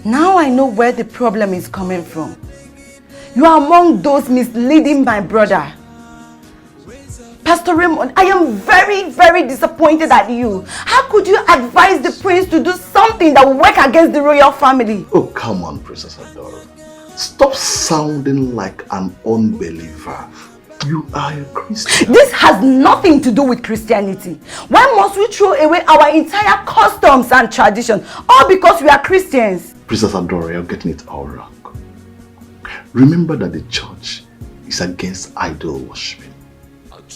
Now I know where the problem is coming from. You are among those misleading my brother. Pastor Raymond, I am very, very disappointed at you. How could you advise the prince to do something that will work against the royal family? Oh, come on, Princess Adora. Stop sounding like an unbeliever. You are a Christian. This has nothing to do with Christianity. Why must we throw away our entire customs and tradition, all because we are Christians? Princess Adora, you're getting it all wrong. Remember that the church is against idol worshiping.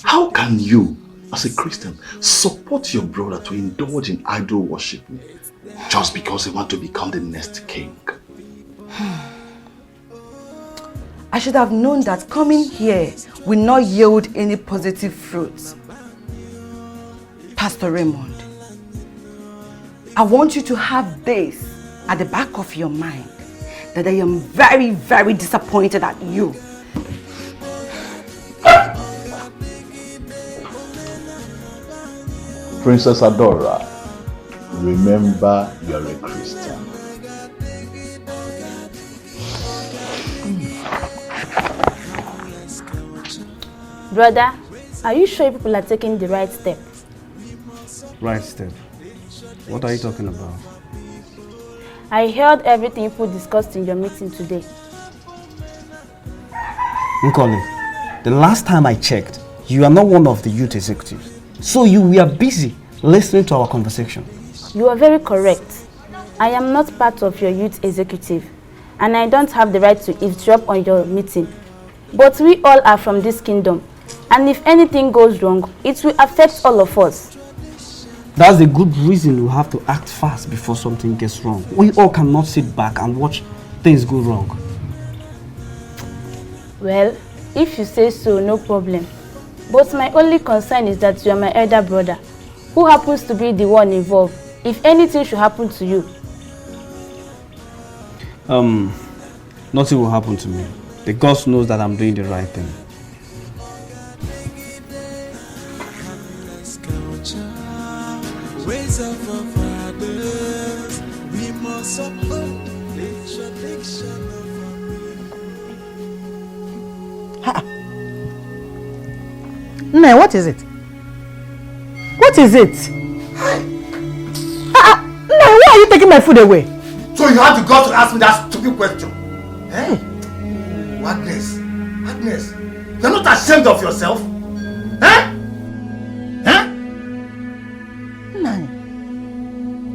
How can you, as a Christian, support your brother to indulge in idol worshiping just because he wants to become the next king? I should have known that coming here will not yield any positive fruits. Pastor Raymond, I want you to have this at the back of your mind, that I am very, very disappointed at you. Princess Adora, remember you're a Christian. Brother, are you sure people are taking the right step? Right step? What are you talking about? I heard everything you discussed in your meeting today. Nkoli, the last time I checked, you are not one of the youth executives. So you were busy listening to our conversation. You are very correct. I am not part of your youth executive, and I don't have the right to eavesdrop on your meeting. But we all are from this kingdom, and if anything goes wrong, it will affect all of us. That's a good reason we have to act fast before something gets wrong. We all cannot sit back and watch things go wrong. Well, if you say so, no problem. But my only concern is that you are my elder brother, who happens to be the one involved, if anything should happen to you. Nothing will happen to me. The God knows that I'm doing the right thing. Ways of our fathers, we must uphold the tradition of Ha! Nah, what is it? What is it? Nah, why are you taking my food away? So you have to go to ask me that stupid question? Hey, Agnes, you're not ashamed of yourself? Huh?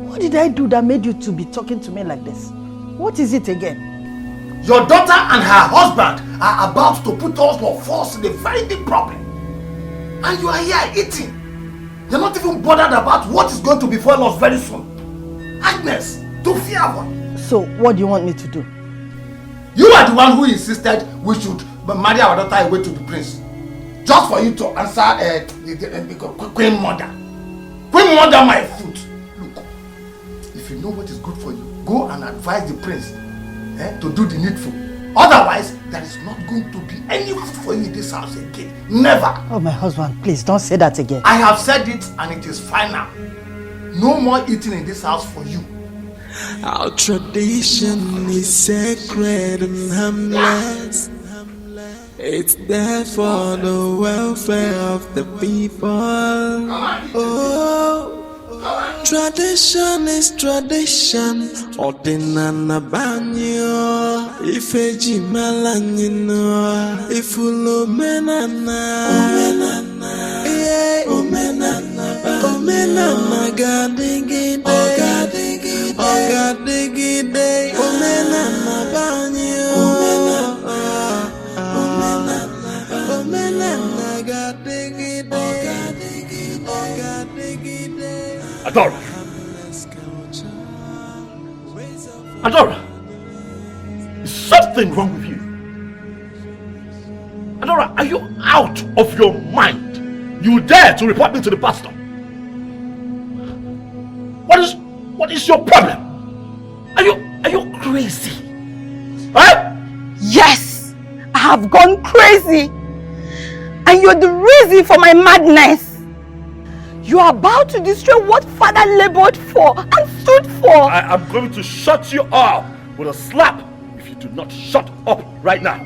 What did I do that made you to be talking to me like this? What is it again? Your daughter and her husband are about to put us for force in a very big problem. And you are here eating. You're not even bothered about what is going to befall us very soon. Agnes, to fear what? So, what do you want me to do? You are the one who insisted we should marry our daughter away to the prince. Just for you to answer the Queen Mother. Queen Mother, my foot. Look, if you know what is good for you, go and advise the prince to do the needful. Otherwise, there is not going to be any food for you in this house again. Never. Oh, my husband, please don't say that again. I have said it and it is final. No more eating in this house for you. Our tradition is sacred and harmless. It's there for the welfare of the people. Oh, tradition is tradition. Ordinana banyo. Ifeji malanyino. Ifulo menana. Omenana gadigide. Ogadigide. Omenana banyo. Adora! Adora! Is something wrong with you? Adora, are you out of your mind? You dare to report me to the pastor? What is your problem? Are you crazy? Huh? Yes! I have gone crazy! And you're the reason for my madness! You are about to destroy what Father labored for and stood for! I am going to shut you up with a slap if you do not shut up right now.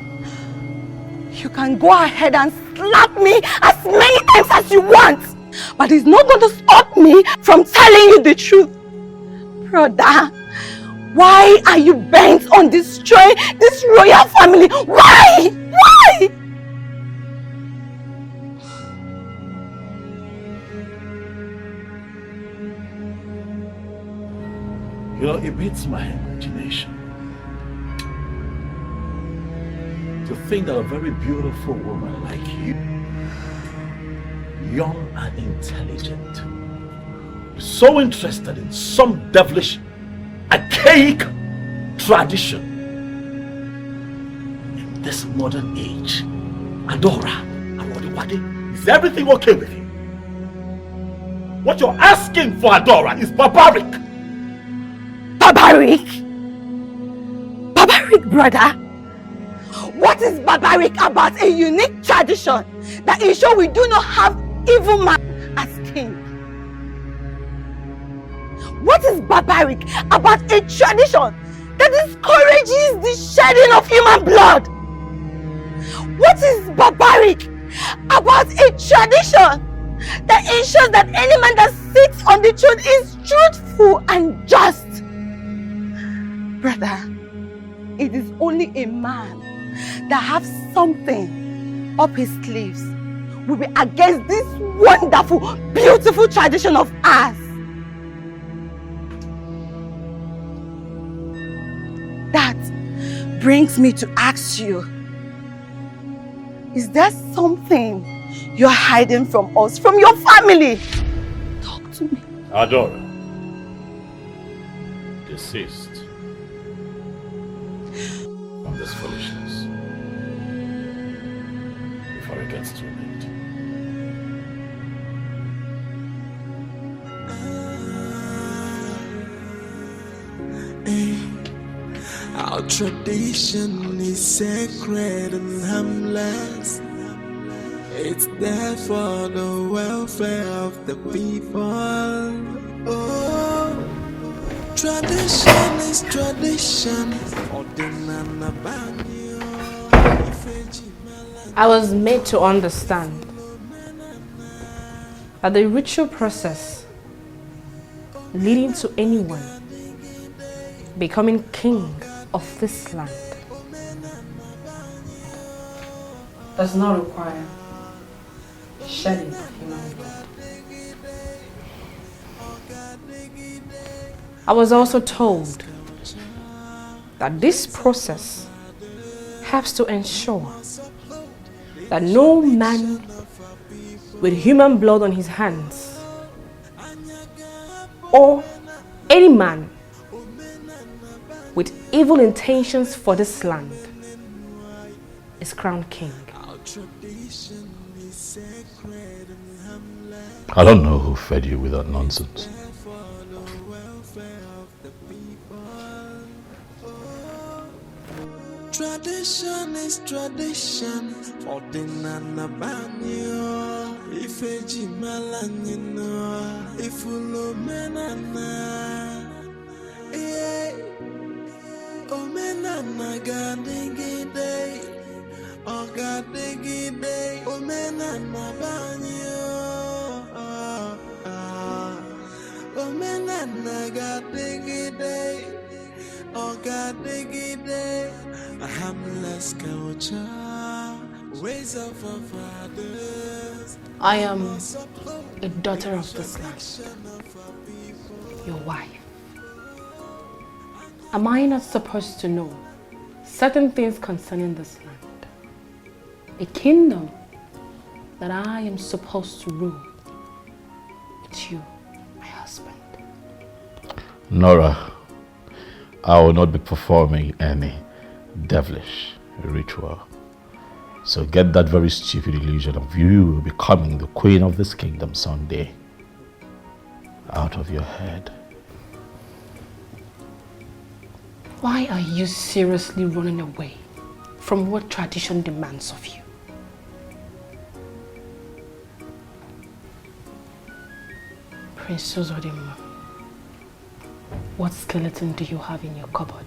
You can go ahead and slap me as many times as you want, but it's not going to stop me from telling you the truth. Brother, why are you bent on destroying this royal family? Why? Why? You know, it beats my imagination to think that a very beautiful woman like you, young and intelligent, is so interested in some devilish, archaic tradition in this modern age. Adora, is everything okay with you? What you're asking for, Adora, is barbaric. Barbaric? Barbaric, brother? What is barbaric about a unique tradition that ensures we do not have evil man as king? What is barbaric about a tradition that discourages the shedding of human blood? What is barbaric about a tradition that ensures that any man that sits on the throne is truthful and just? Brother, it is only a man that has something up his sleeves will be against this wonderful, beautiful tradition of ours. That brings me to ask you, is there something you're hiding from us, from your family? Talk to me. Adora, desist from this foolishness before it gets too late. Our tradition is sacred and harmless. It's there for the welfare of the people. Oh, tradition is tradition. I was made to understand that the ritual process leading to anyone becoming king of this land does not require shedding of human blood. I was also told that this process helps to ensure that no man with human blood on his hands or any man with evil intentions for this land is crowned king. I don't know who fed you with that nonsense. Tradition is tradition. Ordinana banyo. Ifeji malanino. Ifulo menana. Omenana gadigide. Ogadigide. Omenana banyo. Omenana gadigide. Ogadigide. A harmless culture, ways of our fathers. I am a daughter of this land, your wife. Am I not supposed to know certain things concerning this land? A kingdom that I am supposed to rule with you, my husband. Nora, I will not be performing any devilish ritual. So get that very stupid illusion of you becoming the queen of this kingdom someday out of your head. Why are you seriously running away from what tradition demands of you? Prince Uzodimma, what skeleton do you have in your cupboard?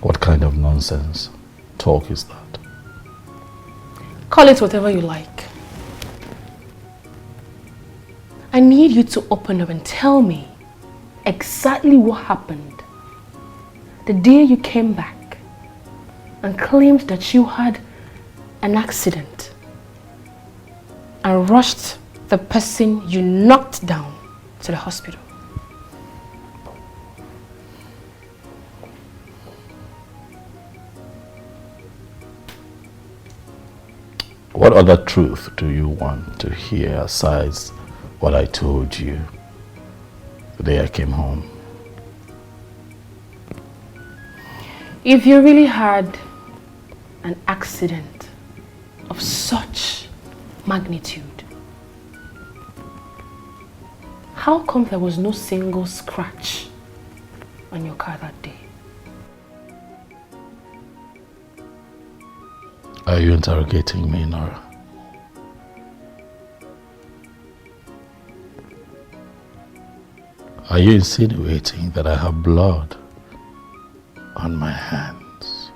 What kind of nonsense talk is that? Call it whatever you like. I need you to open up and tell me exactly what happened the day you came back and claimed that you had an accident and rushed the person you knocked down to the hospital. What other truth do you want to hear aside what I told you the day I came home? If you really had an accident of such magnitude, how come there was no single scratch on your car that day? Are you interrogating me, Nora? Are you insinuating that I have blood on my hands?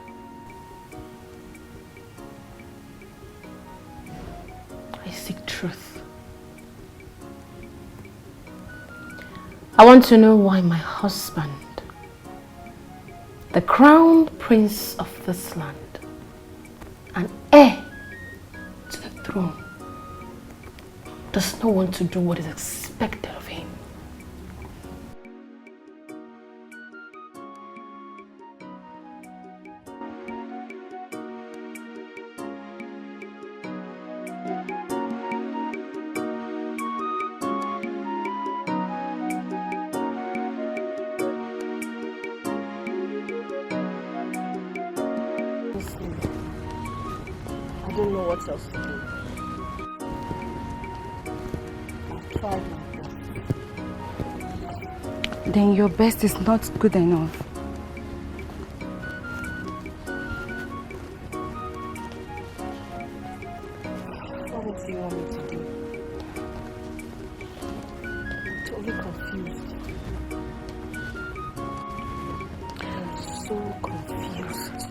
I seek truth. I want to know why my husband, The crowned prince of this land, an heir to the throne, does not want to do what is expected of him. I don't know what else to do. I've tried my best. Then your best is not good enough. What do you want me to do? I'm totally confused. I'm so confused.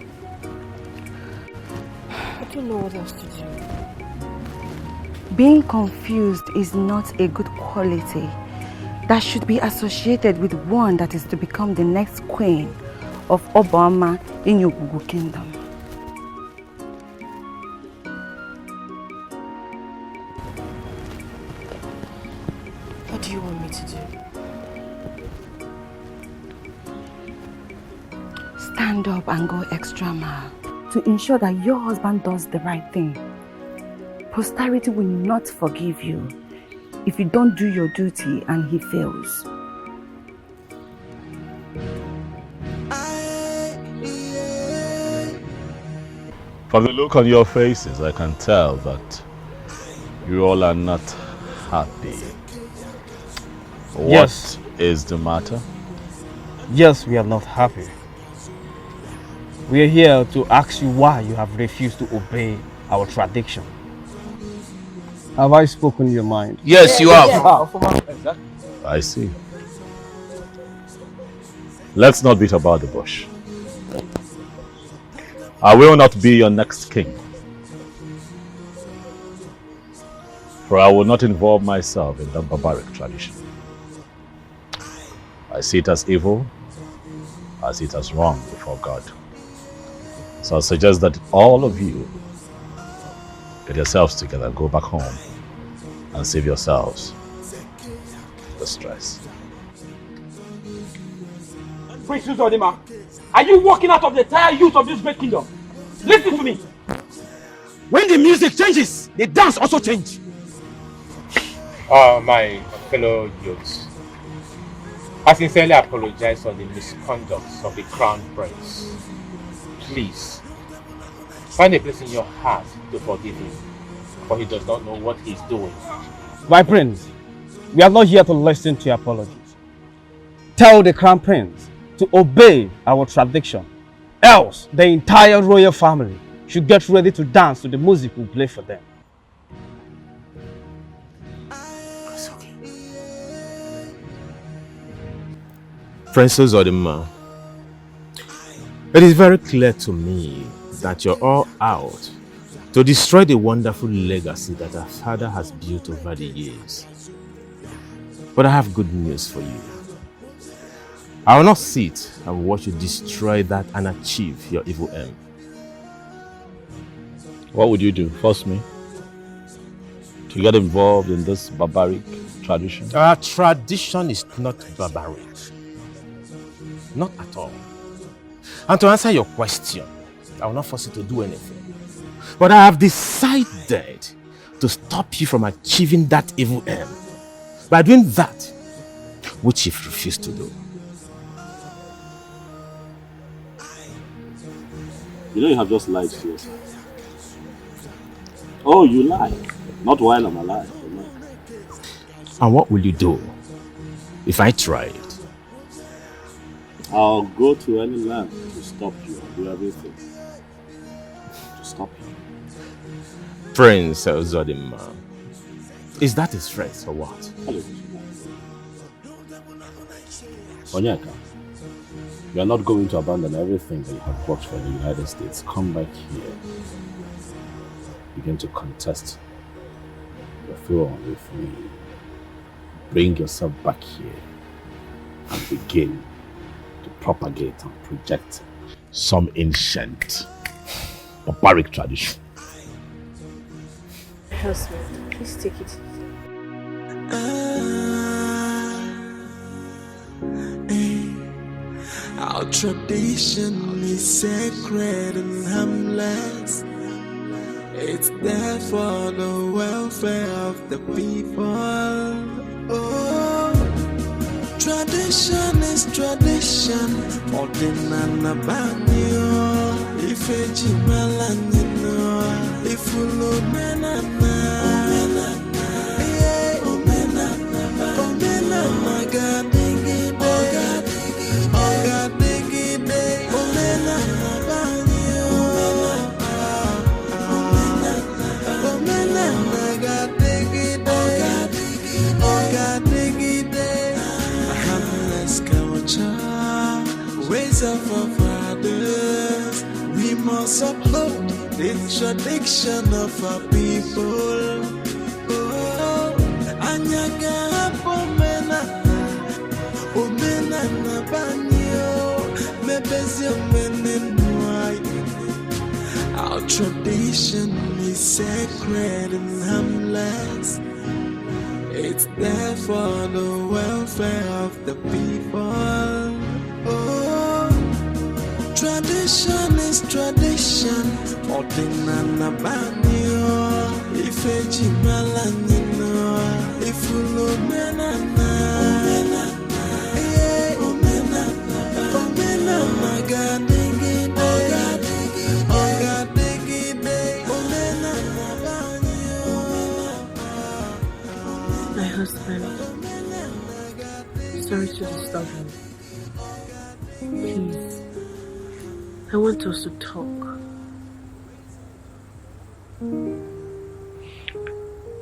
I don't know what else to do. Being confused is not a good quality that should be associated with one that is to become the next queen of Obama in your Google kingdom. What do you want me to do? Stand up and go extra mile to ensure that your husband does the right thing. Posterity will not forgive you if you don't do your duty and he fails. From the look on your faces, I can tell that you all are not happy. Yes. What is the matter? Yes, we are not happy. We are here to ask you why you have refused to obey our tradition. Have I spoken your mind? Yes, you have. I see. Let's not beat about the bush. I will not be your next king. For I will not involve myself in that barbaric tradition. I see it as evil. I see it as wrong before God. So I suggest that all of you get yourselves together, go back home and save yourselves the stress. Prince Uzodima, are you walking out of the entire youth of this great kingdom? Listen to me. When the music changes, the dance also changes. My fellow youths, I sincerely apologize for the misconduct of the crown prince. Please, find a place in your heart to forgive him, for he does not know what he's doing. My prince, we are not here to listen to your apologies. Tell the crown prince to obey our tradition, else the entire royal family should get ready to dance to the music we play for them. Princess Odima, it is very clear to me that you're all out to destroy the wonderful legacy that our father has built over the years. But I have good news for you. I will not sit and watch you destroy that and achieve your evil aim. What would you do? Force me to get involved in this barbaric tradition? Our tradition is not barbaric. Not at all. And to answer your question, I will not force you to do anything. But I have decided to stop you from achieving that evil aim by doing that which you've refused to do. You know you have just lied to yourself. Oh, you lie. Not while I'm alive. And what will you do if I try it? I'll go to any land to stop you and do everything to stop you. Prince Zodima, is that a threat or what? Hello. Onyeka, you are not going to abandon everything that you have worked for in the United States. Come back here. Begin to contest the throne with me. Bring yourself back here and begin to propagate and project some ancient barbaric tradition. Husband, please take it. Our tradition is sacred and harmless. It's there for the welfare of the people. Oh, tradition is tradition. Ordinana banyo. If a jimalanino. If you look menana. Omenana God. Ways of our fathers, we must uphold the tradition of our people. Oh, Anyaga Pomena, Omena Nabanyo, Mebezio Menenwai. Our tradition is sacred and harmless. It's there for the welfare of the people. Oh, tradition is tradition. Ordinana banyo. If a jimalanino. If you look menana. Omena magadigi My husband, sorry to disturb you. Please, I want us to talk.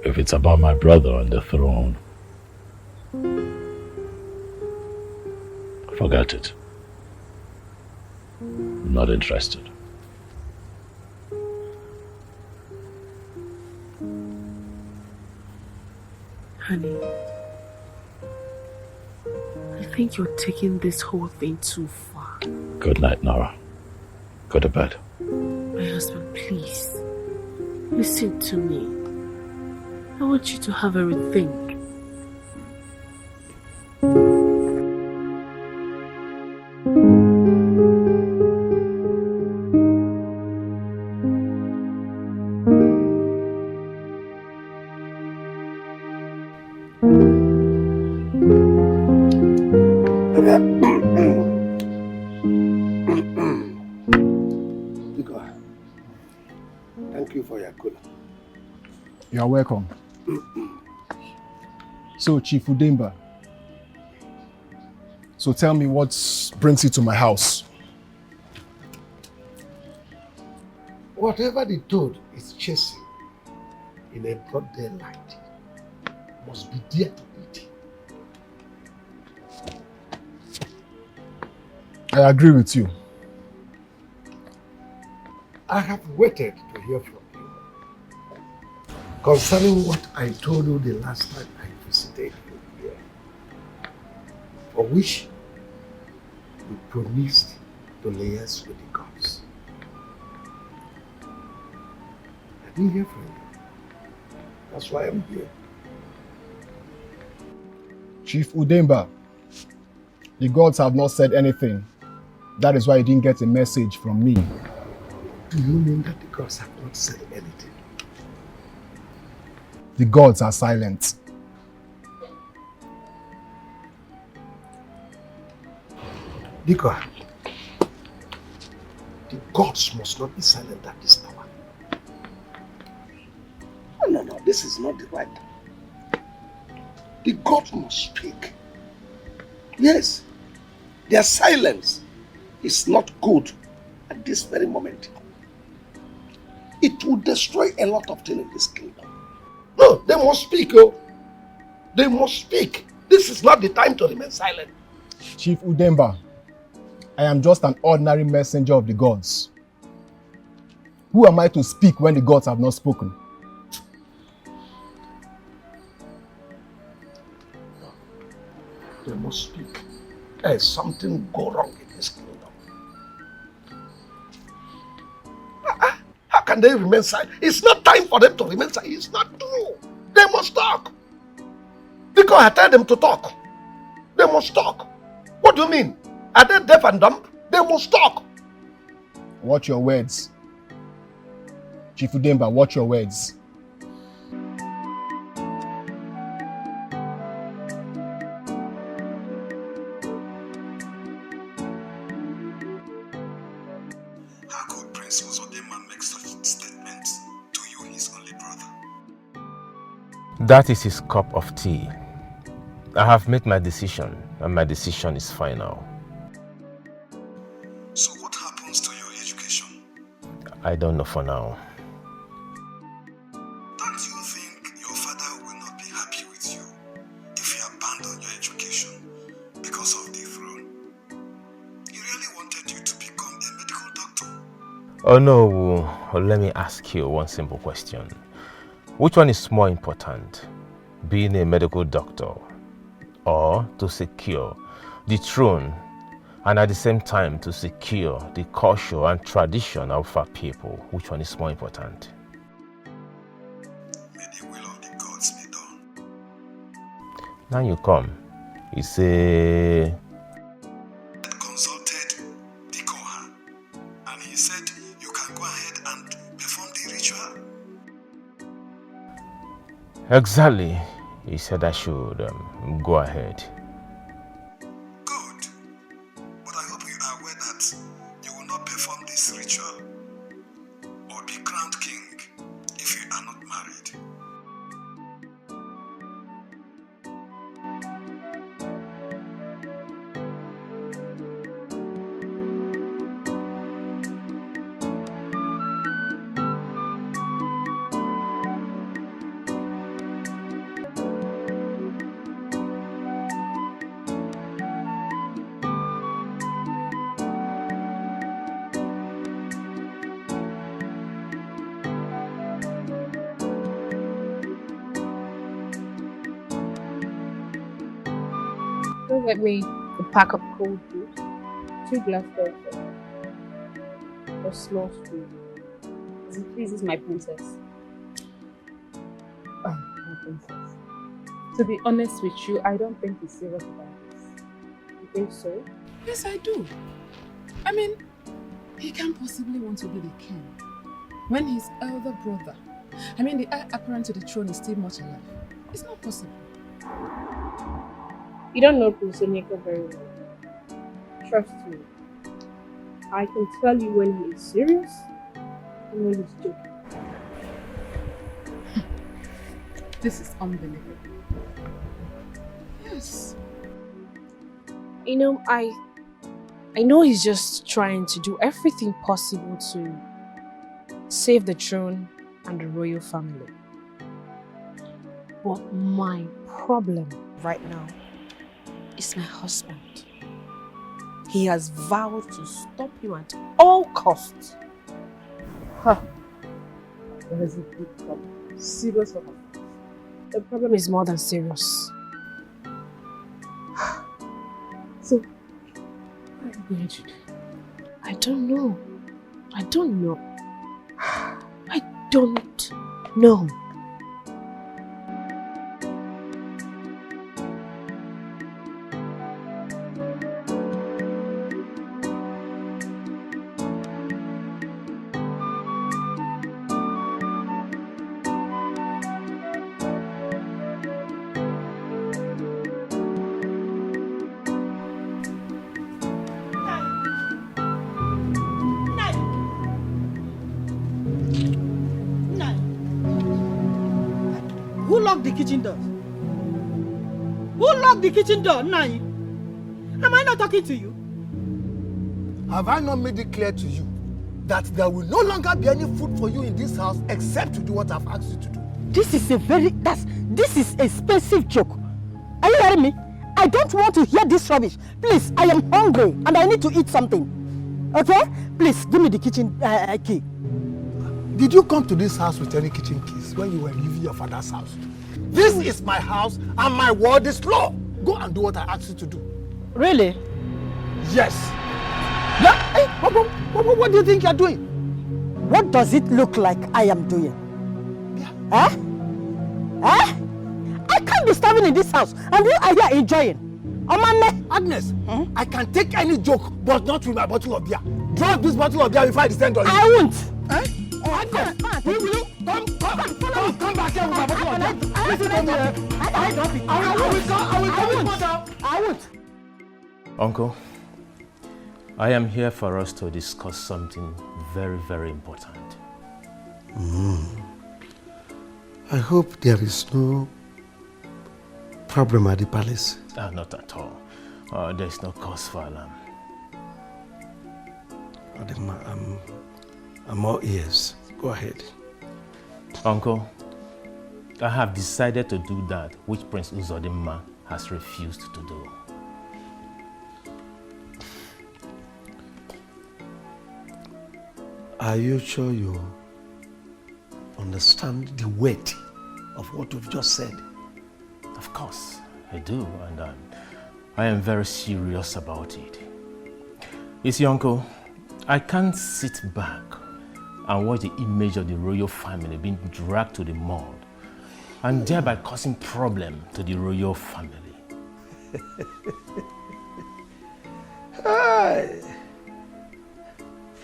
If it's about my brother on the throne, forget it. I'm not interested. Honey, I think you're taking this whole thing too far. Good night, Nora. Go to bed. My husband, please, listen to me. I want you to have a rethink. Thank you for your cooler. You're welcome. So, Chief Udemba, so tell me what brings you to my house? Whatever the toad is chasing in a broad daylight must be there to eat. I agree with you. I have waited to hear from you concerning what I told you the last time I visited you here, for which you promised to liaise with the gods. I didn't hear from you. That's why I'm here. Chief Udemba, the gods have not said anything. That is why you didn't get a message from me. Do you mean that the gods have not said anything? The gods are silent. Dika, the gods must not be silent at this power. No, this is not the right time. The gods must speak. Yes, their silence is not good at this very moment. It will destroy a lot of things in this kingdom. No, they must speak, oh. They must speak. This is not the time to remain silent. Chief Udemba, I am just an ordinary messenger of the gods. Who am I to speak when the gods have not spoken? They must speak. There's something go wrong in this kingdom. can they remain silent? It's not time for them to remain silent. It's not true. They must talk. Because I tell them to talk. They must talk. What do you mean? Are they deaf and dumb? They must talk. Watch your words. Chief Udemba, watch your words. How could Prince Uzodinma make such statements to you, his only brother? That is his cup of tea. I have made my decision, and my decision is final. So what happens to your education? I don't know for now. Don't you think your father will not be happy with you if you abandon your education because of the throne? He really wanted you to become a medical doctor. Oh no, let me ask you one simple question. Which one is more important? Being a medical doctor or to secure the throne and at the same time to secure the culture and tradition of our people? Which one is more important? May the will of the gods be done. Now you come. You say... Consulted the Koha and he said you can go ahead and perform the ritual. Exactly. He said I should go ahead. Good. But I hope you are aware that you will not perform this ritual or be crowned king if you are not married. Don't get me a pack of cold food, 2 glasses of a small spoon. As it pleases my princess. Oh, my princess. To be honest with you, I don't think he's serious about this. You think so? Yes, I do. I mean, he can't possibly want to be the king when his elder brother, the heir apparent to the throne, is still much alive. It's not possible. You don't know Prince Onyeka very well. Trust me. I can tell you when he is serious and when he's joking. This is unbelievable. Yes. You know, I know he's just trying to do everything possible to save the throne and the royal family. But my problem right now is my husband. He has vowed to stop him at all costs. Huh. There is a big problem. Serious problem. The problem is more than serious. So, what are you going to do? I don't know. I don't know. I don't know. Who locked the kitchen door? Who locked the kitchen door, Nai? Am I not talking to you? Have I not made it clear to you that there will no longer be any food for you in this house except to do what I've asked you to do? This is this is a expensive joke. Are you hearing me? I don't want to hear this rubbish. Please, I am hungry and I need to eat something. Okay? Please, give me the kitchen key. Did you come to this house with any kitchen keys when you were leaving your father's house? This is my house and my word is law. Go and do what I asked you to do. Really? Yes. Yeah? Hey, what do you think you're doing? What does it look like I am doing? Yeah. Eh? I can't be starving in this house and you are here enjoying. Agnes, I can take any joke, but not with my bottle of beer. Drop this bottle of beer before I descend on you. I won't. Eh? Agnes, will you come back here with my bottle of beer? Listen to me. I won't. Uncle, I am here for us to discuss something very, very important. I hope there is no problem at the palace. Not at all. There is no cause for alarm. I'm all ears. Go ahead. Uncle, I have decided to do that which Prince Uzodimma has refused to do. Are you sure you understand the weight of what you've just said? Of course, I do, and I am very serious about it. You see, Uncle, I can't sit back and watch the image of the royal family being dragged to the mud and thereby causing problem to the royal family.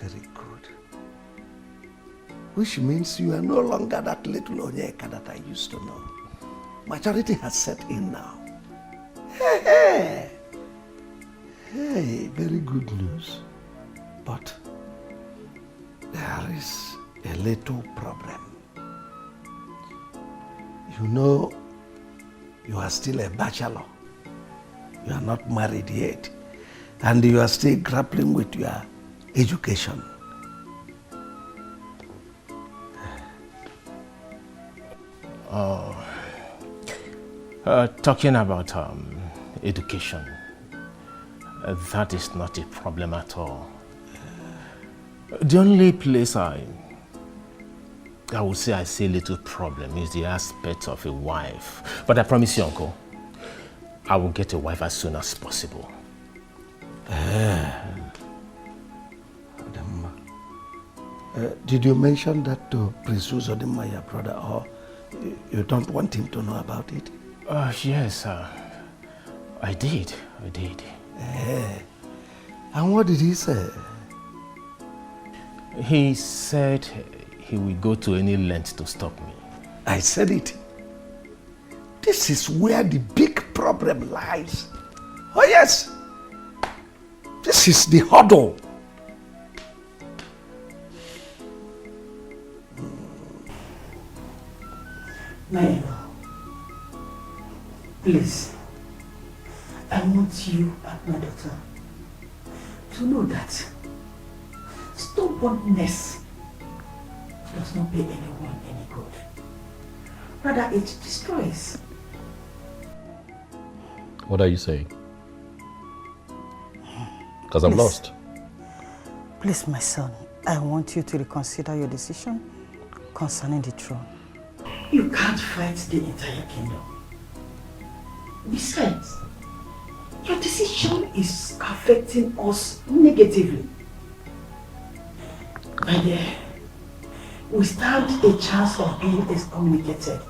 Very good. Which means you are no longer that little Onyeka that I used to know. Maturity has set in now. Hey, very good news. But there is a little problem. You know, you are still a bachelor. You are not married yet. And you are still grappling with your education. Talking about education, that is not a problem at all. The only place I would say I see a little problem is the aspect of a wife. But I promise you, Uncle, I will get a wife as soon as possible. Did you mention that to Prince Uzodimma, your brother, or you don't want him to know about it? Yes, I did. And what did he say? He said he will go to any length to stop me. I said it. This is where the big problem lies. Oh yes, this is the hurdle. My please, I want you and my daughter to know that stubbornness does not pay anyone any good. Rather, it destroys. What are you saying? Because I'm lost. Please, my son, I want you to reconsider your decision concerning the throne. You can't fight the entire kingdom. Besides, your decision is affecting us negatively. My dear, we stand a chance of being excommunicated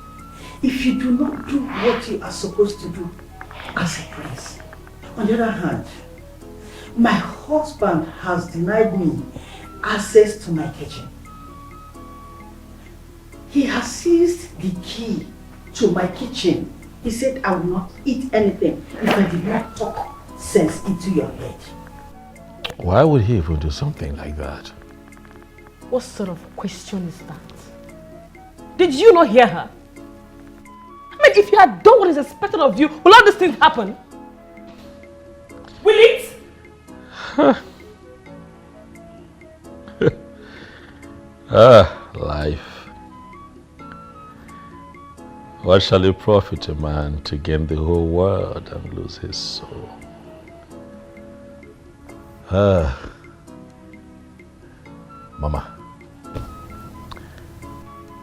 if you do not do what you are supposed to do as a prince. On the other hand, my husband has denied me access to my kitchen. He has seized the key to my kitchen. He said I will not eat anything if I did not talk sense into your head. Why would he even do something like that? What sort of question is that? Did you not hear her? I mean, if you had done what is expected of you, will all these things happen? Will it? Life. What shall it profit a man to gain the whole world and lose his soul? Mama,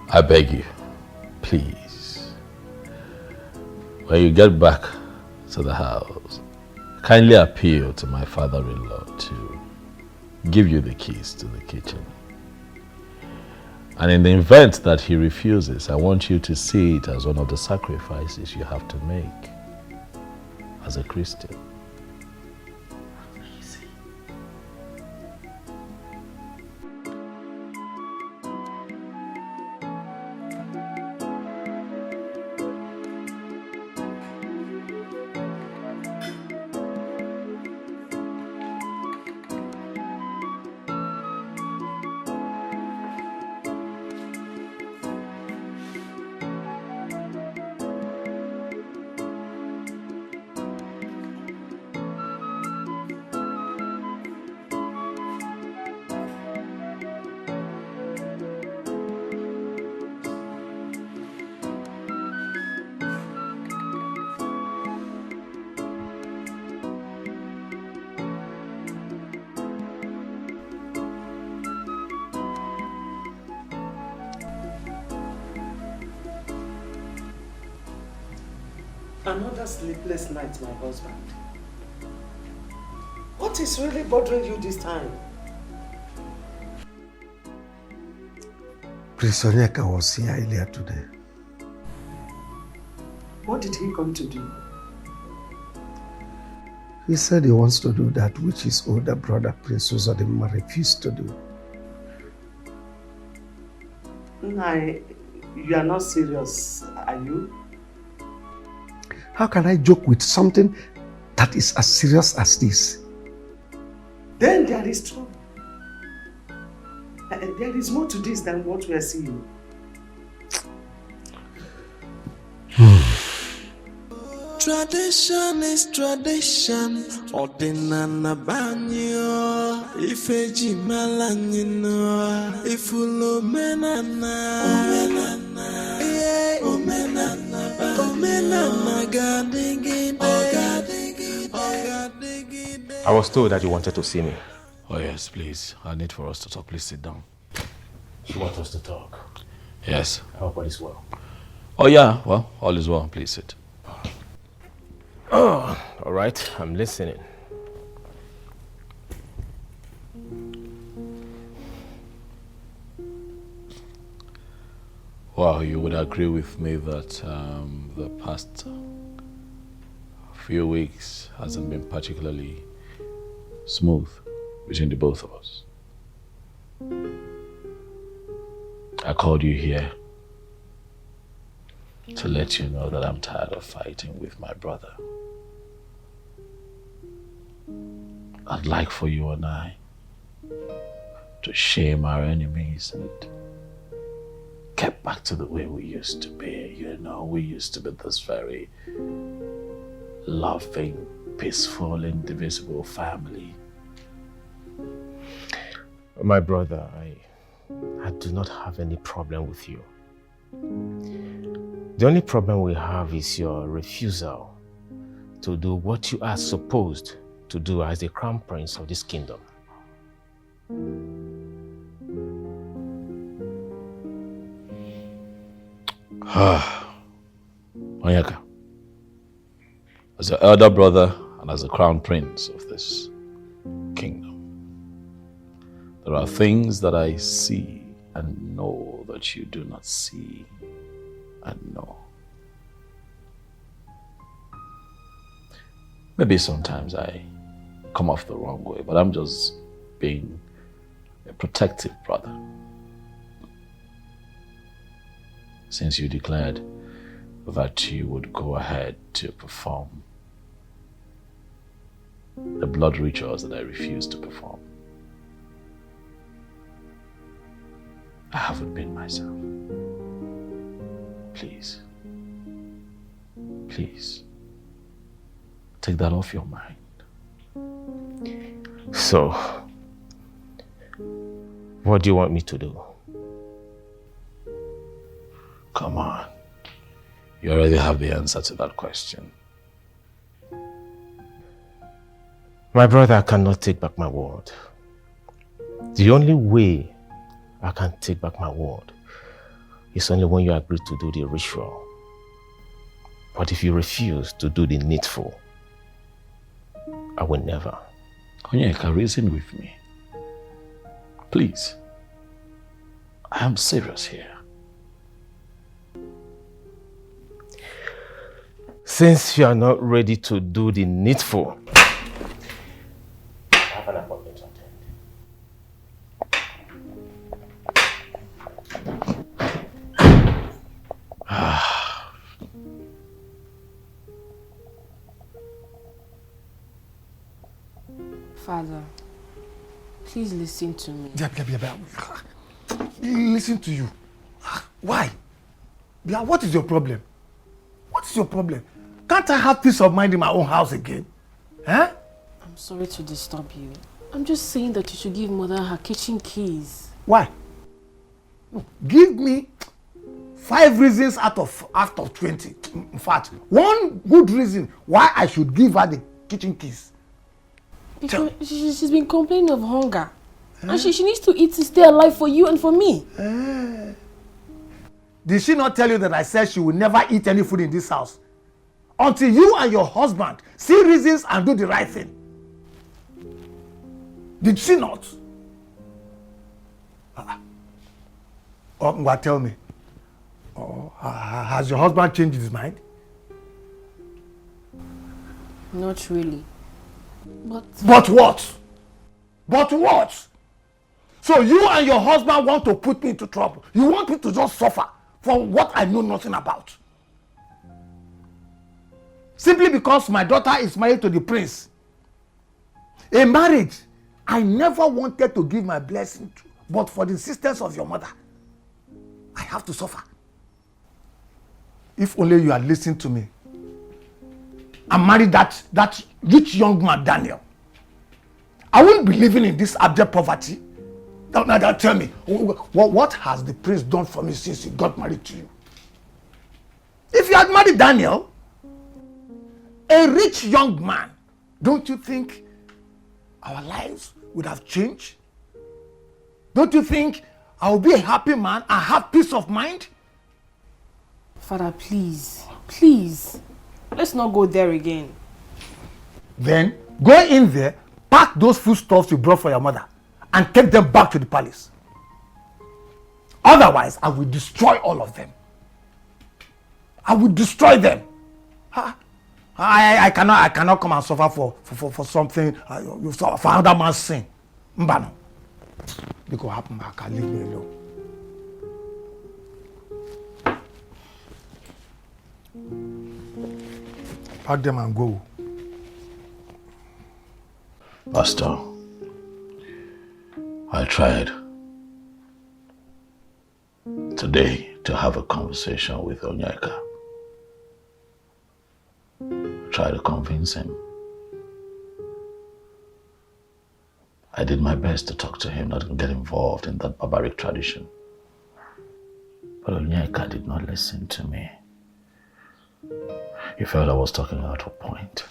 I beg you, please, when you get back to the house, kindly appeal to my father-in-law to give you the keys to the kitchen. And in the event that he refuses, I want you to see it as one of the sacrifices you have to make as a Christian. Another sleepless night, my husband. What is really bothering you this time? Prince Onyeka was here earlier today. What did he come to do? He said he wants to do that which his older brother, Prince Uzodimma, refused to do. You are not serious, are you? How can I joke with something that is as serious as this? Then there is trouble. There is more to this than what we are seeing. Tradition is tradition. Ordinana banyo. Ifeji malanyino. Ifulo menana. Omenana. Omenana. Omenana. I was told that you wanted to see me. Oh yes, please. I need for us to talk. Please sit down. You want us to talk? Yes. I hope all is well. Oh yeah, well, all is well. Please sit. Oh, all right. I'm listening. Well, you would agree with me that the past few weeks hasn't been particularly smooth between the both of us. I called you here to let you know that I'm tired of fighting with my brother. I'd like for you and I to shame our enemies and get back to the way we used to be. You know, we used to be this very loving, peaceful, indivisible family. My brother, I do not have any problem with you. The only problem we have is your refusal to do what you are supposed to do as the crown prince of this kingdom. Onyeka, as your elder brother and as the crown prince of this kingdom, there are things that I see and know that you do not see and know. Maybe sometimes I come off the wrong way, but I'm just being a protective brother. Since you declared that you would go ahead to perform the blood rituals that I refused to perform, I haven't been myself. Please, please, take that off your mind. So, what do you want me to do? Come on. You already have the answer to that question. My brother, I cannot take back my word. The only way I can take back my word is only when you agree to do the ritual. But if you refuse to do the needful, I will never. Onyeka, reason with me. Please. I am serious here. Since you are not ready to do the needful, I have an appointment to attend. Father, please listen to me. Listen to you. Why? Bia, what is your problem? What is your problem? Can't I have peace of mind in my own house again? Eh? I'm sorry to disturb you. I'm just saying that you should give Mother her kitchen keys. Why? Give me 5 reasons out of 20. In fact, one good reason why I should give her the kitchen keys. Because she's been complaining of hunger. And she needs to eat to stay alive for you and for me. Did she not tell you that I said she will never eat any food in this house? Until you and your husband see reasons and do the right thing. Did she not? Tell me. Has your husband changed his mind? Not really. But what? But what? So you and your husband want to put me into trouble. You want me to just suffer for what I know nothing about. Simply because my daughter is married to the prince. A marriage I never wanted to give my blessing to, but for the insistence of your mother, I have to suffer. If only you had listened to me and married that rich young man, Daniel, I wouldn't be living in this abject poverty. Now tell me, what has the prince done for me since he got married to you? If you had married Daniel, a rich young man, don't you think our lives would have changed? Don't you think I will be a happy man and have peace of mind? Father, please, please, let's not go there again. Then go in there, pack those foodstuffs you brought for your mother and take them back to the palace. Otherwise, I will destroy all of them. I will destroy them. I cannot come and suffer for something, for another man's sin. Mbano. It could happen back, leave me alone. Pack them and go. Pastor, I tried today to have a conversation with Onyeka. Try to convince him. I did my best to talk to him not to get involved in that barbaric tradition. But Onyeka did not listen to me. He felt I was talking out of point.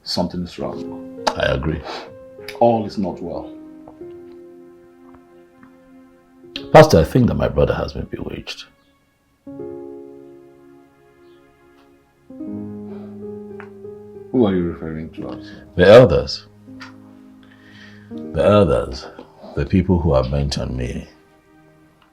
Something is wrong. I agree. All is not well. Pastor, I think that my brother has been bewitched. Who are you referring to as? The elders. The elders. The people who have bent on me,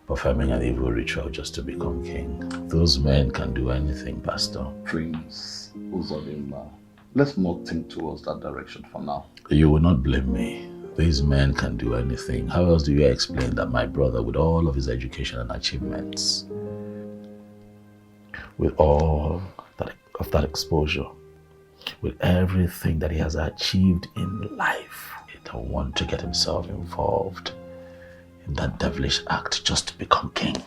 performing an evil ritual just to become king. Those men can do anything, Pastor. Prince Uzodimba, let's not think towards that direction for now. You will not blame me. These men can do anything. How else do you explain that my brother, with all of his education and achievements, with all of that exposure, with everything that he has achieved in life, he don't want to get himself involved in that devilish act just to become king?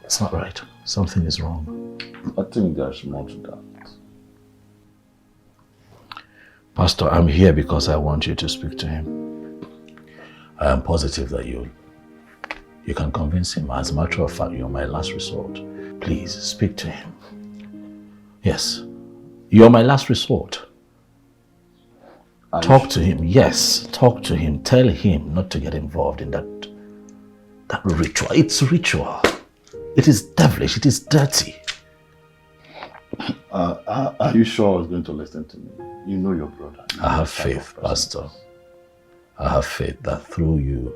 It's not right. Something is wrong. I think there's more to that. Pastor, I'm here because I want you to speak to him. I am positive that you can convince him. As a matter of fact, you're my last resort. Please, speak to him. Yes, you're my last resort. Talk to him. Yes, talk to him. Tell him not to get involved in that ritual. It's ritual. It is devilish. It is dirty. Are you sure he's going to listen to me? You know your brother. I have faith, Pastor. I have faith that through you,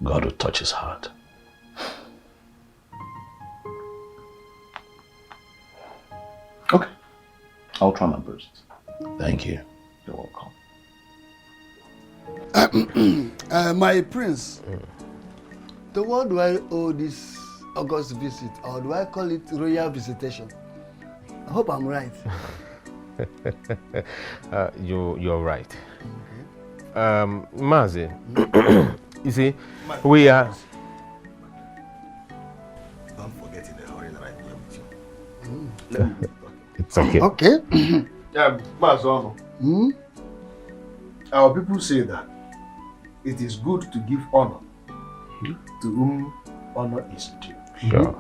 God will touch his heart. Okay. I'll try my best. Thank you. You're welcome. My prince, to what do I owe this August visit, or do I call it royal visitation? I hope I'm right. You're right. Mazi, you see, we are... Don't forget in a hurry that I'm here with you. It's okay. Okay. Mazono. Our people say that it is good to give honor to whom honor is due. Sure.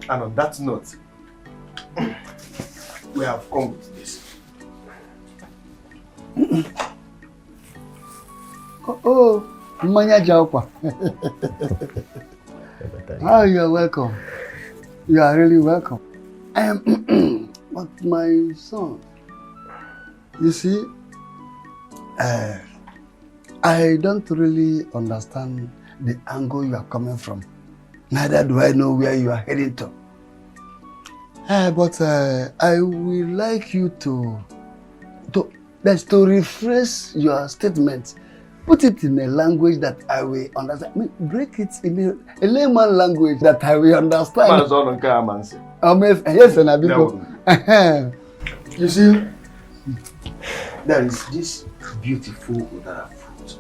And on that note, we have come with this. Oh, Manya Jaupa. Oh, you're welcome. You are really welcome. But my son, you see, I don't really understand the angle you are coming from. Neither do I know where you are heading to. But I would like you to rephrase your statement. Put it in a language that I will understand. I mean, break it in a layman language that I will understand. Yes, and I You see, there is this beautiful udara fruit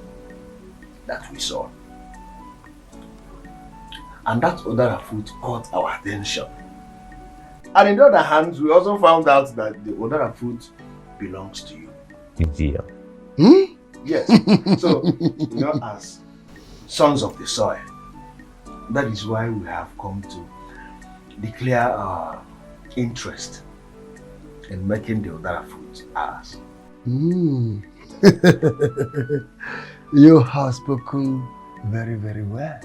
that we saw. And that udara fruit caught our attention. And in the other hand, we also found out that the udara fruit belongs to you. Yeah. Yes. So, as sons of the soil, that is why we have come to declare our interest in making the udara fruit ours. You have spoken very, very well.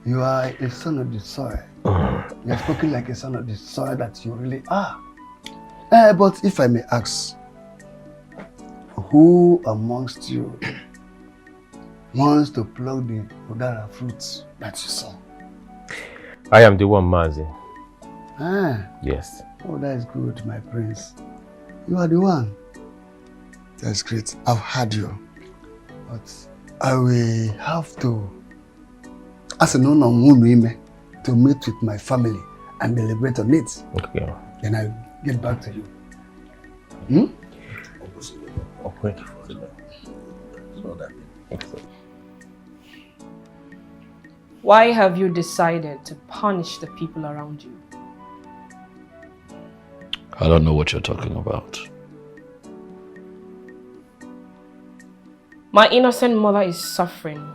You are a son of the soil. You are spoken like a son of the soil that you really are. But if I may ask, who amongst you wants to pluck the udara fruits that you saw? I am the one, Mazi. Yes. Oh, that is good, my prince. You are the one. That's great. I've heard you. But I will have to, as a non-woman, to meet with my family and deliberate on it. Okay. Then I'll get back to you. Why have you decided to punish the people around you? I don't know what you're talking about. My innocent mother is suffering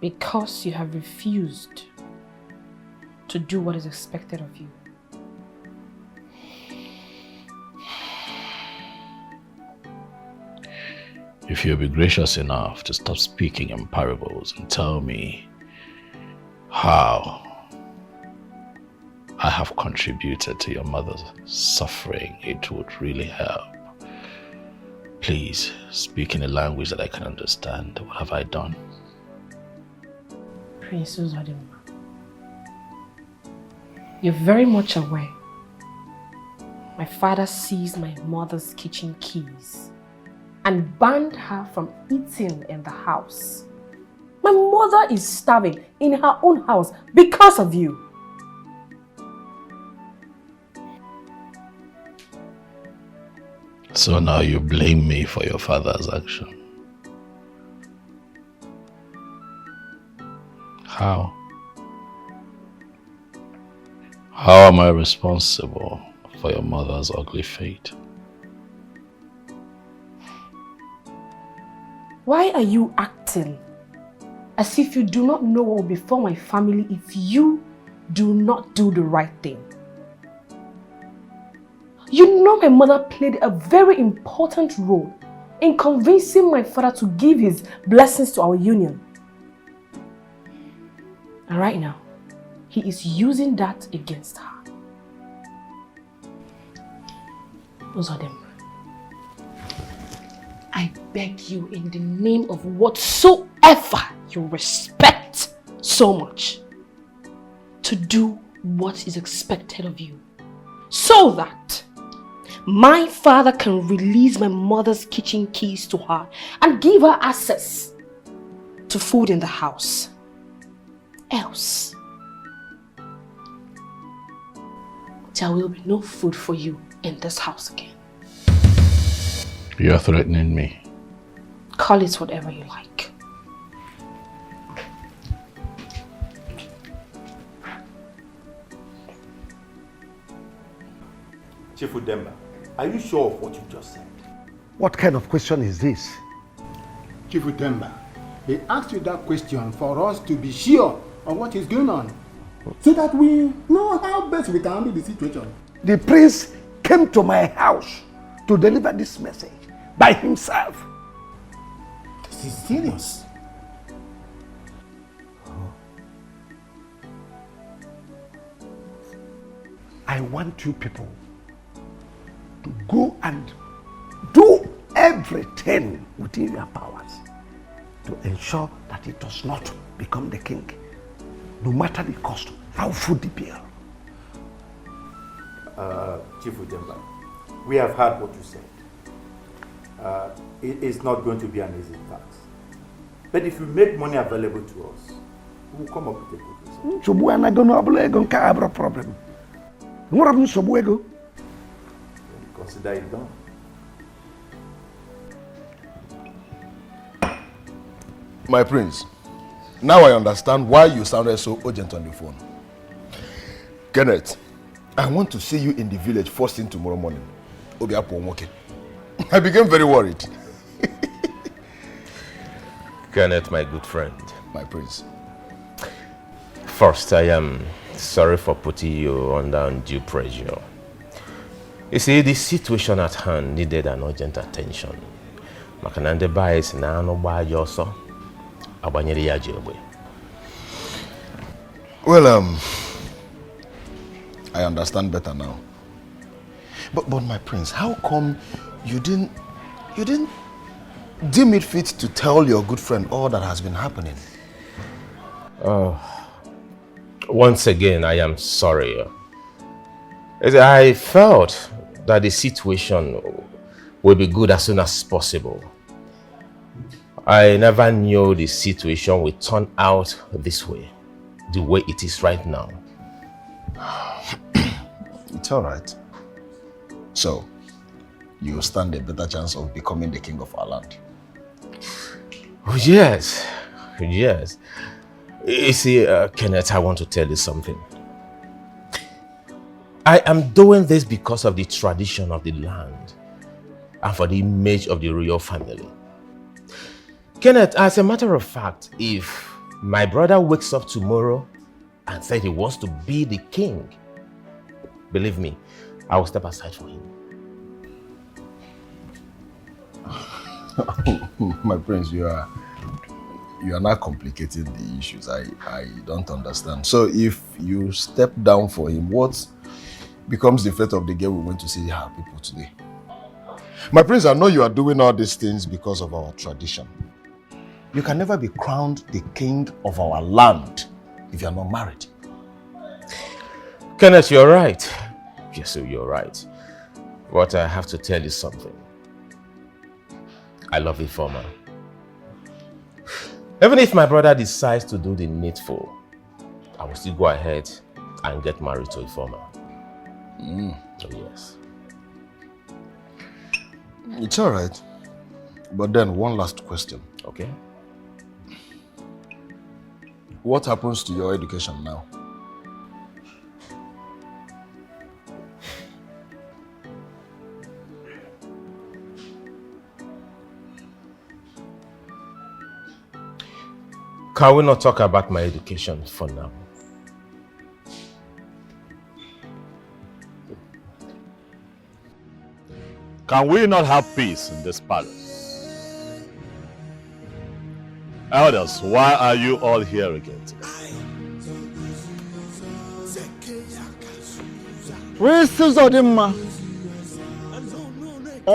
because you have refused to do what is expected of you. If you'll be gracious enough to stop speaking in parables and tell me how I have contributed to your mother's suffering, it would really help. Please, speak in a language that I can understand. What have I done? Prince Uzodimma, you're very much aware. My father seized my mother's kitchen keys and banned her from eating in the house. My mother is starving in her own house because of you. So now you blame me for your father's action. How? How am I responsible for your mother's ugly fate? Why are you acting as if you do not know what will befall my family if you do not do the right thing? You know my mother played a very important role in convincing my father to give his blessings to our union. And right now, he is using that against her. Uzodimma, I beg you in the name of whatsoever you respect so much to do what is expected of you so that my father can release my mother's kitchen keys to her and give her access to food in the house. Else, there will be no food for you in this house again. You're threatening me. Call it whatever you like. Chief Udemba, are you sure of what you just said? What kind of question is this? Chief Udemba, he asked you that question for us to be sure of what is going on, so that we know how best we can handle the situation. The prince came to my house to deliver this message by himself. This is serious. I want you people to go and do everything within your powers to ensure that it does not become the king, no matter the cost. I'll foot the bill. Chief Udemba, we have heard what you said. It is not going to be an easy task. But if you make money available to us, we will come up with a good result. Problem. Consider it done. My prince, now I understand why you sounded so urgent on the phone. Kenneth, I want to see you in the village first thing tomorrow morning. I became very worried. Kenneth, my good friend. My prince. First, I am sorry for putting you under undue pressure. You see, the situation at hand needed an urgent attention. Makanande bias na no ba yoso. Abanyere ya jebe. Well, I understand better now. But my prince, how come you didn't deem it fit to tell your good friend all that has been happening? Once again, I am sorry. I felt that the situation will be good as soon as possible. I never knew the situation would turn out this way, the way it is right now. It's all right. So, you stand a better chance of becoming the king of our land. Oh, yes. Yes. You see, Kenneth, I want to tell you something. I am doing this because of the tradition of the land and for the image of the royal family. Kenneth, as a matter of fact, if my brother wakes up tomorrow and says he wants to be the king, believe me, I will step aside for him. My prince, you are not complicating the issues. I don't understand. So if you step down for him, what becomes the fate of the girl we went to see her people today? My prince, I know you are doing all these things because of our tradition. You can never be crowned the king of our land if you are not married. Kenneth, you're right. Yes, you're right. But I have to tell you something. I love Ifeoma. Even if my brother decides to do the needful, I will still go ahead and get married to Ifeoma. Oh, yes. It's all right. But then one last question. Okay. What happens to your education now? Can we not talk about my education for now? Can we not have peace in this palace? Elders, why are you all here again today? The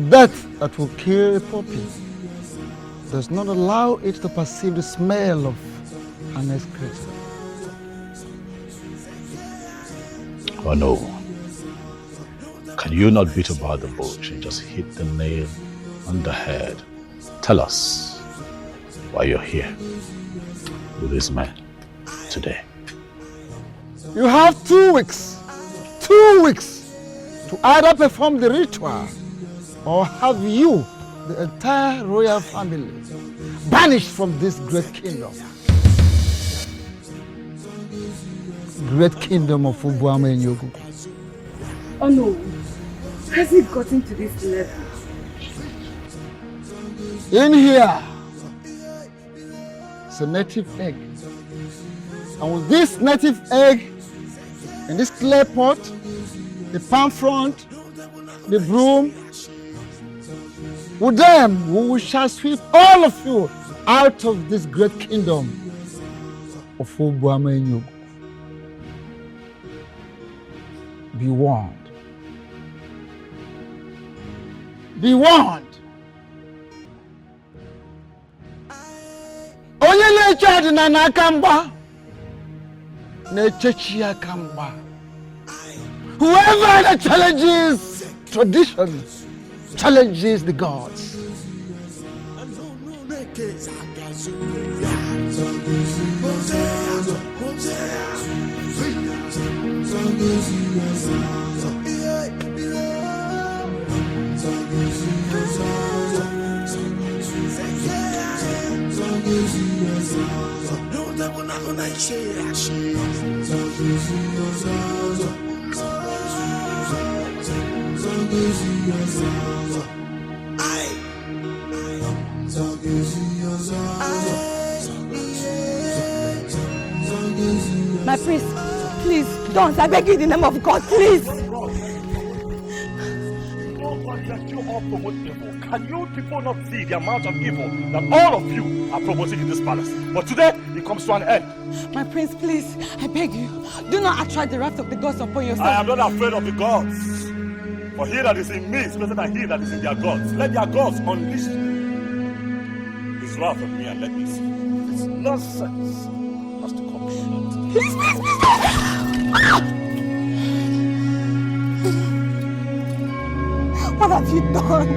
death that will kill a puppy does not allow it to perceive the smell of an excreta. Oh no. Can you not beat about the bush and just hit the nail on the head? Tell us why you're here with this man today. You have 2 weeks. 2 weeks to either perform the ritual or have you, the entire royal family, banished from this great kingdom. Great kingdom of Ubuama and Yogugu. Oh no, has it gotten to this level? In here, it's a native egg. And with this native egg, in this clay pot, the palm front, the broom, with them we shall sweep all of you out of this great kingdom of Ubuama and Yogugu. Be warned. Be warned. Onye na-eche na n'aka mgba na-echechi aka mgba. Whoever that challenges tradition challenges the gods. My priest, please, don't. I beg you in the name of God, please. Can you people not see the amount of evil that all of you are promoting in this palace? But today, it comes to an end. My prince, please, I beg you, do not attract the wrath of the gods upon yourself. I am not afraid of the gods. For he that is in me is better than he that is in their gods. Let their gods unleash his wrath on me and let me see. This nonsense has to come short. Please, please, please! What have you done?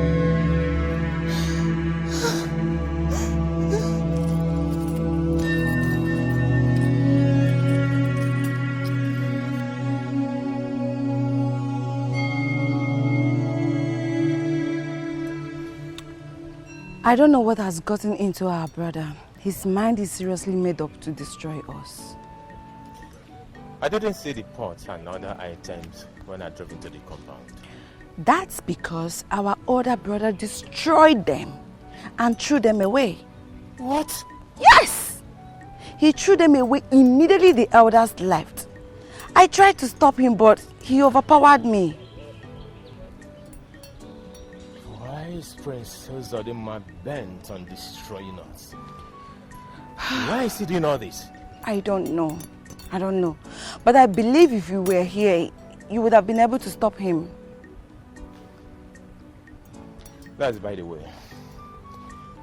I don't know what has gotten into our brother. His mind is seriously made up to destroy us. I didn't see the pots and other items when I drove into the compound. That's because our older brother destroyed them and threw them away. What? Yes! He threw them away immediately the elders left. I tried to stop him, but he overpowered me. Why is Prince Uzodinma bent on destroying us? Why is he doing all this? I don't know. I don't know. But I believe if you were here, you would have been able to stop him. That's by the way.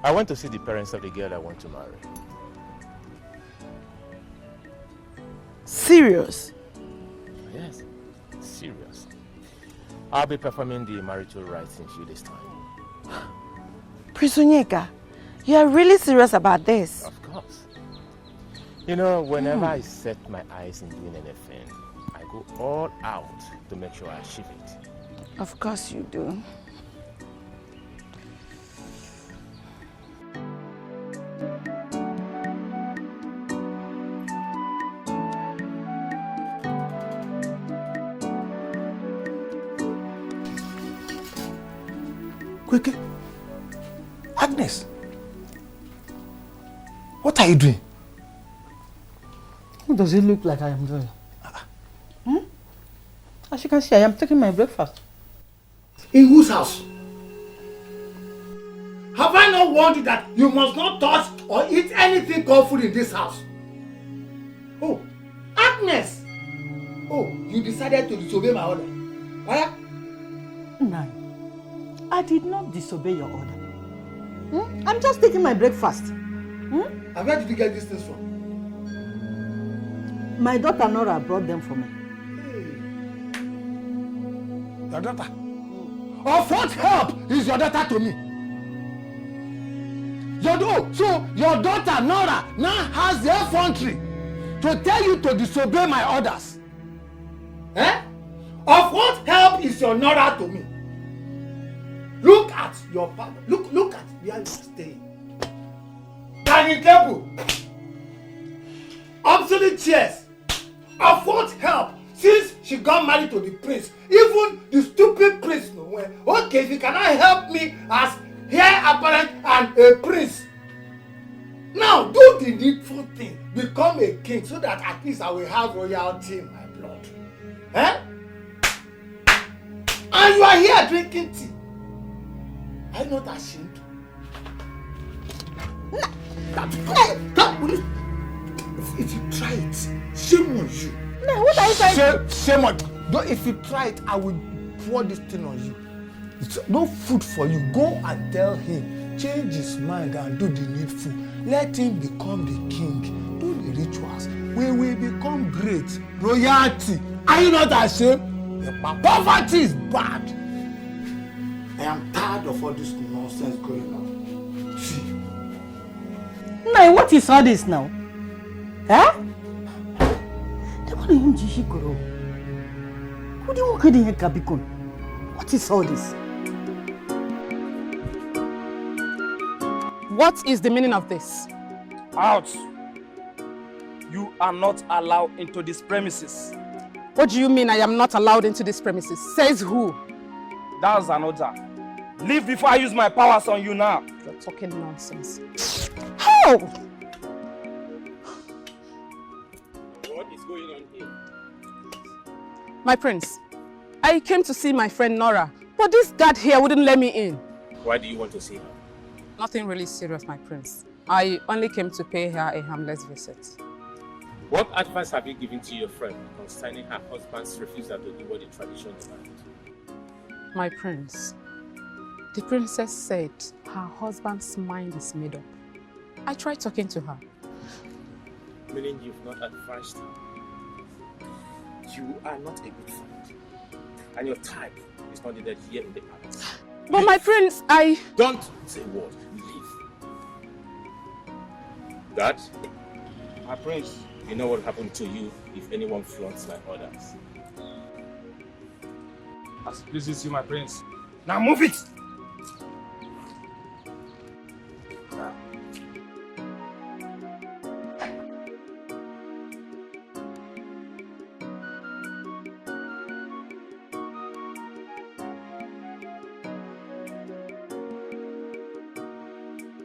I went to see the parents of the girl I want to marry. Serious? Yes, serious. I'll be performing the marital rites in a few days' time. Prince Onyeka, you are really serious about this? Of course. You know, whenever I set my eyes in doing anything, I go all out to make sure I achieve it. Of course you do. Quickly. Agnes, what are you doing? What does it look like I am doing? As you can see, I am taking my breakfast. In whose house? Have I not warned you that you must not touch or eat anything called food in this house? Oh, Agnes! Oh, you decided to disobey my order. What? No, I did not disobey your order. I'm just taking my breakfast. And where did you get these things from? My daughter Nora brought them for me. Your daughter? Of what help is your daughter to me? So your daughter Nora now has the effrontery to tell you to disobey my orders. Eh? Of what help is your Nora to me? Look at your father. Look at where you are staying. Dining table. Obsolete chairs. Of what help? Since she got married to the prince, even the stupid prince no way. Okay, if you cannot help me as heir apparent and a prince, now do the needful thing. Become a king so that at least I will have royalty in my blood. Eh? And you are here drinking tea. Are you not ashamed? If you try it, shame on you. No, what are you trying to? Shame on you. If you try it, I will pour this thing on you. It's no food for you. Go and tell him, change his mind and do the needful. Let him become the king. Do the rituals. We will become great. Royalty. Are you not ashamed? Poverty is bad. I am tired of all this nonsense going on. See. No, what is all this now? Huh? What is all this? What is the meaning of this? Out! You are not allowed into this premises. What do you mean I am not allowed into this premises? Says who? That's an order. Leave before I use my powers on you now. You're talking nonsense. How? What is going on here? My prince, I came to see my friend Nora, but this guard here wouldn't let me in. Why do you want to see her? Nothing really serious, my prince. I only came to pay her a harmless visit. What advice have you given to your friend concerning her husband's refusal to do what the tradition demands? My prince, the princess said her husband's mind is made up. I tried talking to her. Meaning you've not advised her. You are not a good friend. And your type is not needed here in the palace. But my prince, I... Don't say a word. Leave. Dad? My prince. You know what happened to you if anyone flaunts my orders. As it pleases you, my prince. Now move it!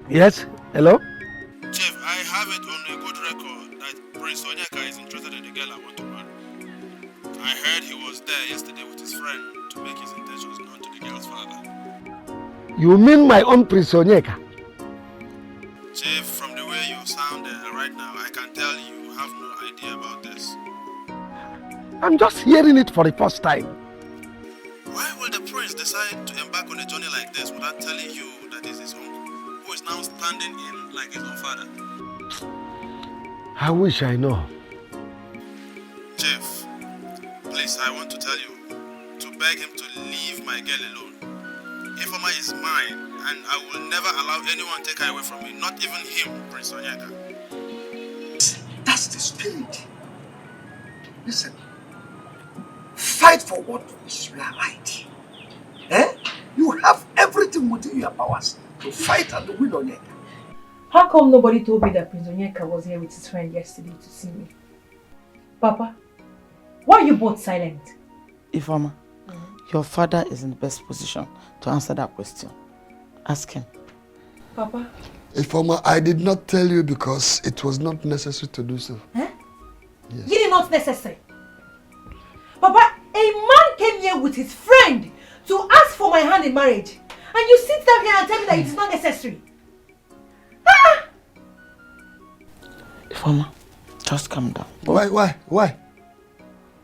Yes, hello? Chief, I have it on a good record that Prince Onyeka is interested in the girl I want to marry. I heard he was there yesterday with his friend to make his intentions known to the girl's father. You mean my own Prince Onyeka? Chief, from the way you sound right now, I can tell you have no idea about this. I'm just hearing it for the first time. Why will the prince decide to embark on a journey like this without telling you that this is his uncle, who is now standing in like his own father? I wish I know. Chief, please, I want to tell you to beg him to leave my girl alone. Ifeoma is mine, and I will never allow anyone take her away from me, not even him, Prince Onyeka. That's the spirit. Listen, fight for what is right. Eh? You have everything within your powers to fight and win Onyeka. How come nobody told me that Prince Onyeka was here with his friend yesterday to see me? Papa, why are you both silent? Ifeoma, your father is in the best position to answer that question. Ask him. Papa? Ifeoma, I did not tell you because it was not necessary to do so. Huh? Yes. It is not necessary. Papa, a man came here with his friend to ask for my hand in marriage. And you sit down here and tell me that it is not necessary. Ah! Ifeoma, just calm down. Why?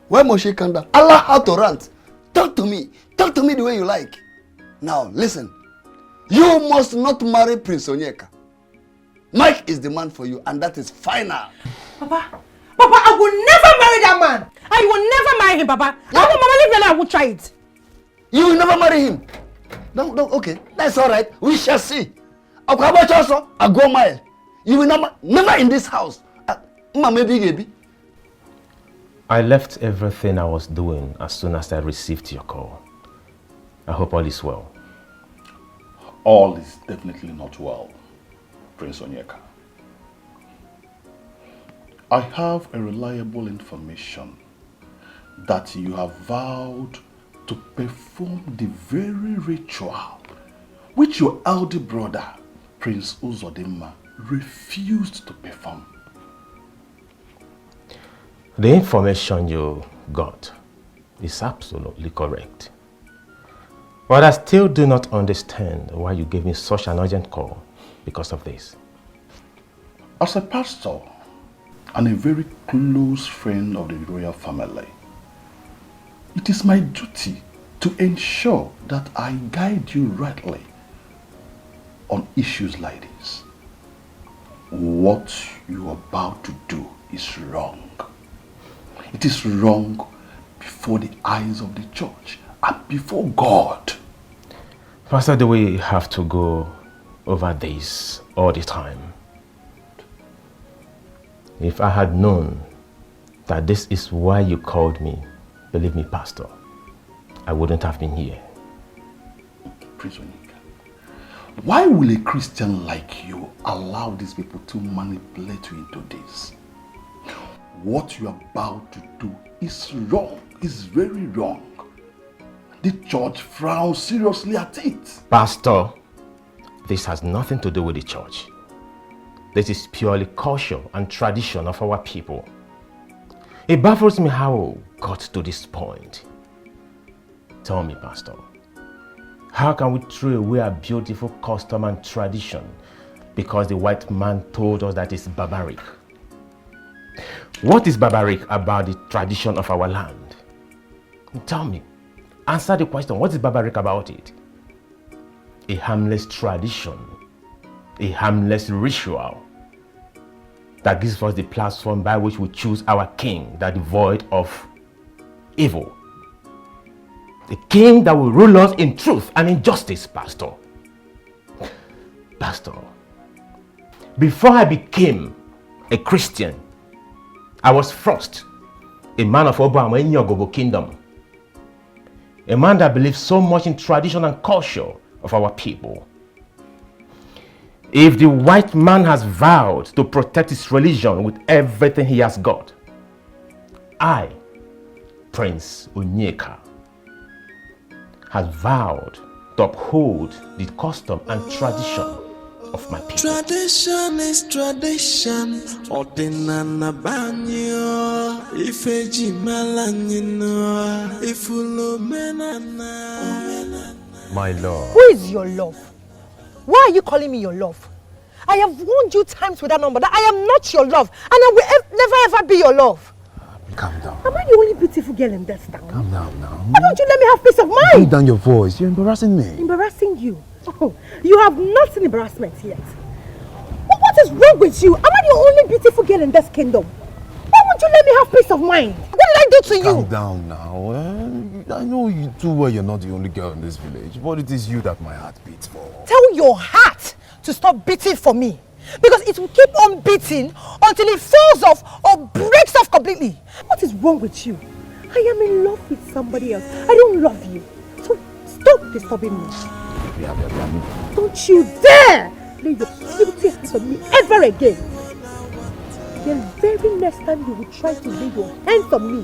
Why must she calm down? Allow her to rant. Talk to me. Talk to me the way you like. Now, listen. You must not marry Prince Onyeka. Mike is the man for you, and that is final. Papa, I will never marry that man. I will never marry him, Papa. I will Mama leave me, I will try it. You will never marry him. No, okay. That's all right. We shall see. Also, I go mile. You will never in this house. I left everything I was doing as soon as I received your call. I hope all is well. All is definitely not well, Prince Onyeka. I have a reliable information that you have vowed to perform the very ritual which your elder brother, Prince Uzodimma, refused to perform. The information you got is absolutely correct. But I still do not understand why you gave me such an urgent call because of this. As a pastor and a very close friend of the royal family, it is my duty to ensure that I guide you rightly on issues like this. What you are about to do is wrong. It is wrong before the eyes of the church and before God. Pastor, do we have to go over this all the time? If I had known that this is why you called me, believe me, Pastor, I wouldn't have been here. Prince Onyeka, why will a Christian like you allow these people to manipulate you into this? What you are about to do is wrong, is very wrong. The church frowns seriously at it. Pastor, this has nothing to do with the church. This is purely culture and tradition of our people. It baffles me how we got to this point. Tell me, Pastor, how can we throw away a beautiful custom and tradition because the white man told us that it's barbaric? What is barbaric about the tradition of our land? Tell me, answer the question, what is barbaric about it? A harmless tradition, a harmless ritual that gives us the platform by which we choose our king that is devoid of evil. The king that will rule us in truth and in justice, Pastor. Pastor, before I became a Christian, I was first a man of Obama in Yogobo kingdom. A man that believes so much in tradition and culture of our people. If the white man has vowed to protect his religion with everything he has got, I, Prince Onyeka, has vowed to uphold the custom and tradition of my people. Tradition is tradition. Ordinana banyo. Ifeji malanyino. Ifulo menana. My love. Who is your love? Why are you calling me your love? I have warned you times with that number that I am not your love and I will never ever be your love. Calm down. Am I the only beautiful girl in this town? Calm down now. Why don't you let me have peace of mind? Calm down your voice. You're embarrassing me. Embarrassing you? Oh, you have not seen embarrassment yet. What is wrong with you? Am I the only beautiful girl in this kingdom? Why won't you let me have peace of mind? What did I do to you? Calm down now. I know you too well you're not the only girl in this village, but it is you that my heart beats for. Tell your heart to stop beating for me. Because it will keep on beating until it falls off or breaks off completely. What is wrong with you? I am in love with somebody else. I don't love you. So stop disturbing me. Don't you dare lay your filthy hands on me ever again. The very next time you will try to lay your hands on me,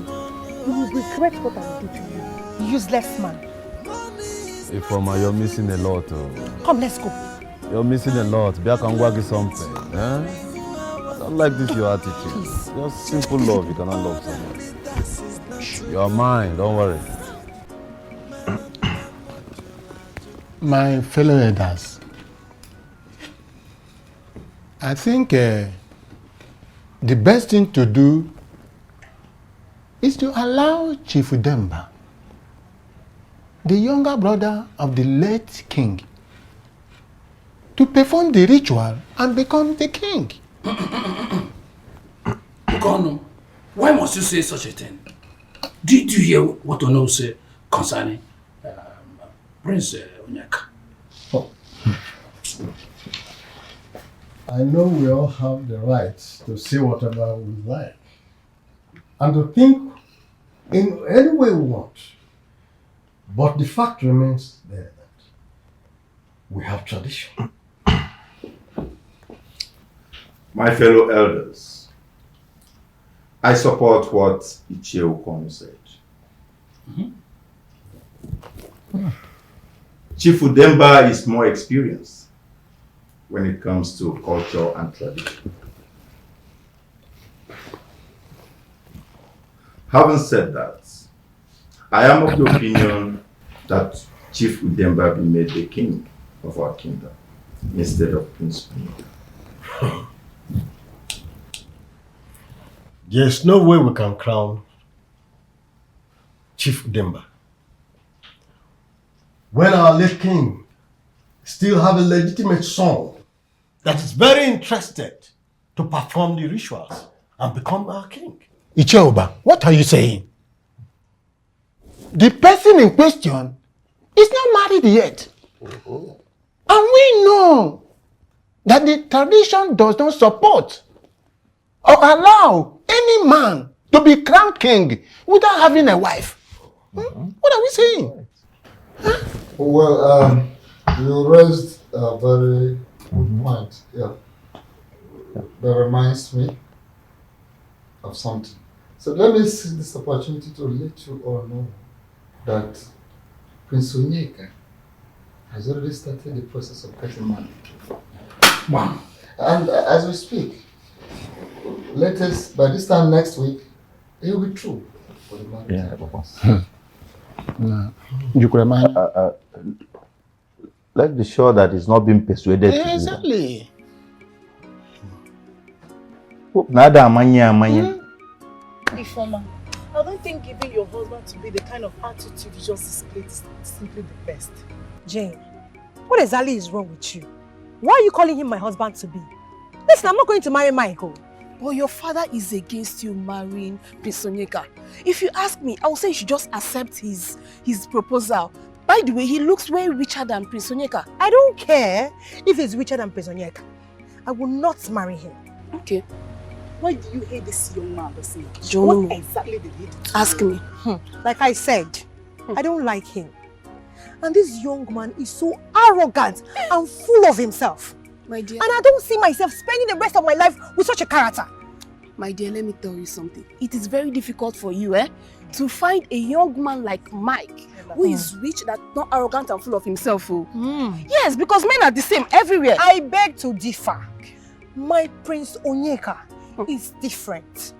you will regret what I will do to you. Useless man. Ifeoma, you're missing a lot. Come, let's go. You're missing a lot. Be I can work something. I don't like this your attitude. Please. Just simple love. You cannot love someone. You're mine. Don't worry. My fellow elders, I think the best thing to do is to allow Chief Udemba, the younger brother of the late king, to perform the ritual and become the king. Ukono, why must you say such a thing? Did you hear what Ono said concerning Prince Onyeka? Oh. I know we all have the right to say whatever we like and to think in any way we want. But the fact remains there that we have tradition. My fellow elders, I support what Ichie Ukono said. Chief Udemba is more experienced when it comes to culture and tradition. Having said that, I am of the opinion that Chief Udemba be made the king of our kingdom instead of Prince Onyeka. There's no way we can crown Chief Udemba when our late king still have a legitimate son that is very interested to perform the rituals and become our king. Ichioba, what are you saying? The person in question is not married yet. And we know that the tradition does not support or allow any man to be crowned king without having a wife. What are we saying? Well, you raised a very good point. Yeah. That reminds me of something. So let me seize this opportunity to let you all know that Prince Onyeka has already started the process of getting married. Wow. And as we speak, latest by this time next week, he'll be through for the marriage. Yeah, No. You could imagine. Let's be sure that he's not being persuaded to do that. Exactly. Nada amanya. Ifoma, I don't think giving your husband to be the kind of attitude you just displayed is simply the best. Jane, what exactly is wrong with you? Why are you calling him my husband to be? Listen, I'm not going to marry Michael. But your father is against you marrying Prince Onyeka. If you ask me, I will say you should just accept his proposal. By the way, he looks way richer than Prince Onyeka. I don't care if he's richer than Prince Onyeka. I will not marry him. Okay. Why do you hate this young man, Lucy? Don't What exactly did he do? Ask me. Like I said, I don't like him. And this young man is so arrogant and full of himself. My dear. And I don't see myself spending the rest of my life with such a character. My dear, let me tell you something. It is very difficult for you, to find a young man like Mike who is rich, that's not arrogant and full of himself. Yes, because men are the same everywhere. I beg to differ. My Prince Onyeka is different.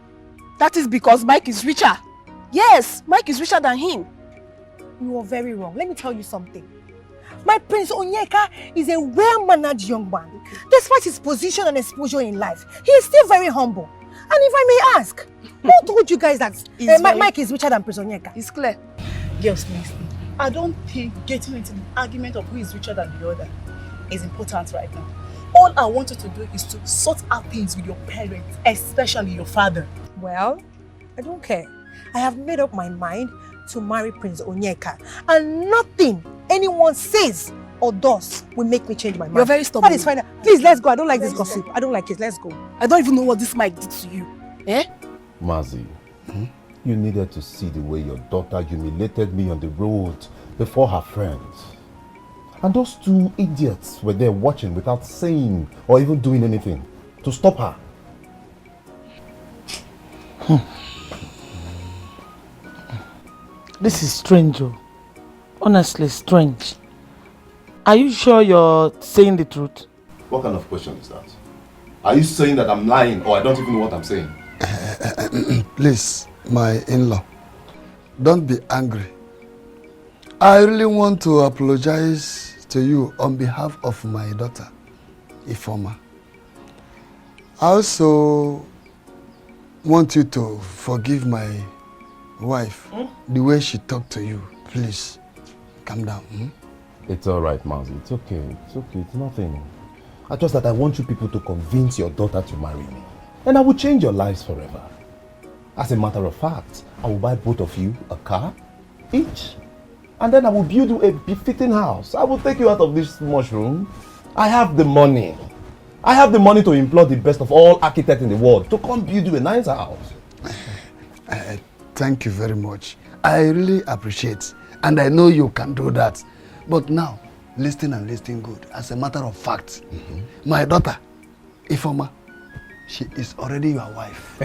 That is because Mike is richer. Yes, Mike is richer than him. You are very wrong. Let me tell you something. My Prince Onyeka is a well-mannered young man. Despite his position and exposure in life, he is still very humble. And if I may ask, who told you guys that Mike is richer than Prince Onyeka? It's clear. Girls, listen. I don't think getting into the argument of who is richer than the other is important right now. All I want you to do is to sort out things with your parents, especially your father. Well, I don't care. I have made up my mind to marry Prince Onyeka, and nothing anyone says or does will make me change my mind. You're very stubborn. That is fine. Please, let's go. I don't like this gossip. I don't like it. Let's go. I don't even know what this Mike did to you. Mazi, you needed to see the way your daughter humiliated me on the road before her friends. And those two idiots were there watching without saying or even doing anything to stop her. This is strange, oh. Honestly strange. Are you sure you're saying the truth? What kind of question is that? Are you saying that I'm lying or I don't even know what I'm saying? Please, my in-law, don't be angry. I really want to apologize to you on behalf of my daughter, Ifoma. I also want you to forgive my Wife, the way she talked to you, please, calm down. It's all right, Mazi. It's okay. It's okay. It's nothing. I just that I want you people to convince your daughter to marry me. And I will change your lives forever. As a matter of fact, I will buy both of you a car, each. And then I will build you a befitting house. I will take you out of this mushroom. I have the money. I have the money to employ the best of all architects in the world to come build you a nice house. Thank you very much. I really appreciate, and I know you can do that. But now, listen and listen good. As a matter of fact, my daughter, Ifoma, she is already your wife.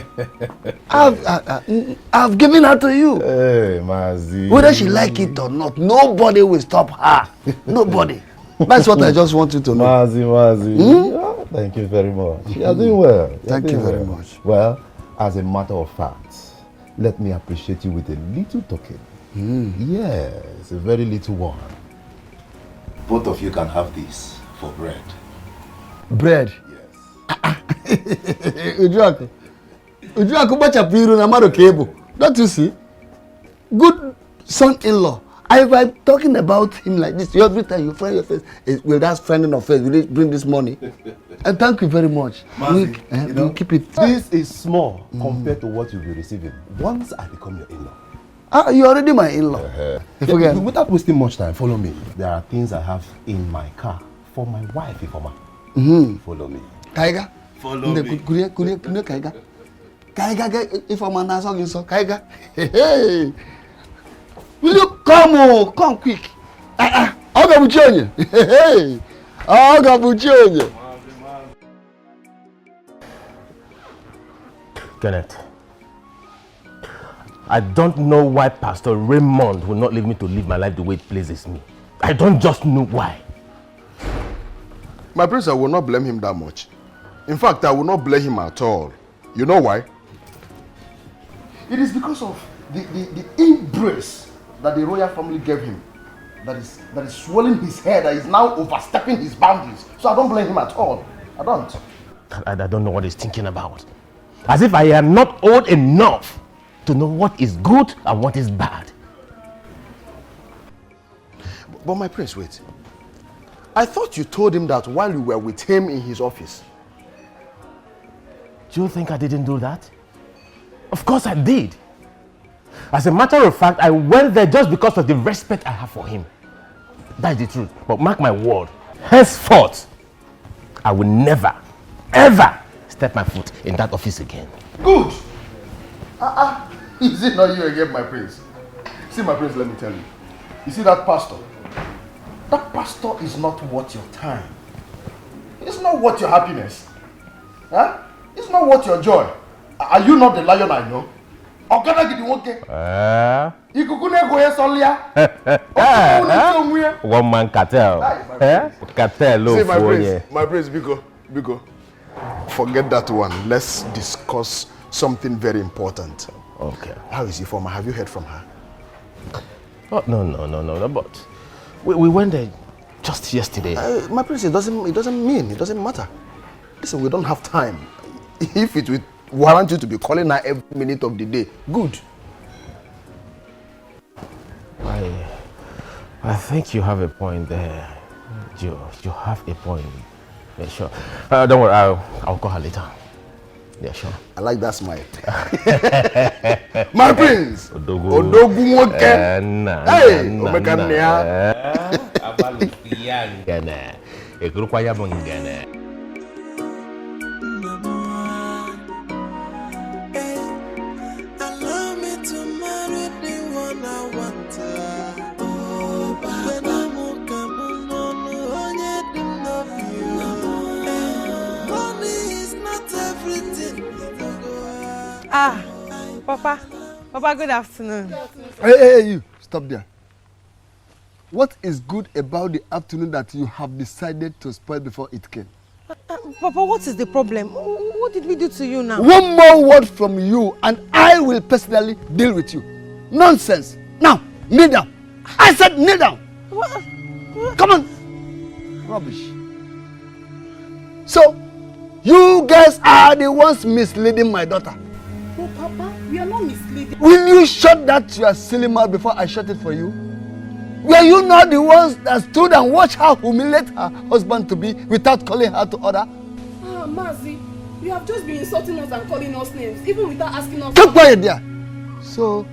I've given her to you. Hey, Mazi. Whether she like it or not, nobody will stop her. Nobody. That's what I just want you to know. Mazi. Oh, thank you very much. You're doing well. Thank you very much. Well, as a matter of fact, let me appreciate you with a little token. Yes, a very little one. Both of you can have this for bread. Bread? Yes. Don't you see? Good son-in-law. I'm talking about him like this. Every time you find your face, will that friend of face, will it bring this money? And thank you very much. We'll keep it. This is small compared to what you'll be receiving once I become your in-law. You're already my in-law. Without wasting much time, follow me. There are things I have in my car for my wife, Ifoma. Follow me. Kaiga? Follow me. Kaiga? Kaiga, Ifoma Naso, so Kaiga. Hey! Will you come? Come quick. I'll go with you. Hey! I'll go with you. Kenneth, I don't know why Pastor Raymond will not leave me to live my life the way it pleases me. I don't just know why. My prince, I will not blame him that much. In fact, I will not blame him at all. You know why? It is because of the embrace that the royal family gave him that is swelling his head, that is now overstepping his boundaries. So I don't blame him at all. I don't. I don't know what he's thinking about. As if I am not old enough to know what is good and what is bad. But my prince, wait. I thought you told him that while you were with him in his office. Do you think I didn't do that? Of course I did. As a matter of fact, I went there just because of the respect I have for him. That's the truth. But mark my word, henceforth, I will never, ever step my foot in that office again. Good! Is it not you again, my prince? See, my prince, let me tell you. You see that pastor? That pastor is not worth your time. It's not worth your happiness. Huh? It's not worth your joy. Are you not the lion I know? One man cartel. Cartel. See, my prince, Biko, forget that one. Let's discuss something very important. Okay. How is Ifoma? Have you heard from her? Oh, no. But we went there just yesterday. My prince, it doesn't matter. Listen, we don't have time. If it would warrant you to be calling her every minute of the day, good. I think you have a point there, Joe. You have a point. Yeah, sure. Don't worry, I'll call her later. Yeah, sure. I like that smile. My prince! Odogu woke. Hey! Allow me to marry the one I want. Money is not everything. Papa, good afternoon. Hey, you, stop there. What is good about the afternoon that you have decided to spoil before it came? Papa, what is the problem? What did we do to you now? One more word from you and I will personally deal with you. Nonsense. Now, kneel down. I said kneel down. What? Come on. Rubbish. So, you guys are the ones misleading my daughter. No, Papa, we are not misleading. Will you shut that your silly mouth before I shut it for you? Were you not the ones that stood and watched her humiliate her husband to be without calling her to order? Ah, Mazi, you have just been insulting us and calling us names, even without asking us. Keep quiet there. So,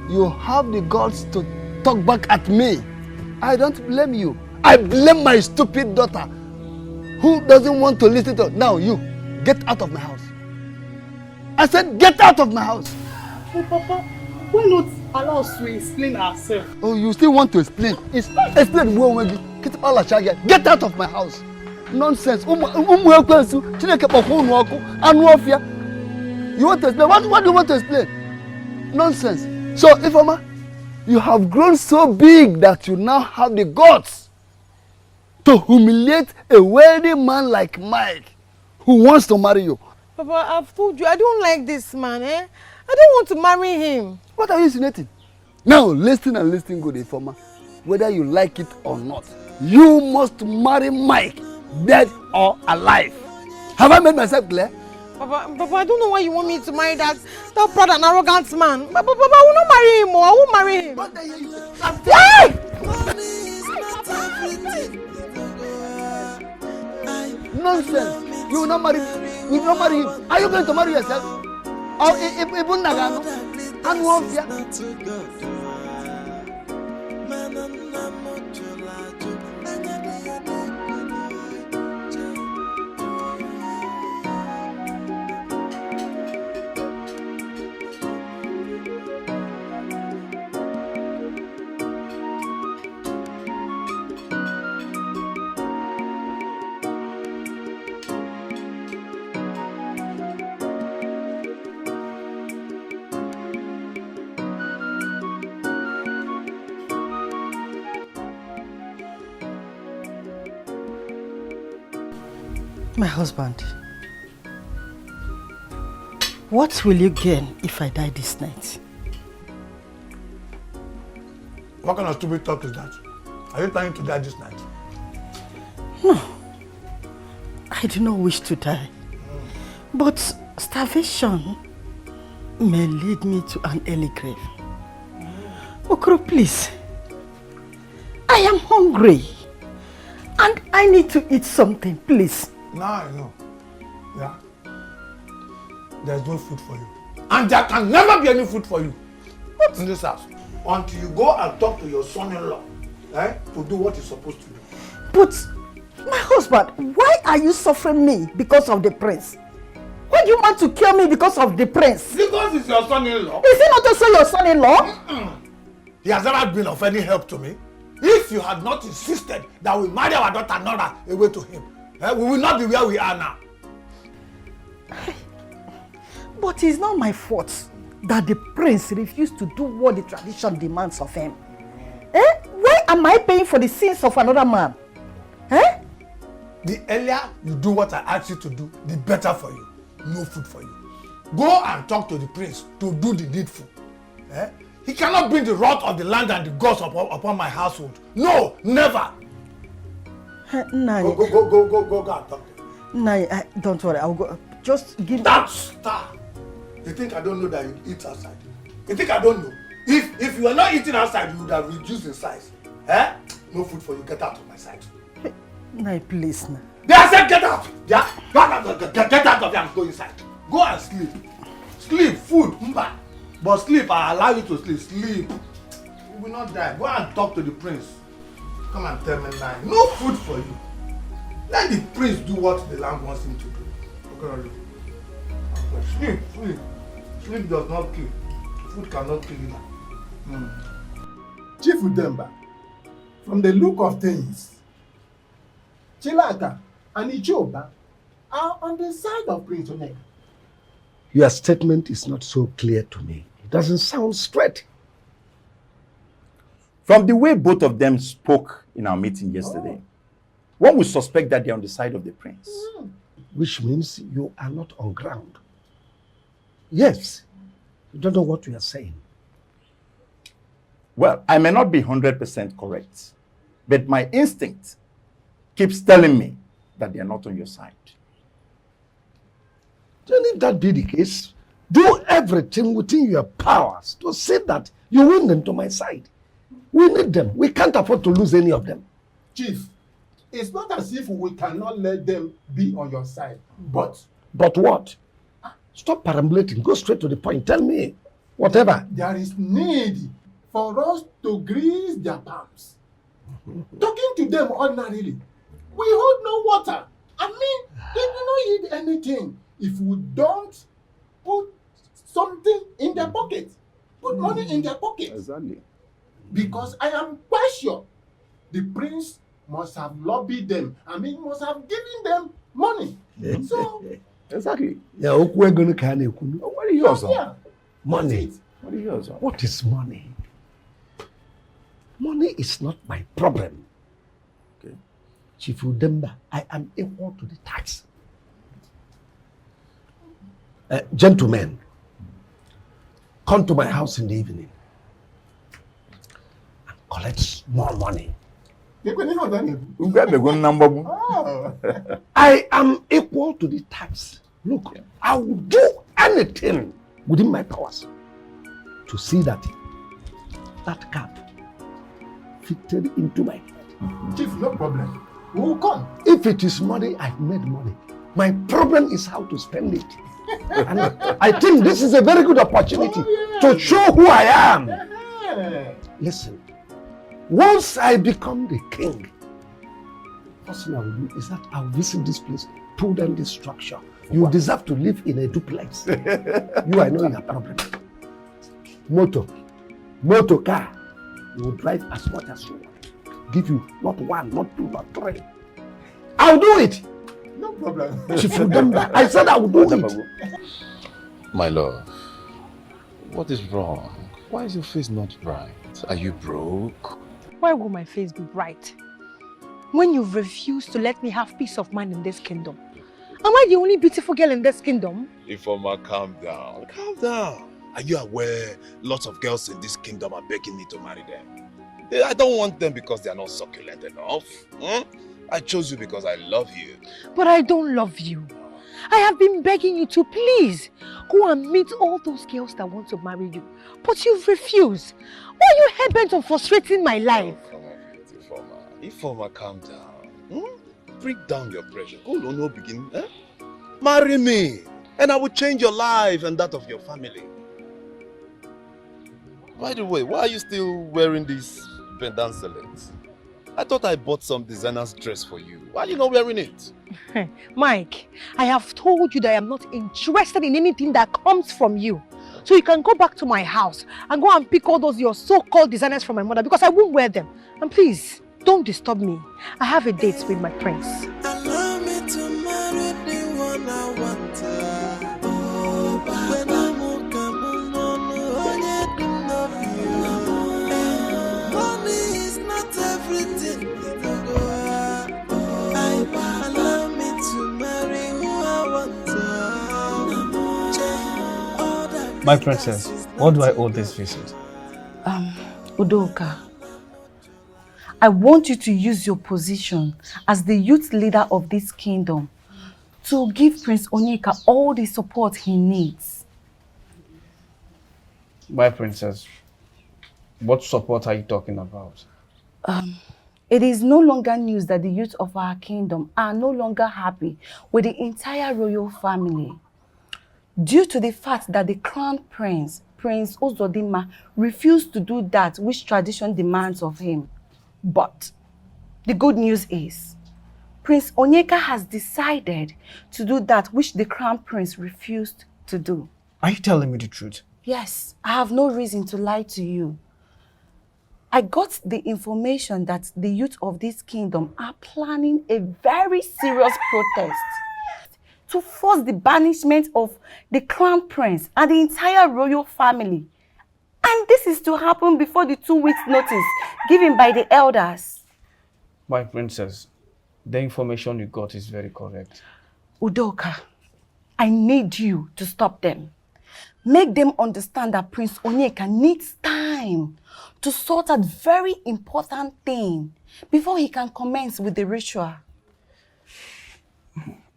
you have the guts to talk back at me. I don't blame you. I blame my stupid daughter who doesn't want to listen to. Now you, get out of my house. I said get out of my house. Oh, Papa, why not allow us to explain ourselves? Oh, you still want to explain? Explain. Get out of my house. Nonsense. You want to explain? What do you want to explain? Nonsense. So, Ifeoma, you have grown so big that you now have the guts to humiliate a wealthy man like Mike who wants to marry you. Papa, I've told you, I don't like this man, eh? I don't want to marry him. What are you insinuating? Now, listen and listen good, Ifeoma. Whether you like it or not, you must marry Mike, dead or alive. Have I made myself clear? Papa, I don't know why you want me to marry that proud and arrogant man. Papa, I will not marry him, or I won't marry him. Nonsense. You will not marry him. You will not marry him. Are you going to marry yourself? Or even Nagano? And Wofia? My husband, what will you gain if I die this night? What kind of stupid talk is that? Are you planning to die this night? No, I do not wish to die. But starvation may lead me to an early grave. Okoro, please. I am hungry. And I need to eat something, please. Now I know. Yeah? There's no food for you. And there can never be any food for you. What? In this house. Until you go and talk to your son-in-law, to do what he's supposed to do. But, my husband, why are you suffering me because of the prince? Why do you want to kill me because of the prince? Because he's your son-in-law. Is he not also your son-in-law? He has never been of any help to me. If you had not insisted that we marry our daughter Nora away to him, we will not be where we are now. But it's not my fault that the prince refused to do what the tradition demands of him. Why am I paying for the sins of another man? The earlier you do what I asked you to do, the better for you. No food for you. Go and talk to the prince to do the needful. He cannot bring the wrath of the land and the gods upon my household. No, never. Nai. Go and talk to him. Nai, don't worry, I'll go. Just give that star. You think I don't know that you eat outside? You think I don't know? If you are not eating outside, you would have reduced in size. No food for you. Get out of my sight. Nai, please, Nai. I said get out. Yeah? Get out of here and go inside. Go and sleep. Sleep, food, mba. But sleep, I allow you to sleep. Sleep. You will not die. Go and talk to the prince. Come and tell me now. No food for you. Let the prince do what the land wants him to do. Okay, sleep, sleep. Sleep does not kill. Food cannot kill you. Chief Udemba, from the look of things, Chilaka and Ichoba are on the side of Prince Onega. Your statement is not so clear to me. It doesn't sound straight. From the way both of them spoke in our meeting yesterday, one would suspect that they're on the side of the prince. Which means you are not on ground. Yes, you don't know what you are saying. Well, I may not be 100% correct, but my instinct keeps telling me that they are not on your side. Then if that be the case, Do everything within your powers to see that you win them to my side. We need them. We can't afford to lose any of them. Chief, it's not as if we cannot let them be on your side, but... But what? Stop perambulating. Go straight to the point. Tell me. Whatever. There is need for us to grease their palms. Talking to them ordinarily, we hold no water. I mean, they do not eat anything if we don't put something in their pocket. Put money in their pocket. Exactly. Because I am quite sure the prince must have lobbied them. I mean, must have given them money. So, exactly. Yeah, we're going to what are yours? Yeah. Money. What are yours? What is money? Money is not my problem. Okay. Chief Udemba, I am equal to the tax. Gentlemen, come to my house in the evening and collect more money. I am equal to the tax. Look, I will do anything within my powers to see that that cap fitted into my head. Chief, no problem. We will come. If it is money, I've made money. My problem is how to spend it. And I think this is a very good opportunity to show who I am. Listen, once I become the king, first thing I will do is that I'll visit this place, pull down this structure. You deserve to live in a duplex. You, I know you have problem. Motor car. You will drive as much as you want. Give you not one, not two, not three. I'll do it. No problem. I said I will do it. My love, what is wrong? Why is your face not bright? Are you broke? Why will my face be bright? When you've refused to let me have peace of mind in this kingdom. Am I the only beautiful girl in this kingdom? Ifeoma, calm down. Calm down. Are you aware lots of girls in this kingdom are begging me to marry them? I don't want them because they are not succulent enough. I chose you because I love you. But I don't love you. I have been begging you to please go and meet all those girls that want to marry you. But you've refused. Why are you hell-bent on frustrating my life? Come on, Ifeoma, calm down. Bring down your pressure. Go on, no begin. Marry me, and I will change your life and that of your family. By the way, why are you still wearing these pendant select? I thought I bought some designer's dress for you. Why are you not wearing it? Mike, I have told you that I am not interested in anything that comes from you. So you can go back to my house and go and pick all those your so-called designers from my mother because I won't wear them. And please, don't disturb me. I have a date with my prince. Allow me to marry the one I want. Money is not everything. Allow me to marry who I want. My princess, what do I owe this visit? Udoka, I want you to use your position as the youth leader of this kingdom to give Prince Onyeka all the support he needs. My princess, what support are you talking about? It is no longer news that the youth of our kingdom are no longer happy with the entire royal family due to the fact that the crown prince, Prince Ozodinma, refused to do that which tradition demands of him. But the good news is, Prince Onyeka has decided to do that which the crown prince refused to do. Are you telling me the truth? Yes, I have no reason to lie to you. I got the information that the youth of this kingdom are planning a very serious protest to force the banishment of the crown prince and the entire royal family. And this is to happen before the 2 weeks notice given by the elders. My princess, the information you got is very correct. Udoka, I need you to stop them. Make them understand that Prince Onyeka needs time to sort out very important thing before he can commence with the ritual.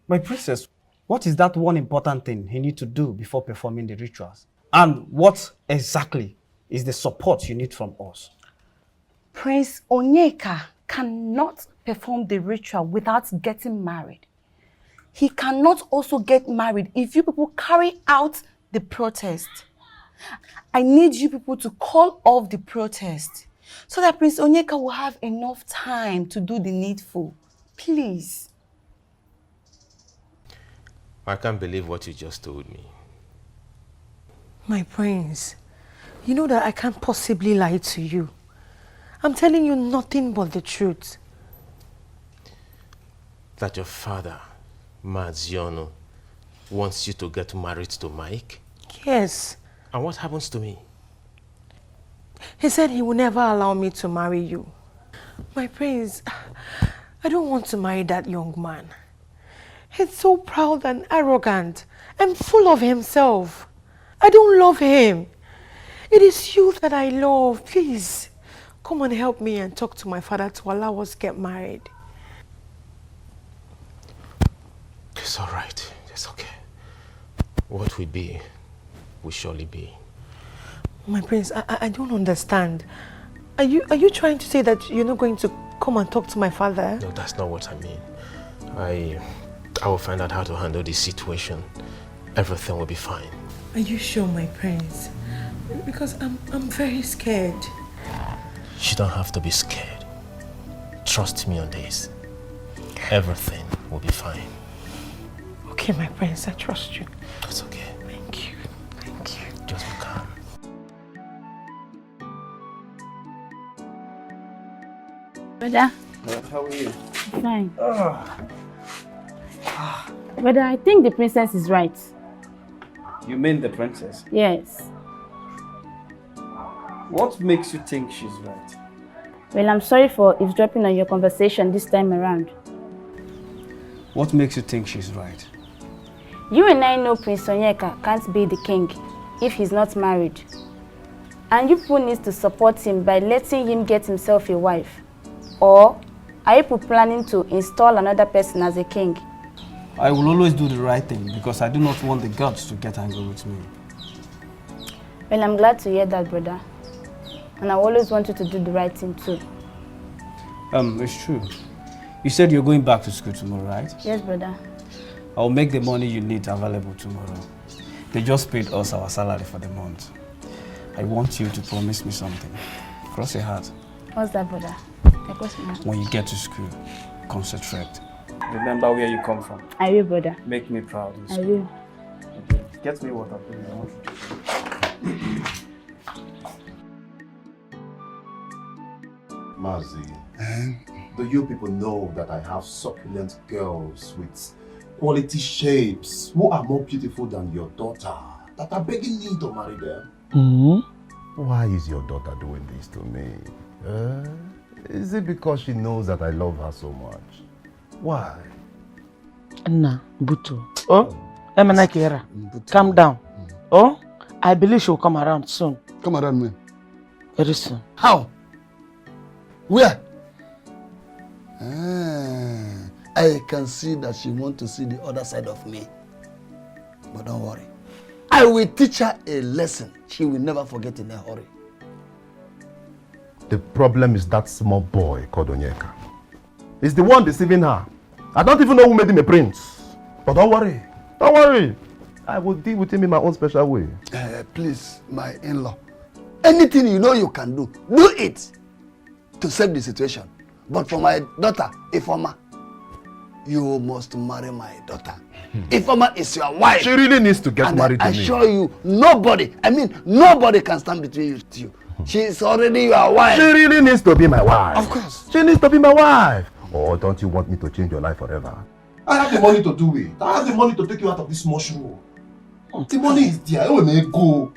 My princess, What is that one important thing he needs to do before performing the rituals? And what exactly is the support you need from us? Prince Onyeka cannot perform the ritual without getting married. He cannot also get married if you people carry out the protest. I need you people to call off the protest so that Prince Onyeka will have enough time to do the needful. Please. I can't believe what you just told me. My prince, you know that I can't possibly lie to you. I'm telling you nothing but the truth. That your father, Maziono, wants you to get married to Mike? Yes. And what happens to me? He said he will never allow me to marry you. My prince, I don't want to marry that young man. He's so proud and arrogant and full of himself. I don't love him. It is you that I love. Please, come and help me and talk to my father to allow us to get married. It's all right. It's okay. What will be, will surely be. My prince, I don't understand. Are you trying to say that you're not going to come and talk to my father? No, that's not what I mean. I will find out how to handle this situation. Everything will be fine. Are you sure, my prince? Because I'm very scared. You don't have to be scared. Trust me on this. Everything will be fine. Okay, my prince, I trust you. That's okay. Thank you. Thank you. Just be calm. Brother. How are you? Fine. Brother, I think the princess is right. You mean the princess? Yes. What makes you think she's right? Well, I'm sorry for eavesdropping on your conversation this time around. What makes you think she's right? You and I know Prince Onyeka can't be the king if he's not married. And you people need to support him by letting him get himself a wife. Or are you people planning to install another person as a king? I will always do the right thing because I do not want the gods to get angry with me. Well, I'm glad to hear that, brother. And I always want you to do the right thing too. It's true. You said you're going back to school tomorrow, right? Yes, brother. I'll make the money you need available tomorrow. They just paid us our salary for the month. I want you to promise me something. Cross your heart. What's that, brother? When you get to school, concentrate. Remember where you come from. I will, brother. Make me proud. I will. Okay. Get me water, please. I want you to. Mazi, do you people know that I have succulent girls with quality shapes who are more beautiful than your daughter that are begging me to marry them? Why is your daughter doing this to me? Is it because she knows that I love her so much? Why? Nah, Butu. Oh, Emena Kiera, calm down. Oh, I believe she'll come around soon. Come around when? Very soon. How? Where? I can see that she wants to see the other side of me. But don't worry. I will teach her a lesson she will never forget in a hurry. The problem is that small boy called Onyeka. He's the one deceiving her. I don't even know who made him a prince. But don't worry. Don't worry. I will deal with him in my own special way. Please, my in-law. Anything you know you can do, do it to save the situation. But for my daughter, Ifoma, you must marry my daughter. Ifoma is your wife. She really needs to get married to me. I assure you, nobody can stand between you two. She is already your wife. She really needs to be my wife. Of course. She needs to be my wife. Or don't you want me to change your life forever? I have the money to do it. I have the money to take you out of this mushroom. The money is there. I may go.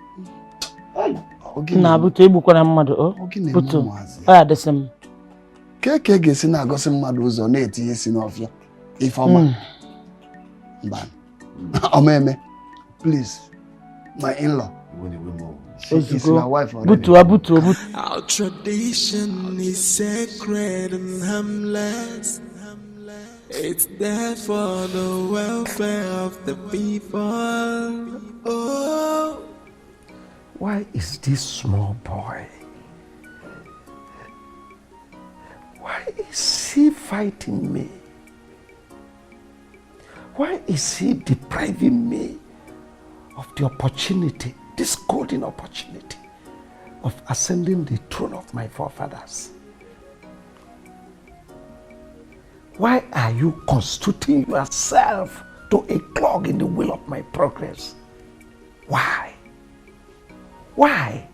Na Butu egbukwana mmadụ o. Butu. Oya desem. Keke gesi na agosi mmadụ ụzọ na-etinye isi n'ọfịa. Ifeoma. Mba. Omeme. Please. My in-law. She's my wife already. Butu. Our tradition is sacred and harmless. It's there for the welfare of the people. Oh, Why is this small boy? Why is he fighting me? Why is he depriving me of the opportunity, this golden opportunity of ascending the throne of my forefathers? Why are you constituting yourself to a clog in the wheel of my progress? Why? Why?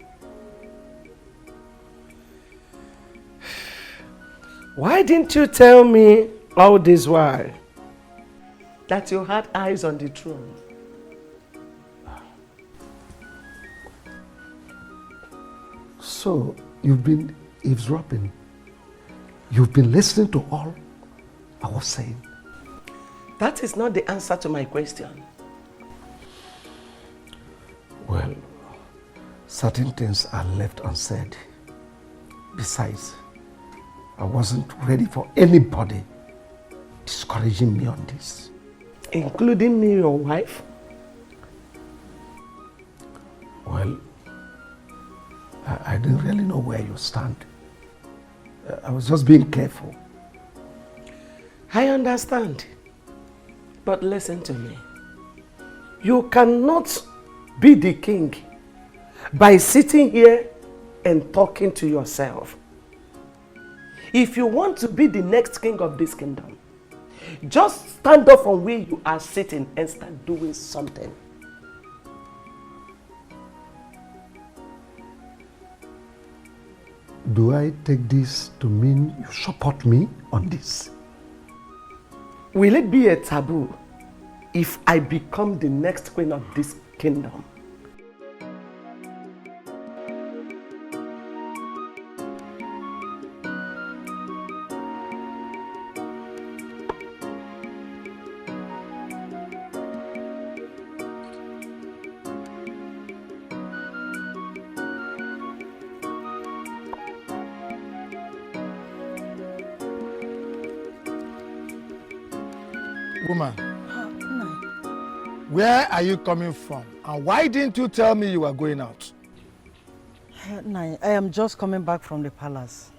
Why didn't you tell me all this while that you had eyes on the throne? So, you've been eavesdropping. You've been listening to all I was saying. That is not the answer to my question. Well, certain things are left unsaid. Besides, I wasn't ready for anybody discouraging me on this. Including me, your wife? Well, I didn't really know where you stand. I was just being careful. I understand. But listen to me. You cannot be the king by sitting here and talking to yourself. If you want to be the next king of this kingdom, just stand up from where you are sitting and start doing something. Do I take this to mean you support me on this? Will it be a taboo if I become the next queen of this kingdom? Woman, where are you coming from? And why didn't you tell me you were going out? I am just coming back from the palace.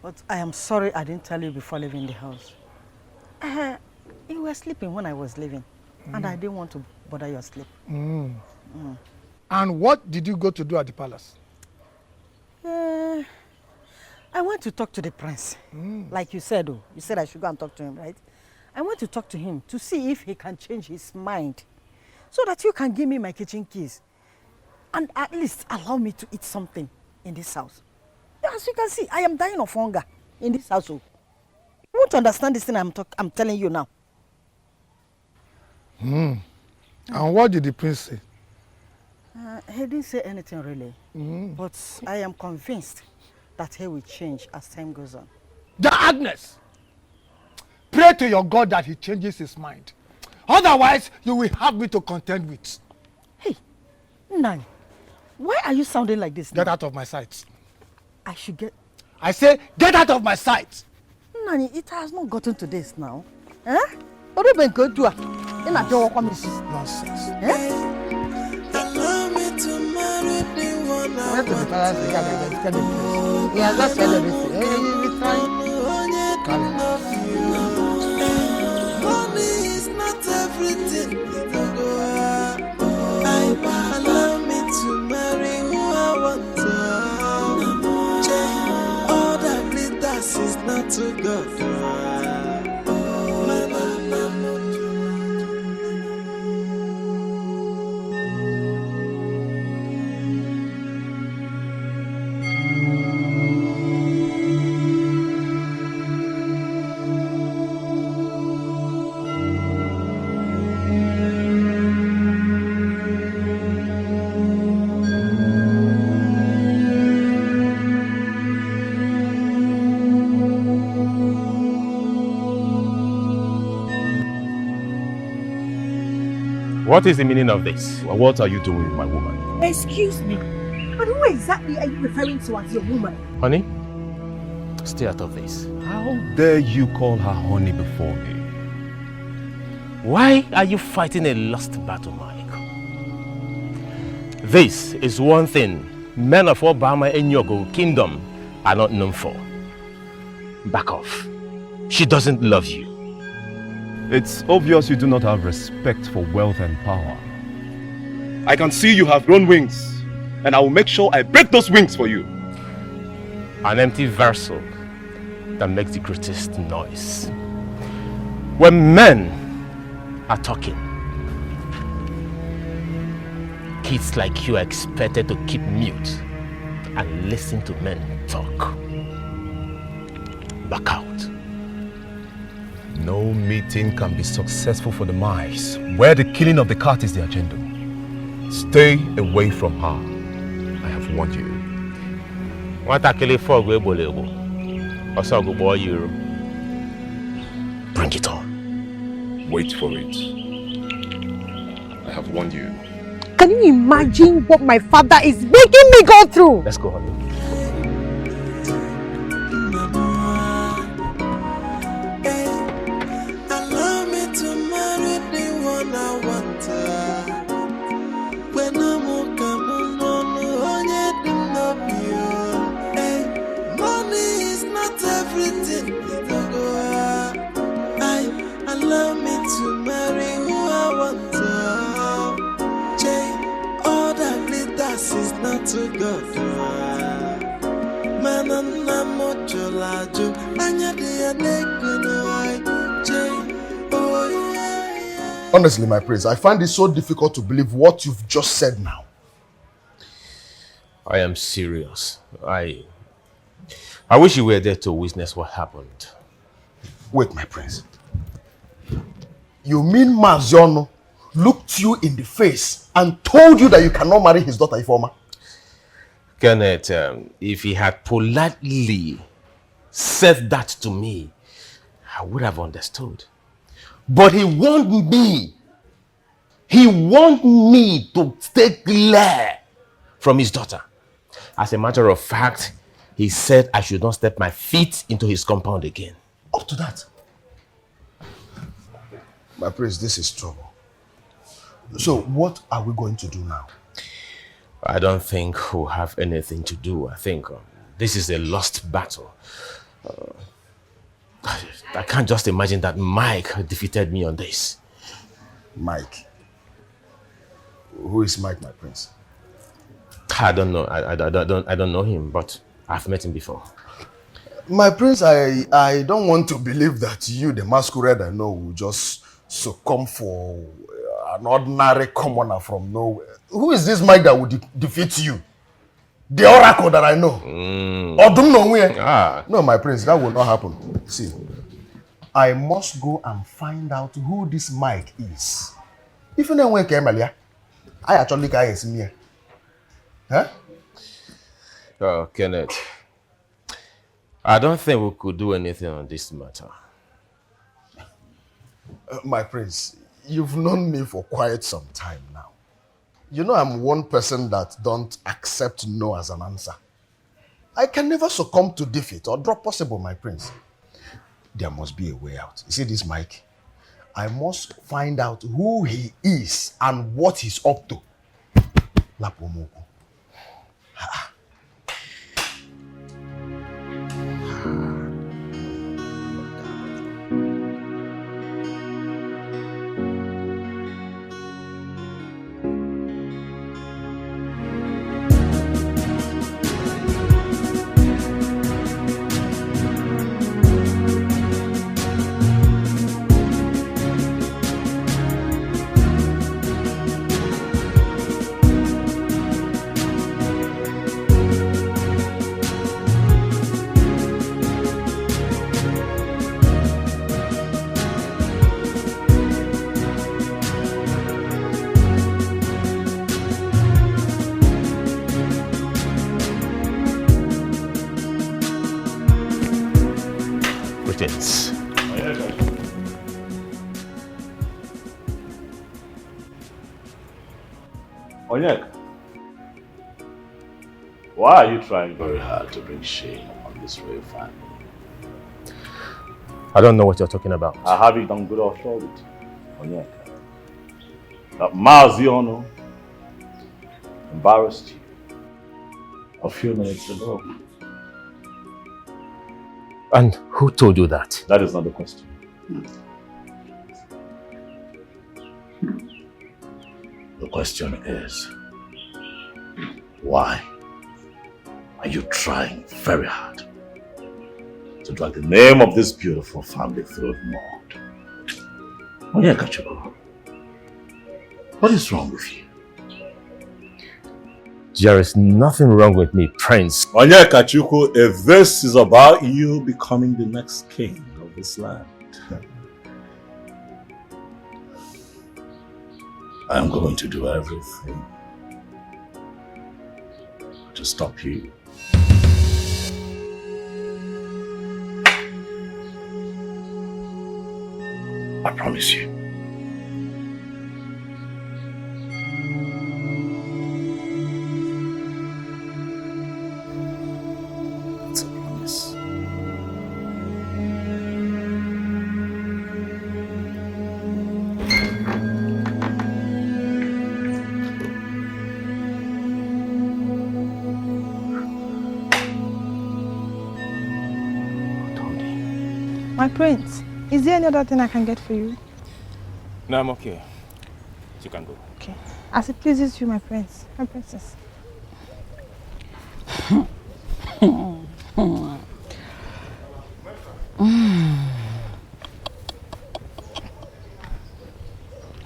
But I am sorry I didn't tell you before leaving the house. You were sleeping when I was leaving. And I didn't want to bother your sleep. And what did you go to do at the palace? I went to talk to the prince. Like you said, oh. You said I should go and talk to him, right? I want to talk to him to see if he can change his mind so that you can give me my kitchen keys and at least allow me to eat something in this house. As you can see, I am dying of hunger in this house. You won't understand this thing I'm telling you now. And what did the prince say? He didn't say anything really, but I am convinced that he will change as time goes on. Agnes! Pray to your God that he changes his mind. Otherwise, you will have me to contend with. Hey, Nani, why are you sounding like this now? Get out of my sight. I should get... I say, get out of my sight! Nani, it has not gotten to this now. Eh? Nonsense. Allow me to marry the one I want. He has not said anything. He will try. Money is not everything. Allow me to marry who I want to. All that glitters is not to God. What is the meaning of this? What are you doing with my woman? Excuse me, but who exactly are you referring to as your woman? Honey, stay out of this. How dare you call her honey before me? Why are you fighting a lost battle, Mike? This is one thing men of Obama and Yogo Kingdom are not known for. Back off. She doesn't love you. It's obvious you do not have respect for wealth and power. I can see you have grown wings, and I will make sure I break those wings for you. An empty vessel that makes the greatest noise. When men are talking, kids like you are expected to keep mute and listen to men talk. Back out. No meeting can be successful for the mice where the killing of the cat is the agenda. Stay away from her. I have warned you. Bring it on. Wait for it. I have warned you. Can you imagine what my father is making me go through? Let's go, honey. Allow me to marry the one I want. When I'm money is not everything. Allow me to marry who I want. All that glitters is not to God. Honestly, my prince, I find it so difficult to believe what you've just said now. I am serious. I wish you were there to witness what happened. Wait, my prince. You mean Maziono looked you in the face and told you that you cannot marry his daughter Ifeoma? Kenneth, if he had politely said that to me, I would have understood. But he warned me. He warned me to stay clear from his daughter. As a matter of fact, he said I should not step my feet into his compound again. Up to that. My prince, this is trouble. So what are we going to do now? I don't think we'll have anything to do. I think this is a lost battle. I can't just imagine that Mike defeated me on this. Mike? Who is Mike, my prince? I don't know. I don't know him, but I've met him before. My prince, I don't want to believe that you, the masquerade I know, will just succumb for an ordinary commoner from nowhere. Who is this Mike that will defeat you? The oracle that I know. No, my prince, that will not happen. See, I must go and find out who this Mike is. If you know where Kemalia, I actually can't see me. Huh? Oh, Kenneth, I don't think we could do anything on this matter. My prince, you've known me for quite some time now. You know I'm one person that don't accept no as an answer. I can never succumb to defeat or drop possible, my prince. There must be a way out. You see this, Mike? I must find out who he is and what he's up to. Lapomoko. Why are you trying very hard to bring shame on this royal family? I don't know what you're talking about. I have it on good authority. Onyeka. That Maziono embarrassed you a few minutes ago. And who told you that? That is not the question. The question is, why are you trying very hard to drag the name of this beautiful family through the mud? Onyeka Chukwu, what is wrong with you? There is nothing wrong with me, Prince. Onyeka Chukwu, if this is about you becoming the next king of this land, I am going to do everything to stop you. I promise you. It's a promise. My prince, is there any other thing I can get for you? No, I'm okay. You can go. Okay. As it pleases you, my prince, my princess.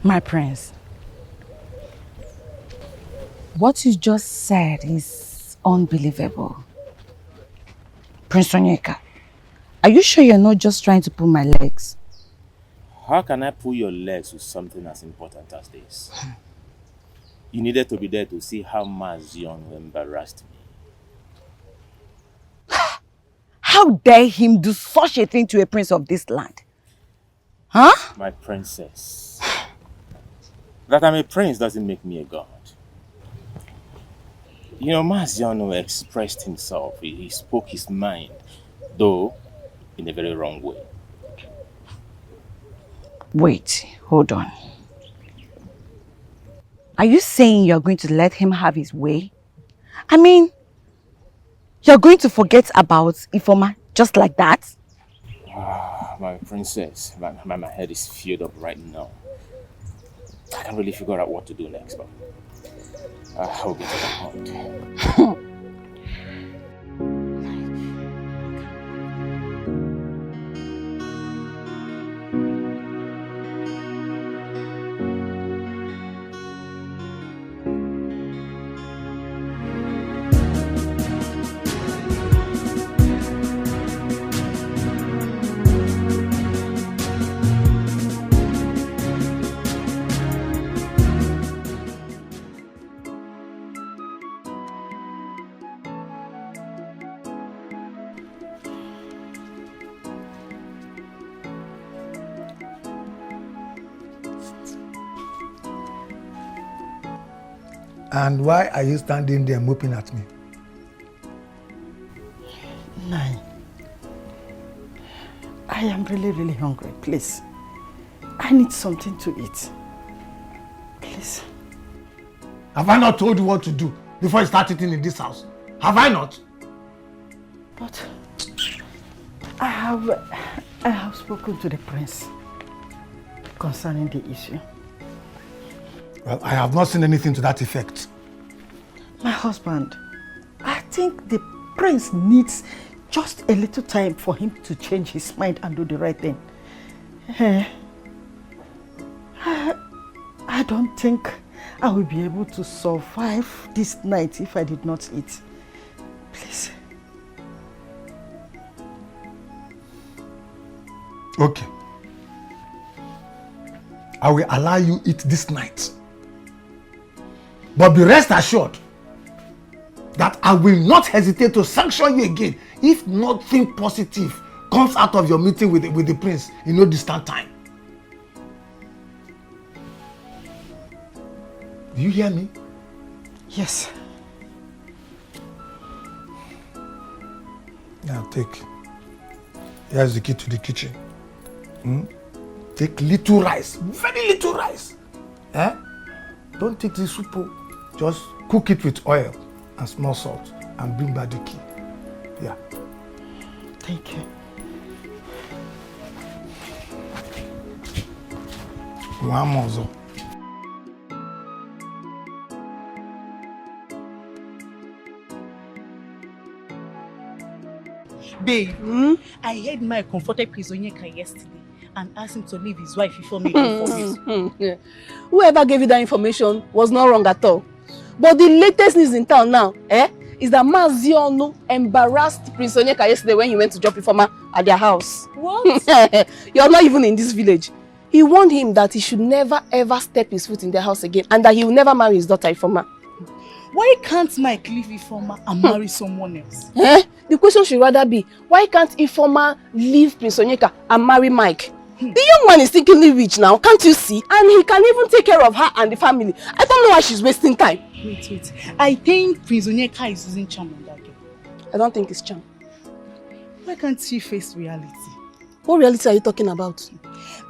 My prince, what you just said is unbelievable. Prince Onyeka, are you sure you're not just trying to pull my legs? How can I pull your legs with something as important as this? You needed to be there to see how Mazion embarrassed me. How dare him do such a thing to a prince of this land? Huh? My princess. That I'm a prince doesn't make me a god. You know, Maziano expressed himself. He spoke his mind, though in a very wrong way. Wait, hold on. Are you saying you're going to let him have his way? I mean, you're going to forget about Ifoma just like that? My princess, my head is filled up right now. I can't really figure out what to do next, but I'll get to that point. And why are you standing there whooping at me? Nai, I am really hungry. Please, I need something to eat. Please. Have I not told you what to do before you start eating in this house? Have I not? But I have spoken to the prince concerning the issue. Well, I have not seen anything to that effect. My husband, I think the prince needs just a little time for him to change his mind and do the right thing. I don't think I will be able to survive this night if I did not eat. Please. Okay. I will allow you eat this night. But be rest assured that I will not hesitate to sanction you again if nothing positive comes out of your meeting with the prince in no distant time. Do you hear me? Yes. Now take. Here's the key to the kitchen. Take little rice, very little rice. Eh? Don't take the soup. Just cook it with oil and small salt and bring back the key. Yeah. Thank you. One more. Babe, I heard my confronted Prince Onyeka yesterday and asked him to leave his wife before making for Yeah. Whoever gave you that information was not wrong at all. But the latest news in town now, is that Maziono embarrassed Prince Onyeka yesterday when he went to drop Ifeoma at their house. What? You're not even in this village. He warned him that he should never ever step his foot in their house again and that he will never marry his daughter Ifeoma. Why can't Mike leave Ifeoma and marry someone else? The question should rather be, why can't Ifeoma leave Prince Onyeka and marry Mike? The young man is thinkingly rich now, can't you see? And he can even take care of her and the family. I don't know why she's wasting time. Wait. I think Prince Onyeka is using charm on that girl. I don't think it's charm. Why can't she face reality? What reality are you talking about?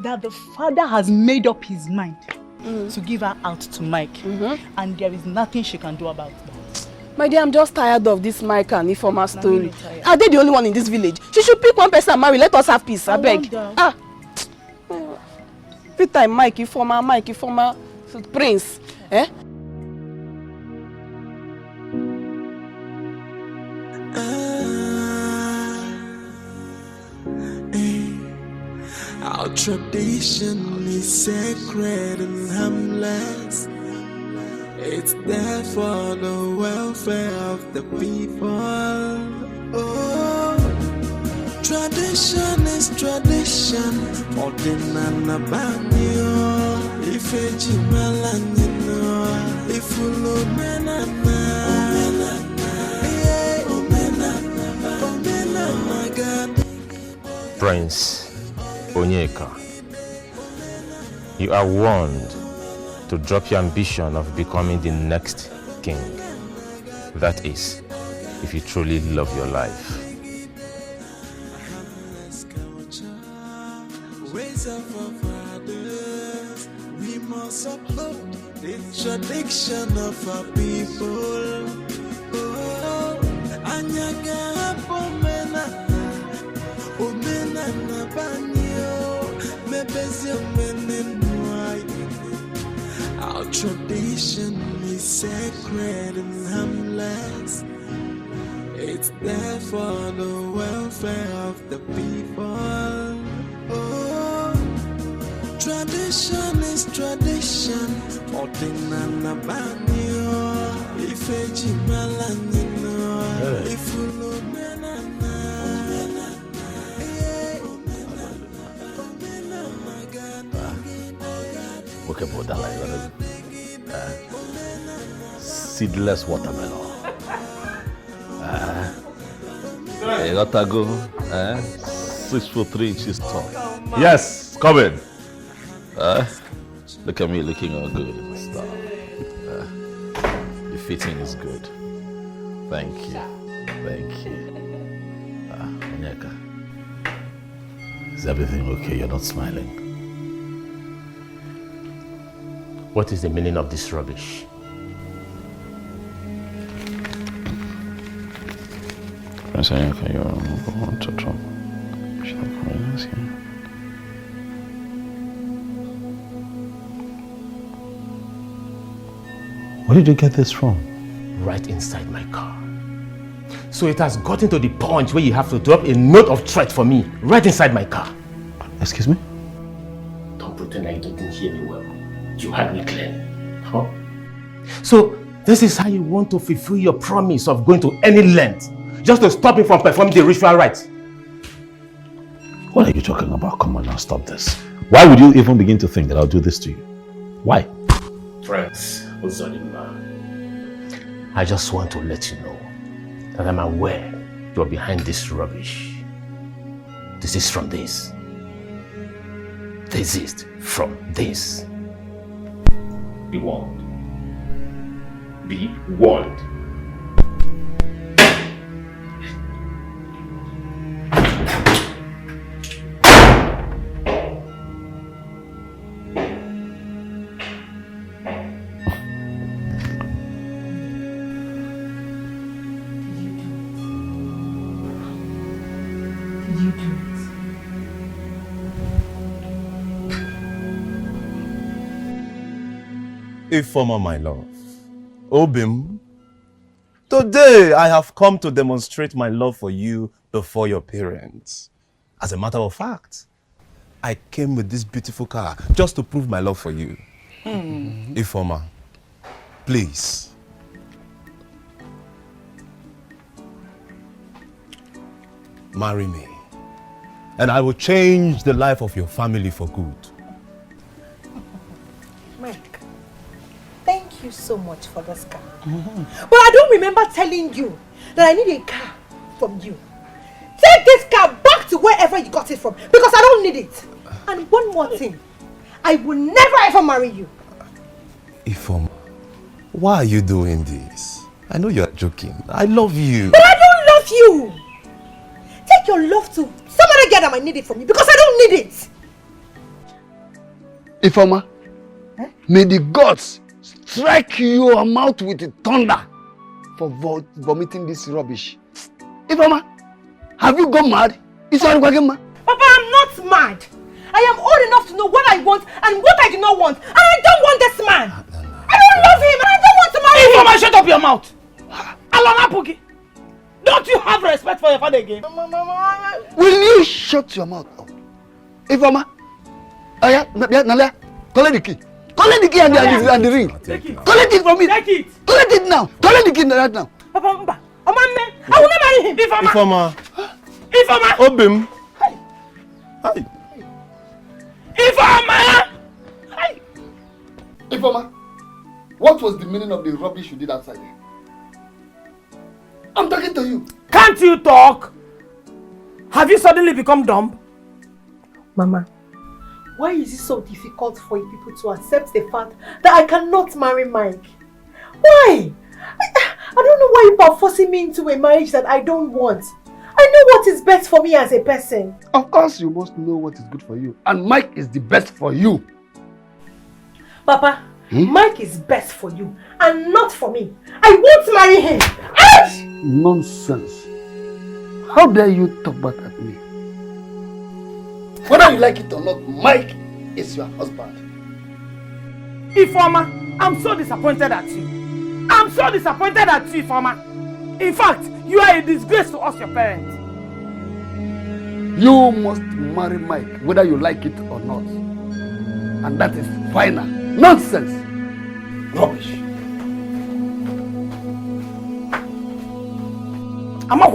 That the father has made up his mind to give her out to Mike. And there is nothing she can do about that. My dear, I'm just tired of this Mike and Ifeoma story. Are they the only one in this village? She should pick one person and marry. Let us have peace, I beg. Peter, Mike, Ifeoma, Prince. Our tradition is sacred and harmless. It's there for the welfare of the people. Oh, tradition is tradition. Ordinana banyo, if ejimalanino, if ulomenana, omenana, God. Prince Onyeka, you are warned to drop your ambition of becoming the next king. That is, if you truly love your life. Ways of our fathers, we must uphold the tradition of our people. Oh, Anyaga Pomena, Omena Nabanyo, Mebezio Menenwai. Our tradition is sacred and harmless. It's there for the welfare of the people. Oh, tradition is tradition. Ordinana banyo, if ejimalanino, if Okay, but that like seedless watermelon. You got to go 6 foot 3 inches tall. Yes, come in. Look at me looking all good and stuff. The fitting is good. Thank you. Onyeka, is everything okay? You're not smiling. What is the meaning of this rubbish? Prince Onyeka, you're born to trouble. Where did you get this from? Right inside my car. So it has gotten to the point where you have to drop a note of threat for me right inside my car. Excuse me? Don't pretend like you didn't hear me well. You heard me clearly. Huh? So this is how you want to fulfill your promise of going to any length just to stop me from performing the ritual rites. What are you talking about? Come on now, stop this. Why would you even begin to think that I'll do this to you? Why? Friends, I just want to let you know that I'm aware you're behind this rubbish. Desist from this. Desist from this. Be warned. Be warned. Ifoma, my love. Obim, today I have come to demonstrate my love for you before your parents. As a matter of fact, I came with this beautiful car just to prove my love for you. Ifoma, please. Marry me, and I will change the life of your family for good. Mike, thank you so much for this car. But I don't remember telling you that I need a car from you. Take this car back to wherever you got it from, because I don't need it. And one more thing, I will never ever marry you. Ifoma, why are you doing this? I know you are joking. I love you. But I don't love you. Take your love to some other girl that might need it from you, because I don't need it. Ifoma, may the gods strike your mouth with thunder for vomiting this rubbish. Ifoma, have you gone mad? Papa, I'm not mad. I am old enough to know what I want and what I do not want. And I don't want this man. I don't love him and I don't want to marry him. Ifoma, shut up your mouth. Alana Puki, don't you have respect for your father again? Will you shut your mouth up? Ifoma, Nalia, collect the key. Collect the key and the ring. Collect it from me. Take it. Collect it now. Collect the key right now. Papa, I will not marry him. Ifoma. Ifoma. Obim. Hi. Ifoma. Ifoma, what was the meaning of the rubbish you did outside there? I'm talking to you. Can't you talk? Have you suddenly become dumb? Mama, why is it so difficult for you people to accept the fact that I cannot marry Mike? Why? I don't know why you are forcing me into a marriage that I don't want. I know what is best for me as a person. Of course you must know what is good for you. And Mike is the best for you. Papa, Mike is best for you and not for me. I won't marry him. Ouch! Nonsense. How dare you talk back at me? Whether you like it or not, Mike is your husband. Ifoma, I'm so disappointed at you. I'm so disappointed at you, Ifoma. In fact, you are a disgrace to us, your parents. You must marry Mike, whether you like it or not. And that is final. Nonsense. Rubbish. I'm not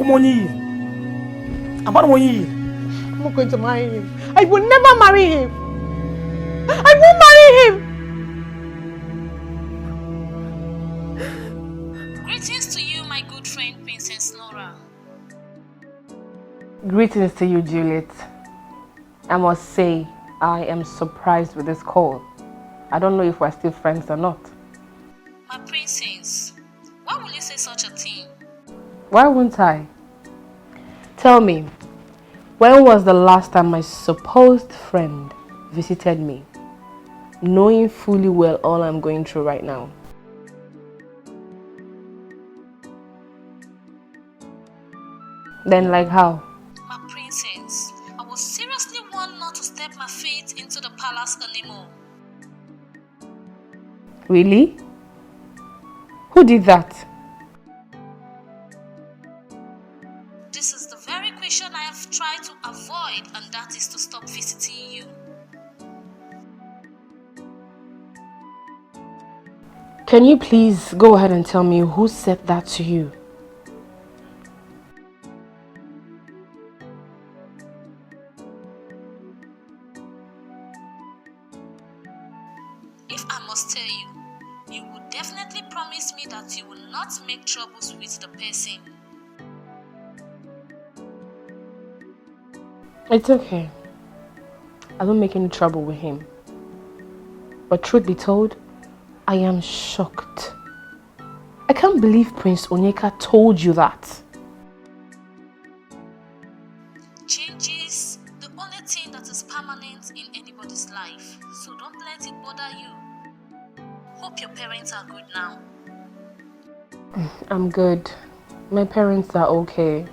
going to marry him. I will never marry him. I won't marry him. Greetings to you, my good friend, Princess Nora. Greetings to you, Juliet. I must say, I am surprised with this call. I don't know if we're still friends or not. My princess, why will you say such a thing? Why won't I? Tell me, when was the last time my supposed friend visited me, knowing fully well all I'm going through right now? Then like how? My princess, I was seriously warned not to step my feet into the palace anymore. Really? Who did that? This is the very question I have tried to avoid, and that is to stop visiting you. Can you please go ahead and tell me who said that to you? If I must tell you, you would definitely promise me that you will not make troubles with the person. It's okay. I don't make any trouble with him. But truth be told, I am shocked. I can't believe Prince Onyeka told you that. Change is the only thing that is permanent in anybody's life, so don't let it bother you. Hope your parents are good now. I'm good. My parents are okay.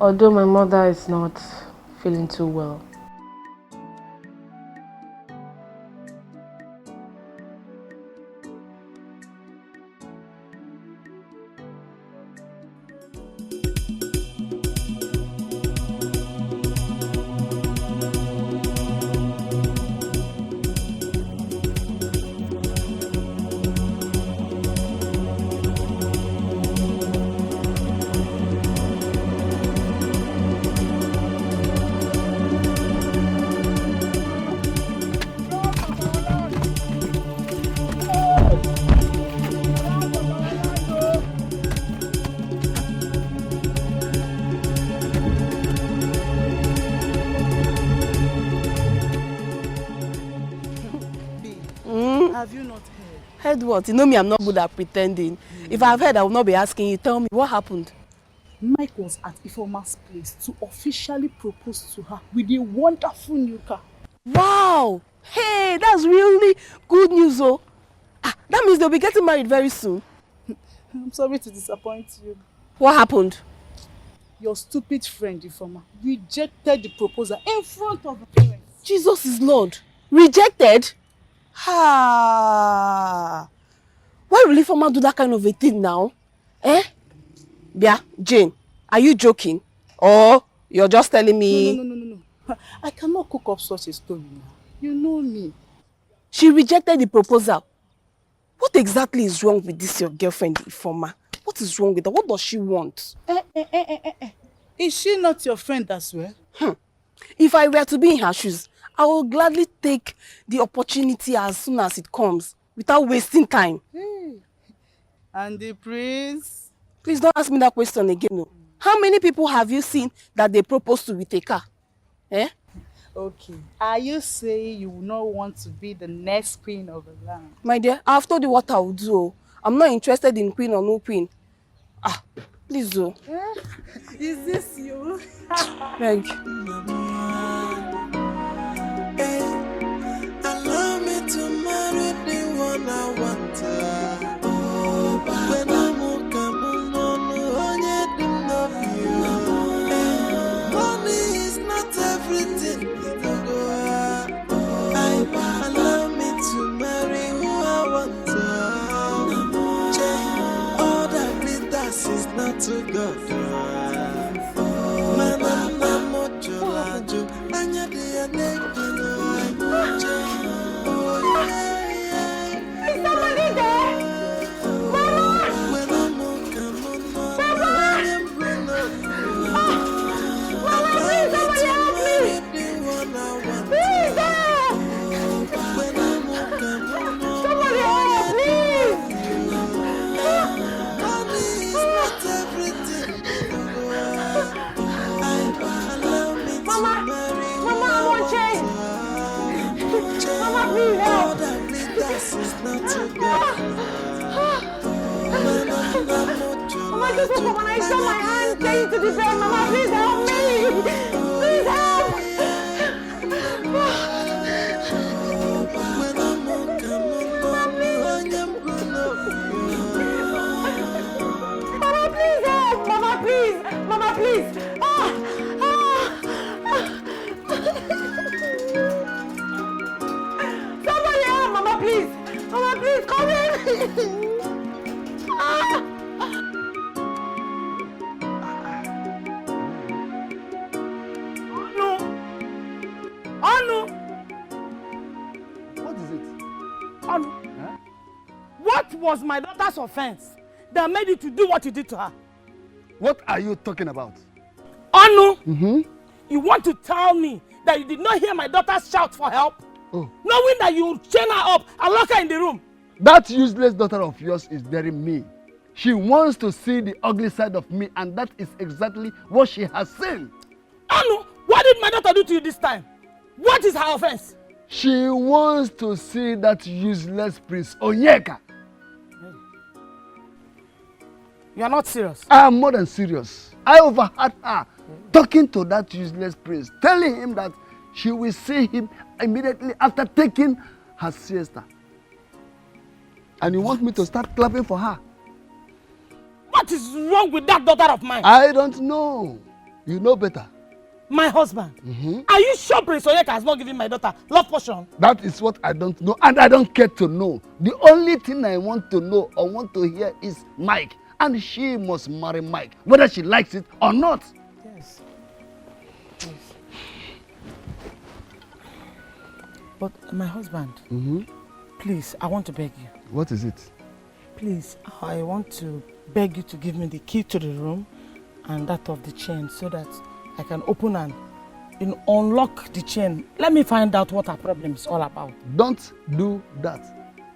Although my mother is not feeling too well. Have you not heard? Heard what? You know me, I'm not good at pretending. If I've heard, I will not be asking you. Tell me, what happened? Mike was at Ifeoma's place to officially propose to her with a wonderful new car. Wow! Hey, that's really good news, oh. That means they'll be getting married very soon. I'm sorry to disappoint you. What happened? Your stupid friend, Ifeoma, rejected the proposal in front of the parents. Jesus is Lord. Rejected? Ha! Why will Ifeoma do that kind of a thing now? Eh? Bia, Jane, are you joking? Or you're just telling me... No. I cannot cook up such a story now. You know me. She rejected the proposal. What exactly is wrong with this your girlfriend, Ifeoma? What is wrong with her? What does she want? Is she not your friend as well? If I were to be in her shoes, I will gladly take the opportunity as soon as it comes, without wasting time. And the prince? Please don't ask me that question again. No. How many people have you seen that they proposed to with a car? Eh? Okay. Are you saying you will not want to be the next queen of the land? My dear, I've told you what I will do. I'm not interested in queen or no queen. Please do. Is this you? Meg. Allow me to marry the one I want. When I'm money is not everything. Allow me to marry who I want. All that glitters is not too good. Mama, just look when I saw my hand getting to the bed. Mama, please help me. Please help. Mama, please help. Mama, please. Mama, please. Somebody help. Mama, please. Mama, please, come in. What was my daughter's offense that made you to do what you did to her? What are you talking about? Anu, you want to tell me that you did not hear my daughter shout for help? Oh. Knowing that you chain her up and lock her in the room? That useless daughter of yours is daring me. She wants to see the ugly side of me, and that is exactly what she has seen. Anu, what did my daughter do to you this time? What is her offense? She wants to see that useless Prince Onyeka. You are not serious. I am more than serious. I overheard her talking to that useless prince, telling him that she will see him immediately after taking her siesta. And you want me to start clapping for her? What is wrong with that daughter of mine? I don't know. You know better. My husband? Are you sure Prince Onyeka has not given my daughter love potion? That is what I don't know, and I don't care to know. The only thing I want to know or want to hear is Mike. And she must marry Mike, whether she likes it or not. Yes. But my husband, please, I want to beg you. What is it? Please, I want to beg you to give me the key to the room and that of the chain so that I can open and unlock the chain. Let me find out what our problem is all about. Don't do that.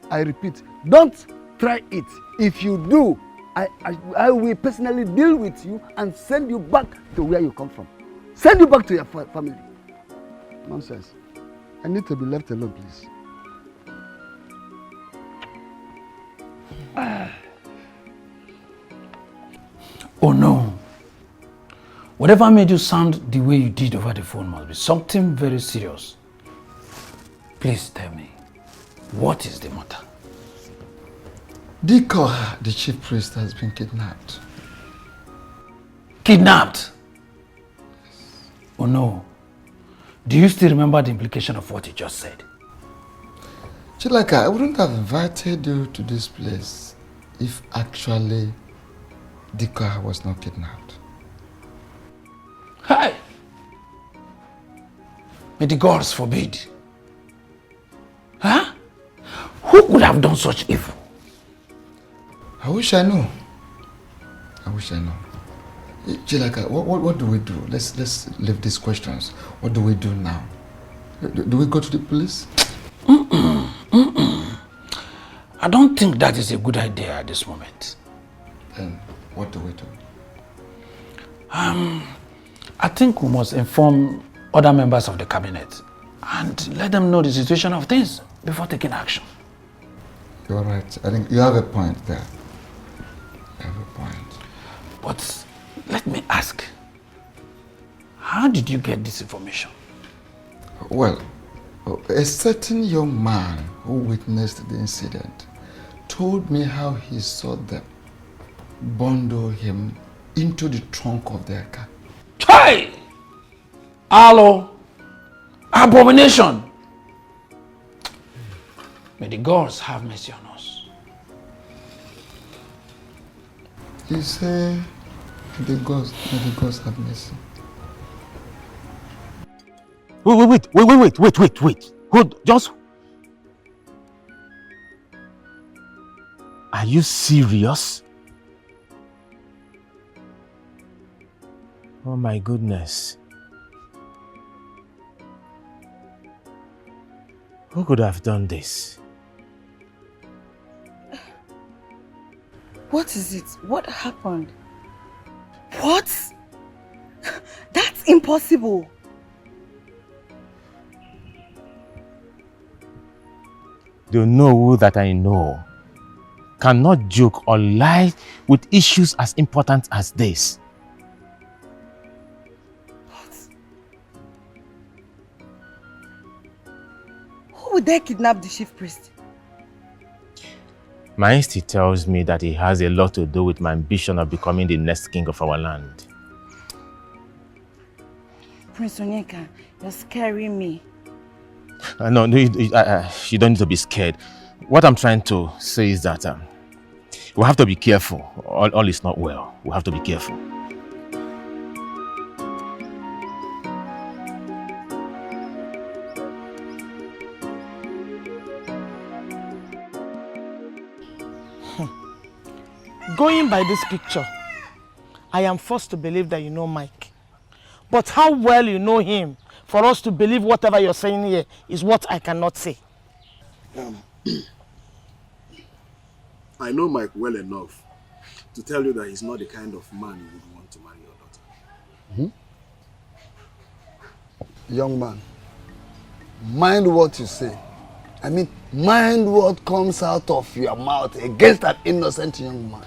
I repeat, don't try it. If you do, I will personally deal with you and send you back to where you come from. Send you back to your family. Nonsense. I need to be left alone, please. Oh no. Whatever made you sound the way you did over the phone must be something very serious. Please tell me, what is the matter? Diko, the chief priest, has been kidnapped. Kidnapped? Oh no. Do you still remember the implication of what you just said? Chilaka, I wouldn't have invited you to this place if actually Diko was not kidnapped. Hi! May the gods forbid. Huh? Who could have done such evil? I wish I knew. I wish I know. Chilaka, what do we do? Let's leave these questions. What do we do now? Do we go to the police? I don't think that is a good idea at this moment. Then what do we do? I think we must inform other members of the cabinet and let them know the situation of things before taking action. You're right. I think you have a point there. You have a point. But let me ask, how did you get this information? Well, a certain young man who witnessed the incident told me how he saw them bundle him into the trunk of their car. Hey! Hello! Abomination! May the gods have mercy on us. You say may the gods have mercy. Wait. Hold, just... Are you serious? Oh my goodness. Who could have done this? What is it? What happened? What? That's impossible. The know that I know cannot joke or lie with issues as important as this. Who would dare kidnap the chief priest? My instinct tells me that it has a lot to do with my ambition of becoming the next king of our land. Prince Onyeka, you're scaring me. No, you don't need to be scared. What I'm trying to say is that we have to be careful. All is not well. We have to be careful. Going by this picture, I am forced to believe that you know Mike. But how well you know him for us to believe whatever you're saying here is what I cannot say. I know Mike well enough to tell you that he's not the kind of man you would want to marry your daughter. Young man, mind what you say. I mean, mind what comes out of your mouth against that innocent young man.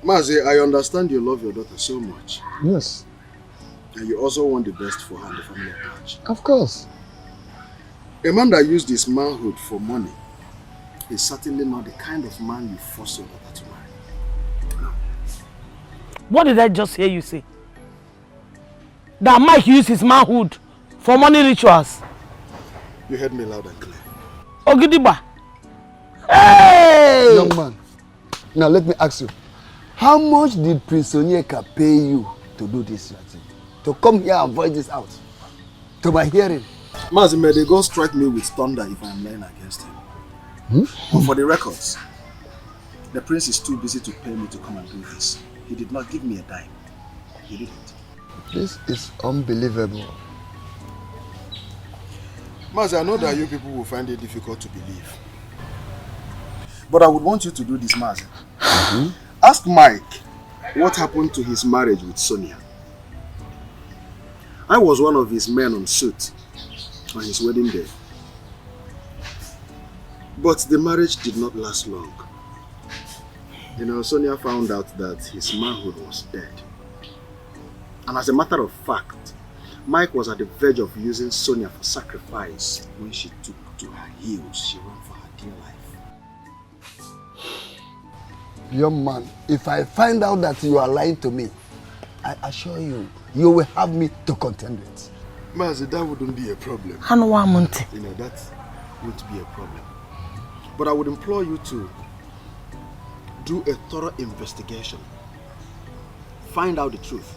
Mazi, I understand you love your daughter so much. Yes. And you also want the best for her and the family at large. Of course. A man that used his manhood for money is certainly not the kind of man you force your daughter to marry. No. What did I just hear you say? That Mike used his manhood for money rituals? You heard me loud and clear. Ogidiba! Hey! Young man, now let me ask you. How much did Prince Onyeka pay you to do this thing? To come here and voice this out? To my hearing? Mazi, may the God strike me with thunder if I am lying against him. But for the records, the prince is too busy to pay me to come and do this. He did not give me a dime. He didn't. This is unbelievable. Mazi, I know that you people will find it difficult to believe. But I would want you to do this, Mazi. Ask Mike what happened to his marriage with Sonia. I was one of his men on suit on his wedding day. But the marriage did not last long. You know, Sonia found out that his manhood was dead. And as a matter of fact, Mike was at the verge of using Sonia for sacrifice when she took to her heels. She ran for her dear life. Young man, if I find out that you are lying to me, I assure you, you will have me to contend with. Mazi, that wouldn't be a problem. You know, that wouldn't be a problem. But I would implore you to do a thorough investigation. Find out the truth.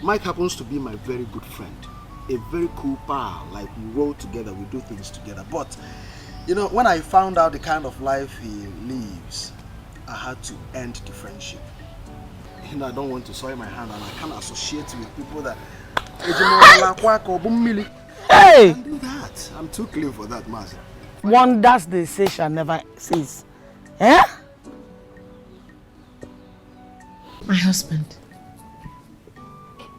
Mike happens to be my very good friend. A very cool pal. Like, we roll together, we do things together. But, you know, when I found out the kind of life he lives, I had to end the friendship. You know, I don't want to soil my hand, and I can't associate with people that... Hey! I can't do that. I'm too clean for that, Mazi. Wonders they say shall never cease. Eh? My husband,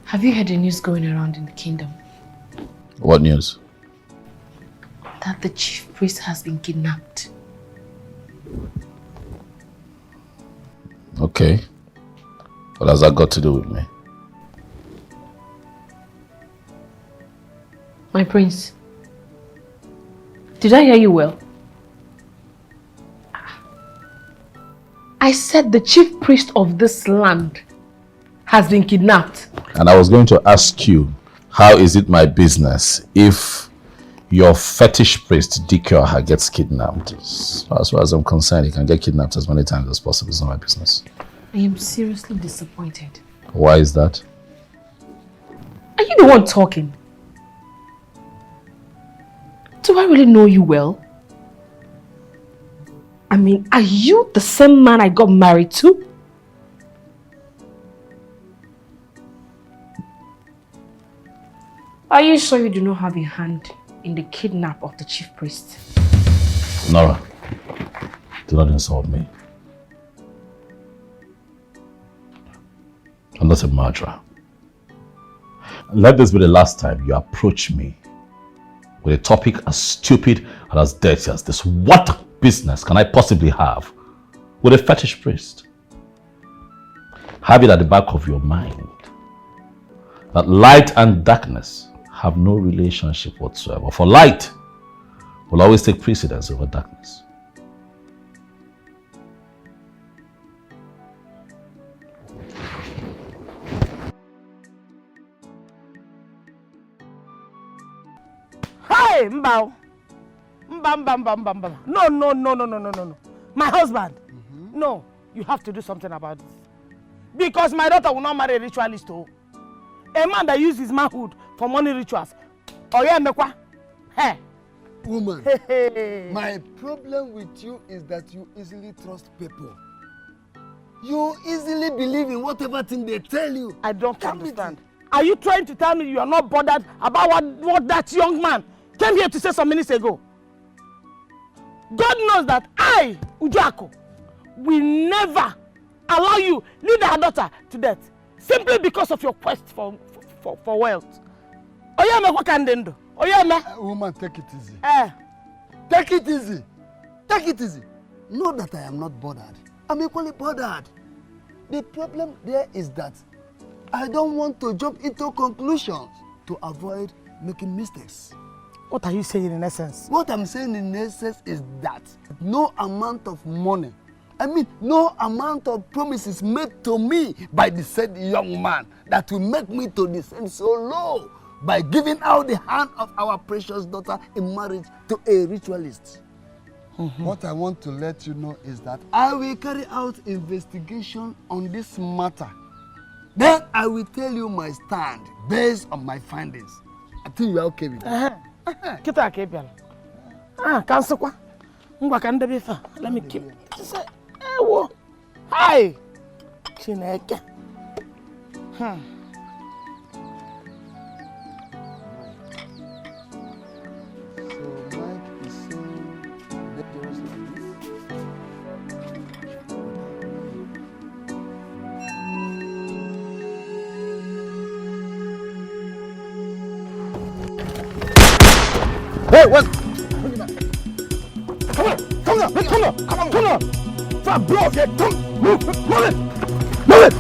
have you heard the news going around in the kingdom? What news? That the chief priest has been kidnapped. Okay. What has that got to do with me? My prince, did I hear you well? I said the chief priest of this land has been kidnapped. And I was going to ask you, how is it my business if your fetish priest, Dikyoha, gets kidnapped? As far as I'm concerned, he can get kidnapped as many times as possible. It's not my business. I am seriously disappointed. Why is that? Are you the one talking? Do I really know you well? I mean, are you the same man I got married to? Are you sure you do not have a hand in the kidnap of the chief priest? Nora, do not insult me. I'm not a murderer. Let this be the last time you approach me with a topic as stupid and as dirty as this. What business can I possibly have with a fetish priest? Have it at the back of your mind that light and darkness have no relationship whatsoever. For light will always take precedence over darkness. Hey, Mbao. Mba. No. My husband. No, you have to do something about this. Because my daughter will not marry a ritualist. Oh. A man that uses his manhood for money rituals. Oh yeah, Mekwa. Hey. Woman, my problem with you is that you easily trust people. You easily believe in whatever thing they tell you. I don't understand. Are you trying to tell me you are not bothered about what that young man came here to say some minutes ago? God knows that I, Ujako, will never allow you lead our daughter to death simply because of your quest for wealth. Oyeme, what can they do? Oyeme? Woman, take it easy. Take it easy. Take it easy. Know that I am not bothered. I'm equally bothered. The problem there is that I don't want to jump into conclusions to avoid making mistakes. What are you saying in essence? What I'm saying in essence is that no amount of money, no amount of promises made to me by the said young man that will make me to descend so low by giving out the hand of our precious daughter in marriage to a ritualist. What I want to let you know is that I will carry out investigation on this matter. Then I will tell you my stand based on my findings. I think you are okay with that. Kita kepian. Cancel kwa. Ngwa ka ndebe fa. Let me keep. Say, ewo. Hi. Chineke. Hey, what? Come on! try blow up here. Come, move it. Move it. Move it.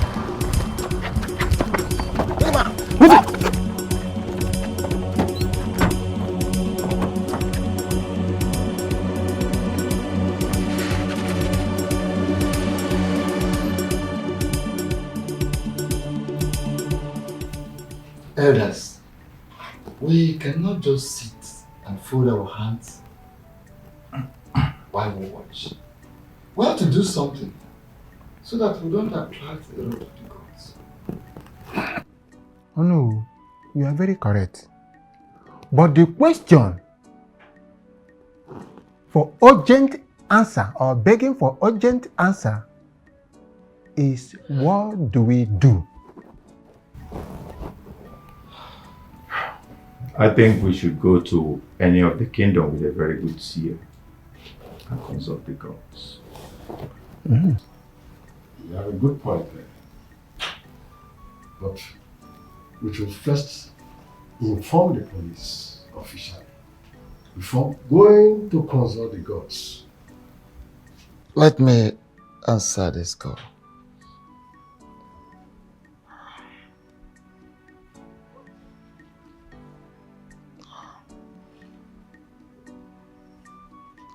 Elders, we cannot just sit and fold our hands while we watch. We have to do something so that we don't attract the wrath of the gods. Oh no, you are very correct. But the question for urgent answer or begging for urgent answer is, what do we do? I think we should go to any of the kingdom with a very good seer and consult the gods. Mm. You have a good point there. But we should first inform the police officially before going to consult the gods. Let me answer this call.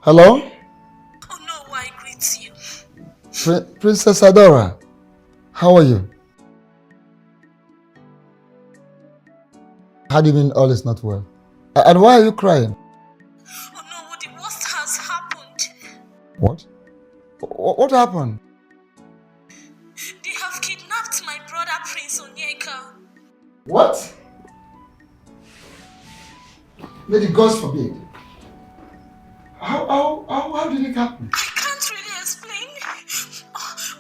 Hello? Oh no, I greet you. Princess Adora, how are you? How do you mean all is not well? And why are you crying? Oh no, the worst has happened. What? What happened? They have kidnapped my brother Prince Onyeka. What? May the gods forbid. How did it happen? I can't really explain.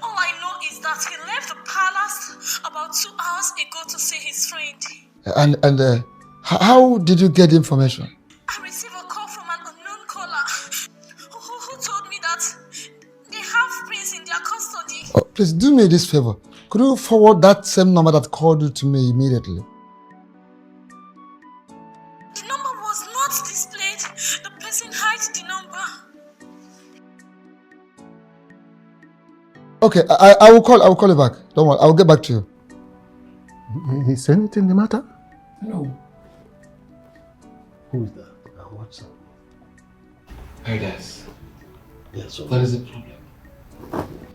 All I know is that he left the palace about 2 hours ago to see his friend. And how did you get the information? I received a call from an unknown caller who told me that they have Prince in their custody. Oh, please do me this favor. Could you forward that same number that called you to me immediately? The number was not displayed. The person hides the number. Okay, I will call you back. Don't worry, I will get back to you. Is anything the matter? No. Who's that? What's up? Elders. Yes, so there is a problem.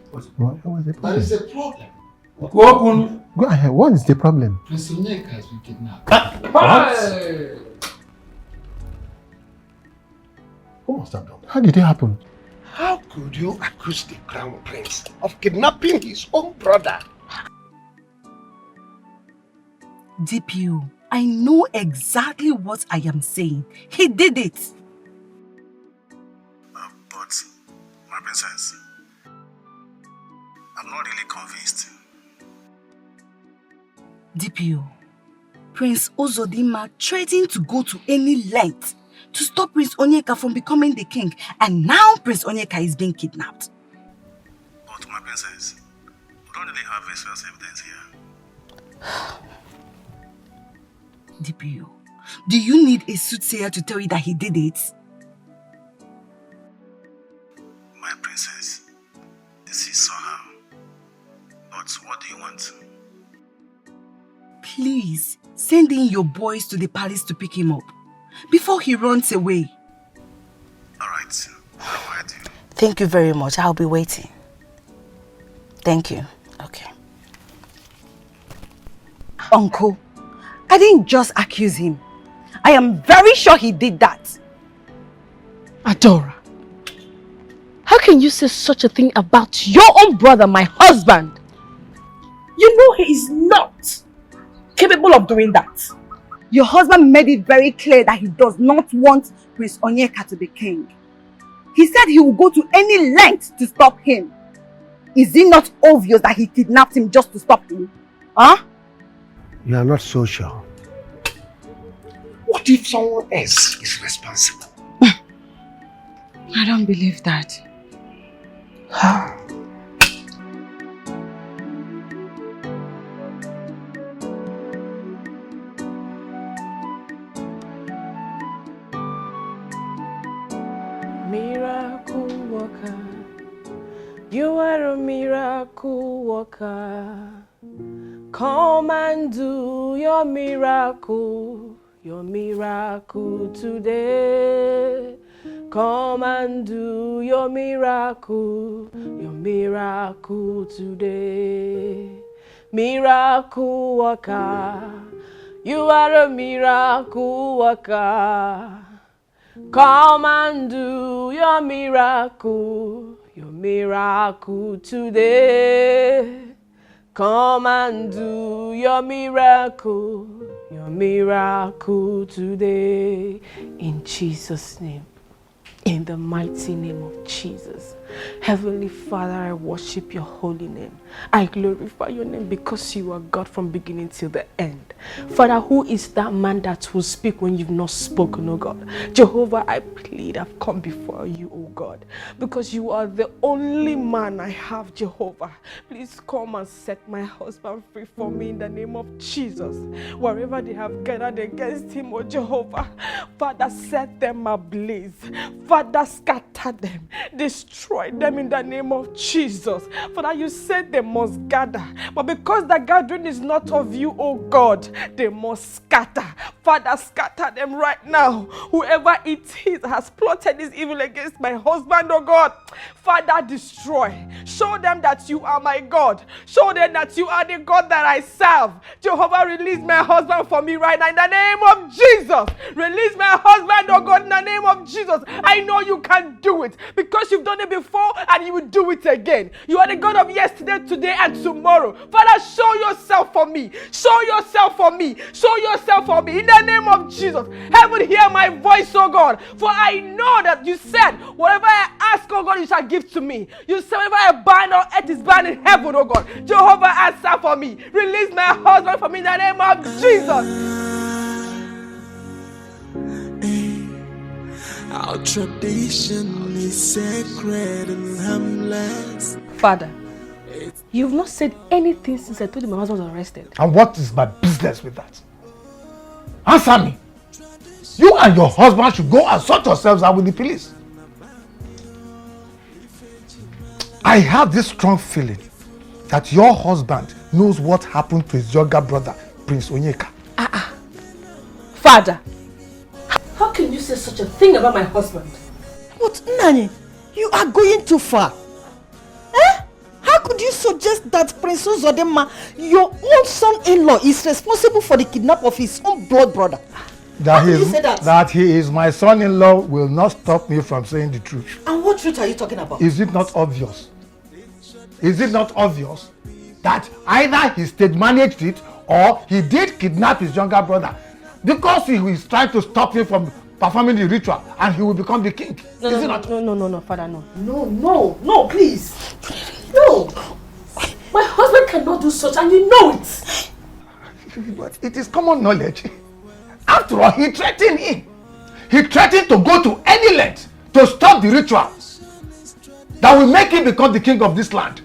What was the problem? There is a problem. Go ahead. What is the problem? Prince Onyeka has been kidnapped. What? Who must have done that? How did it happen? How could you accuse the crown prince of kidnapping his own brother? DPO, I know exactly what I am saying. He did it. But, my princess, I'm not really convinced. DPO, Prince Ozodima threatened to go to any length to stop Prince Onyeka from becoming the king, and now Prince Onyeka is being kidnapped. But, my princess, we don't really have visual evidence here. DPO, do you need a soothsayer to tell you that he did it? My princess, this is somehow. But what do you want? Please, send in your boys to the palace to pick him up before he runs away. Alright, I'll wait. Thank you very much. I'll be waiting. Thank you. Okay. Uncle, I didn't just accuse him. I am very sure he did that. Adora, how can you say such a thing about your own brother, my husband? You know he is not capable of doing that. Your husband made it very clear that he does not want Prince Onyeka to be king. He said he will go to any length to stop him. Is it not obvious that he kidnapped him just to stop him? Huh? You are not so sure. What if someone else is responsible? I don't believe that. Miracle worker, You are a miracle worker. Come and do your miracle today. Come and do your miracle today. Miracle worker, you are a miracle worker. Come and do your miracle today. Come and do your miracle today. In Jesus' name. In the mighty name of Jesus. Heavenly Father, I worship your holy name. I glorify your name because you are God from beginning till the end. Father, who is that man that will speak when you've not spoken, oh God? Jehovah, I plead, I've come before you, oh God, because you are the only man I have, Jehovah. Please come and set my husband free for me in the name of Jesus. Wherever they have gathered against him, oh Jehovah, Father, set them ablaze. Father, scatter them, destroy them in the name of Jesus. Father, you said they must gather, but because the gathering is not of you, oh God, they must scatter. Father, scatter them right now. Whoever it is has plotted this evil against my husband, oh God, Father, destroy. Show them that you are my God. Show them that you are the God that I serve. Jehovah, release my husband for me right now in the name of Jesus. Release my husband, oh God, in the name of Jesus. I know you can do it because you've done it before and you will do it again. You are the God of yesterday, today, and tomorrow. Father, show yourself for me. Show yourself for me. Show yourself for me in the name of Jesus. Heaven, hear my voice, oh God. For I know that you said, whatever I ask, oh God, you shall give to me. You said, whatever I bind on earth is bound in heaven, oh God. Jehovah, answer for me. Release my husband for me in the name of Jesus. Our tradition is sacred and harmless. Father, you've not said anything since I told you my husband was arrested. And what is my business with that? Answer me. You and your husband should go and sort yourselves out with the police. I have this strong feeling that your husband knows what happened to his younger brother, Prince Onyeka. Father, how can you say such a thing about my husband? But Nani, you are going too far. How could you suggest that Prince Uzodema, your own son-in-law, is responsible for the kidnap of his own blood brother? That he is my son-in-law will not stop me from saying the truth. And what truth are you talking about? Is it not obvious? Is it not obvious that either he stage managed it or he did kidnap his younger brother because he is trying to stop him from performing the ritual and he will become the king? No, Father, no. No, please. No. My husband cannot do such and you know it. But it is common knowledge. After all, he threatened him. He threatened to go to any length to stop the ritual that will make him become the king of this land.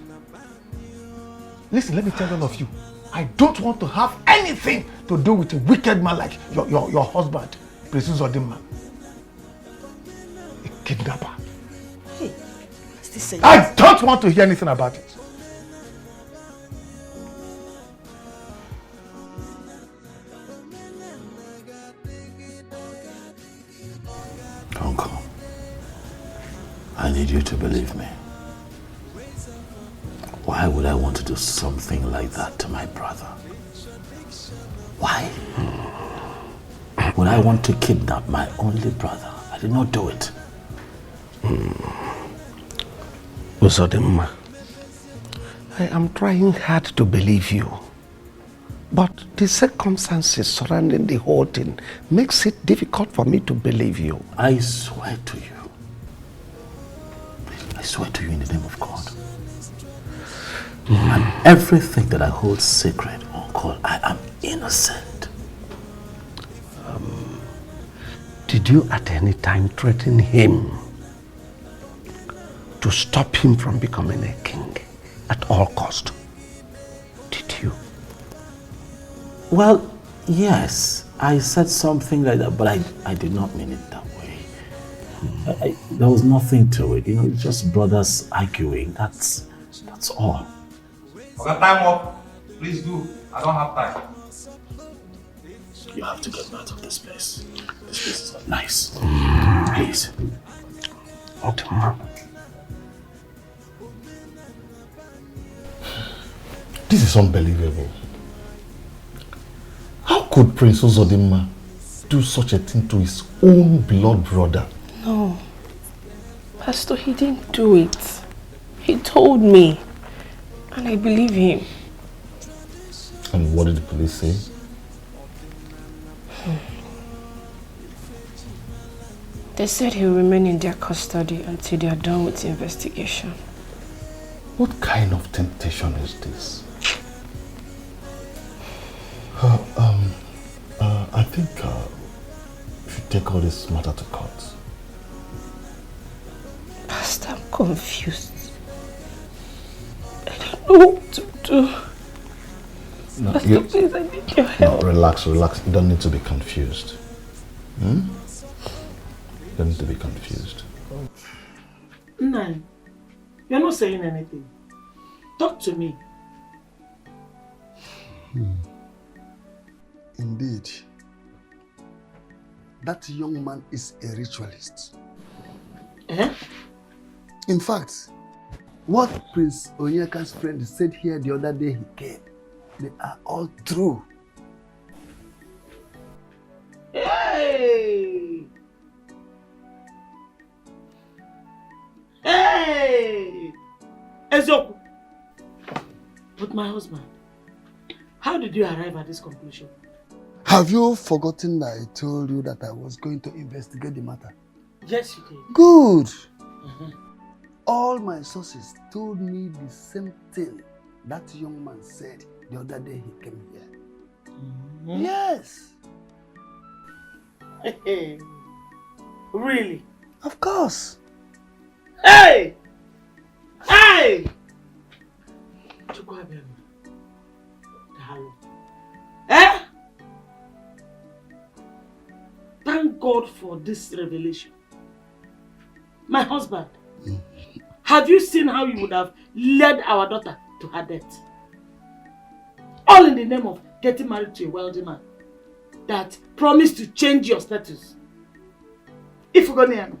Listen, let me tell all of you, I don't want to have anything to do with a wicked man like your husband, Prince Uzodema. A kidnapper. Hey, what's this saying? I don't want to hear anything about it. Uncle, I need you to believe me. Why would I want to do something like that to my brother? Why? Would I want to kidnap my only brother? I did not do it. Uzodema, I am trying hard to believe you. But the circumstances surrounding the whole thing makes it difficult for me to believe you. I swear to you. I swear to you in the name of God. And everything that I hold sacred, Uncle, I am innocent. Did you at any time threaten him to stop him from becoming a king at all cost? Did you? Well, yes, I said something like that, but I did not mean it that way. There was nothing to it, it's just brothers arguing. That's all. Okay, time up. Please do. I don't have time. You have to get me out of this place. This place is not nice. Please. Ultima. This is unbelievable. How could Prince Ozodimma do such a thing to his own blood brother? No. Pastor, he didn't do it. He told me. And I believe him. And what did the police say? They said he will remain in their custody until they are done with the investigation. What kind of temptation is this? I think we should take all this matter to court. Pastor, I'm confused. I don't know what to do. No, Pastor, please, I need your help. No, relax. You don't need to be confused. You don't need to be confused. No, you're not saying anything. Talk to me. Indeed, that young man is a ritualist. In fact, what Prince Onyeka's friend said here the other day he came, they are all true. Hey! Hey! Ezoku! But my husband, how did you arrive at this conclusion? Have you forgotten that I told you that I was going to investigate the matter? Yes, you did. Good! All my sources told me the same thing that young man said the other day he came here. Yes! Really? Of course! Hey! Hey! Eh? Thank God for this revelation. My husband, have you seen how you would have led our daughter to her death? All in the name of getting married to a wealthy man that promised to change your status. If you go near me,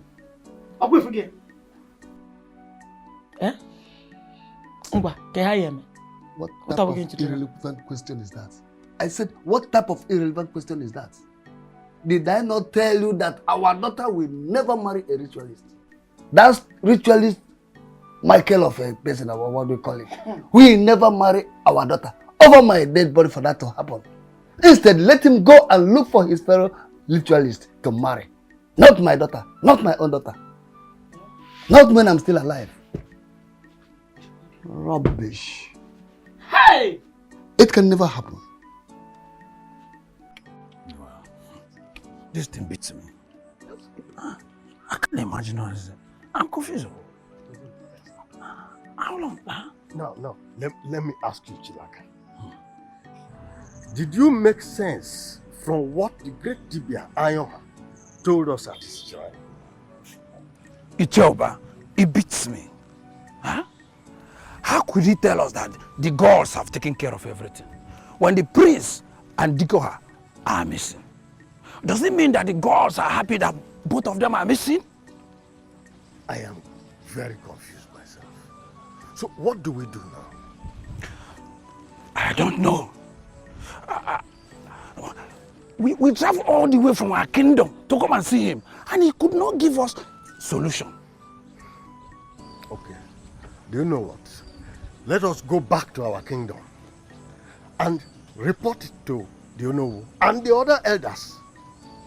I'll go forget. Eh? What type of irrelevant question is that? I said, what type of irrelevant question is that? Did I not tell you that our daughter will never marry a ritualist? That's ritualist Michael of a person, or what do we call it? We never marry our daughter over my dead body for that to happen. Instead, let him go and look for his fellow ritualist to marry. Not my daughter, not my own daughter. Not when I'm still alive. Rubbish. Hey! It can never happen. This thing beats me. I can't imagine how it's. I'm confused. How long? No. Let me ask you, Chilaka. Did you make sense from what the great Dibia Ayonha told us at this trial? Ichoba, it beats me. Huh? How could he tell us that the gods have taken care of everything when the prince and Dikoha are missing? Does it mean that the gods are happy that both of them are missing? I am very confused myself. So what do we do now? I don't know. We travel all the way from our kingdom to come and see him, and he could not give us solution. Okay. Do you know what? Let us go back to our kingdom and report it to the Onowu and the other elders.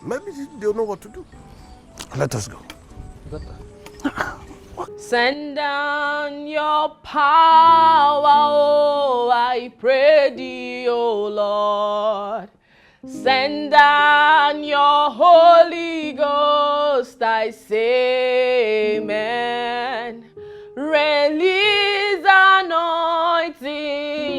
Maybe they'll know what to do. Let us go. Send down your power, oh, I pray thee, oh Lord. Send down your Holy Ghost, I say amen. Release anointing,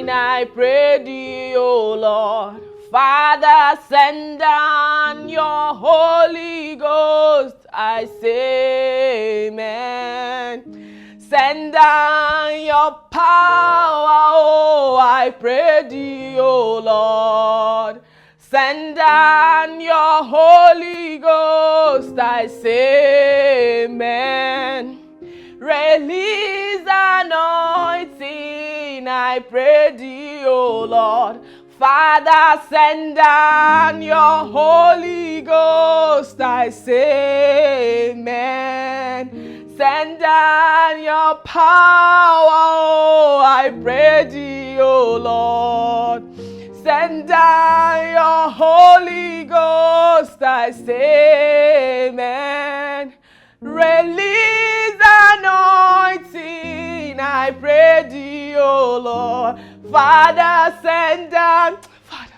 I pray thee, oh Lord. Father, send down your Holy Ghost, I say amen. Send down your power, oh, I pray thee, oh Lord. Send down your Holy Ghost, I say amen. Release anointing, I pray thee, O Lord. Father, send down your Holy Ghost, I say amen. Send down your power, oh, I pray thee, O Lord. Send down your Holy Ghost, I say amen. Release anointing, I pray thee, O Lord. Father, send down.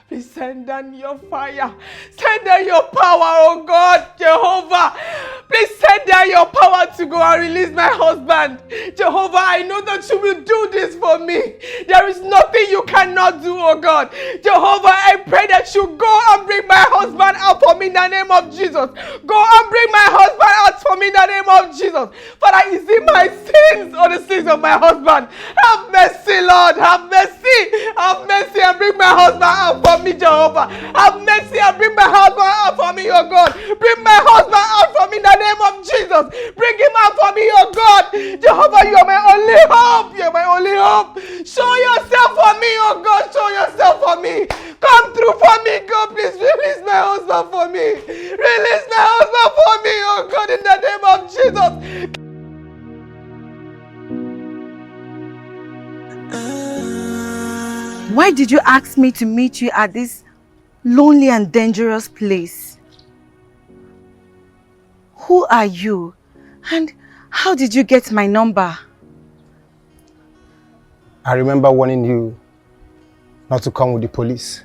Please send down your fire. Send down your power, oh God, Jehovah. Please send down your power to go and release my husband. Jehovah, I know that you will do this for me. There is nothing you cannot do, oh God. Jehovah, I pray that you go and bring my husband out for me in the name of Jesus. Go and bring my husband out for me in the name of Jesus. Father, is it my sins or the sins of my husband? Have mercy, Lord. Have mercy. Have mercy and bring my husband out for me, Jehovah. Have mercy and bring my husband out for me, oh God. Bring my husband out for me in the name of Jesus. Bring him out for me, oh God. Jehovah, you are my only hope. You are my only hope. Show yourself for me, oh God. Show yourself for me. Come through for me, God. Please release my husband for me. Release my husband for me, oh God, in the name of Jesus. Why did you ask me to meet you at this lonely and dangerous place? Who are you? And how did you get my number? I remember warning you not to come with the police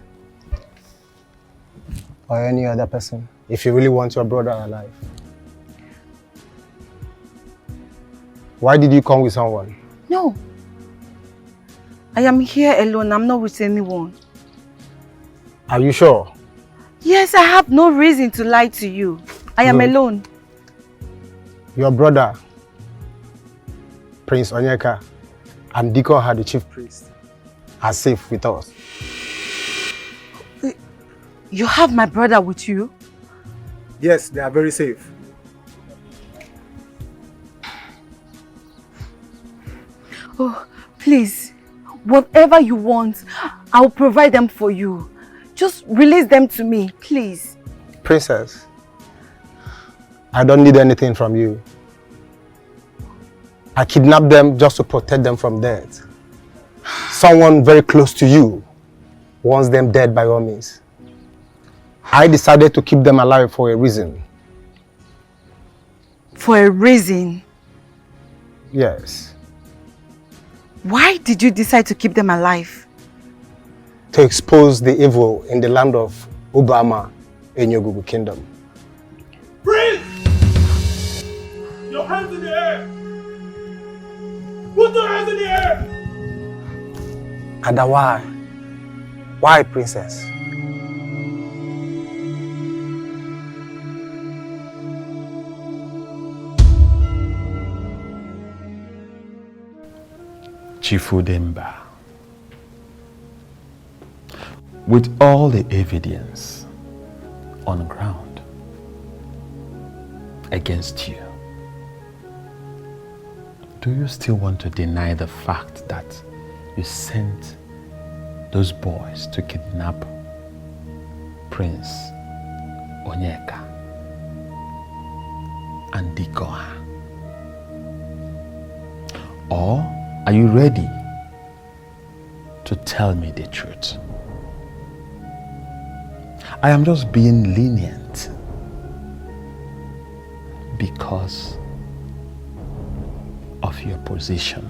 or any other person if you really want your brother alive. Why did you come with someone? No. I am here alone. I'm not with anyone. Are you sure? Yes, I have no reason to lie to you. I am alone. Your brother, Prince Onyeka, and Diko, the chief priest, are safe with us. You have my brother with you? Yes, they are very safe. Oh, please. Whatever you want, I'll provide them for you. Just release them to me, please. Princess, I don't need anything from you. I kidnapped them just to protect them from death. Someone very close to you wants them dead by all means. I decided to keep them alive for a reason. For a reason? Yes. Why did you decide to keep them alive? To expose the evil in the land of Obama in your Google kingdom. Prince! Your hands in the air! Put your hands in the air! And why? Why, princess? Chifudemba, with all the evidence on ground against you, do you still want to deny the fact that you sent those boys to kidnap Prince Onyeka and Dikoha? Or are you ready to tell me the truth? I am just being lenient because of your position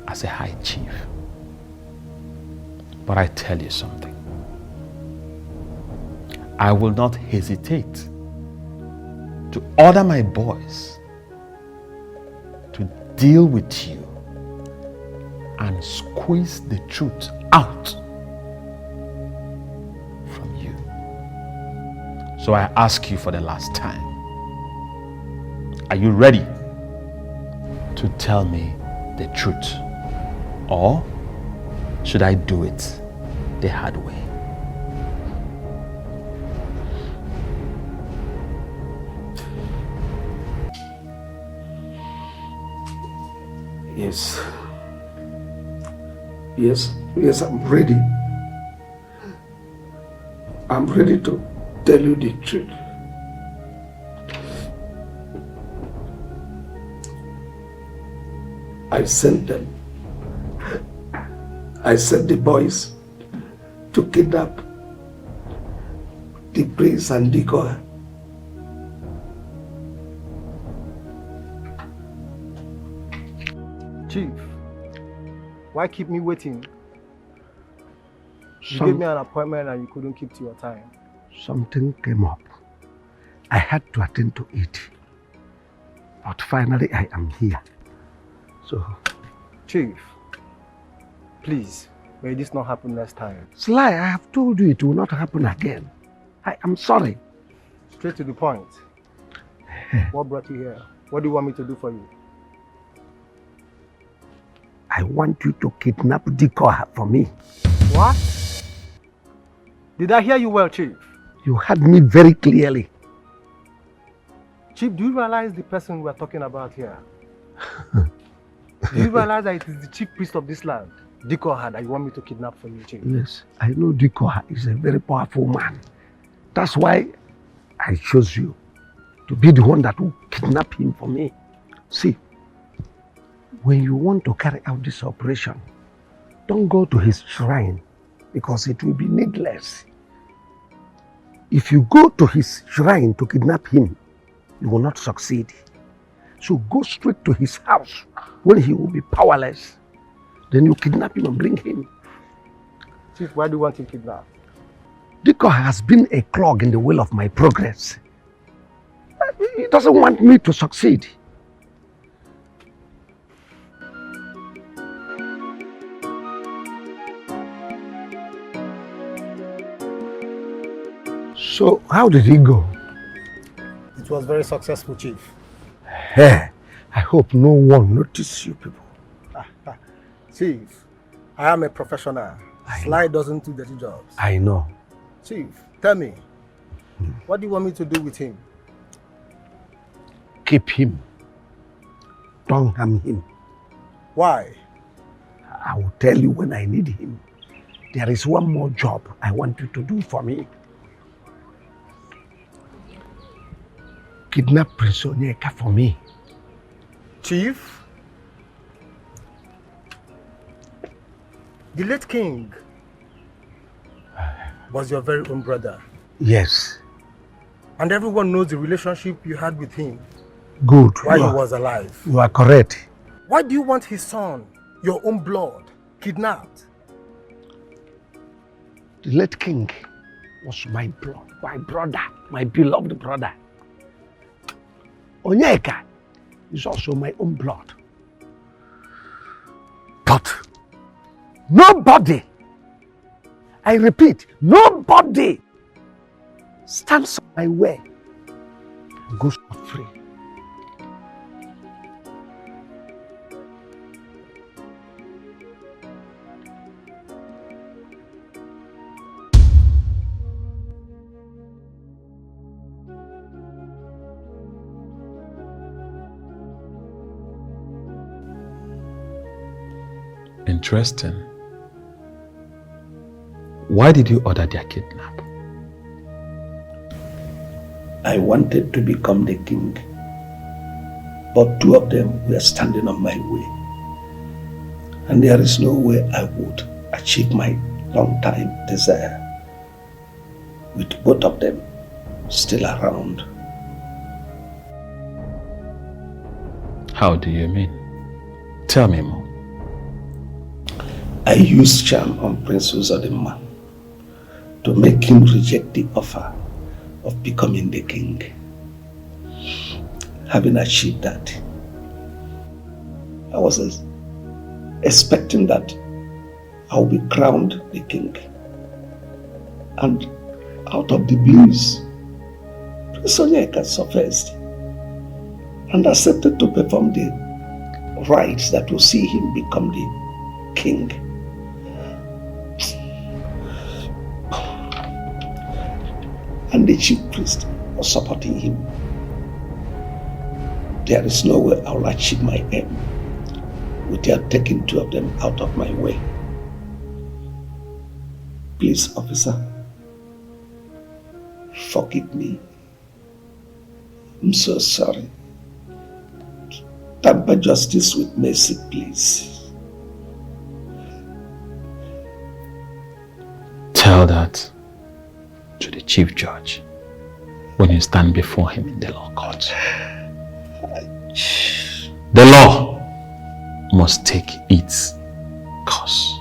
as a high chief. But I tell you something. I will not hesitate to order my boys to deal with you and squeeze the truth out from you So I ask you for the last time. Are you ready to tell me the truth? Or should I do it the hard way? Yes. Yes, I'm ready. I'm ready to tell you the truth. I sent them. I sent the boys to kidnap the prince and the girl. Chief, why keep me waiting? You Some- gave me an appointment and you couldn't keep to your time. Something came up. I had to attend to it. But finally I am here. So, Chief, please, may this not happen next time. Sly, I have told you it will not happen again. I am sorry. Straight to the point. What brought you here? What do you want me to do for you? I want you to kidnap Dikoha for me. What? Did I hear you well, Chief? You heard me very clearly. Chief, do you realize the person we're talking about here? Do you realize that it is the chief priest of this land, Dikoha, that you want me to kidnap for you, Chief? Yes, I know Dikoha is a very powerful man. That's why I chose you to be the one that will kidnap him for me. See, when you want to carry out this operation, don't go to his shrine because it will be needless. If you go to his shrine to kidnap him, you will not succeed. So go straight to his house when he will be powerless. Then you kidnap him and bring him. Chief, why do you want him kidnapped? Diko has been a clog in the way of my progress. He doesn't want me to succeed. So, how did he go? It was very successful, Chief. Hey, I hope no one noticed you people. Chief, I am a professional. Sly doesn't do dirty jobs. I know. Chief, tell me, what do you want me to do with him? Keep him. Don't harm him. Why? I will tell you when I need him. There is one more job I want you to do for me. Kidnap Prince Onyeka for me. Chief? The late king was your very own brother. Yes. And everyone knows the relationship you had with him. Good. While he was alive. You are correct. Why do you want his son, your own blood, kidnapped? The late king was my blood, my brother, my beloved brother. Onyeka is also my own blood. But nobody, I repeat, nobody stands on my way and goes free. Interesting. Why did you order their kidnap? I wanted to become the king, but two of them were standing on my way. And there is no way I would achieve my long-time desire with both of them still around. How do you mean? Tell me more. I used charm on Prince Uzodimma to make him reject the offer of becoming the king. Having achieved that, I was expecting that I will be crowned the king. And out of the bliss Onyeka suffered and accepted to perform the rites that will see him become the king. And the chief priest was supporting him. There is no way I will achieve my aim without taking 2 of them out of my way. Please, officer, forgive me. I'm so sorry. Tamper justice with mercy, please. Tell that to the chief judge when you stand before him in the law court. The law must take its course.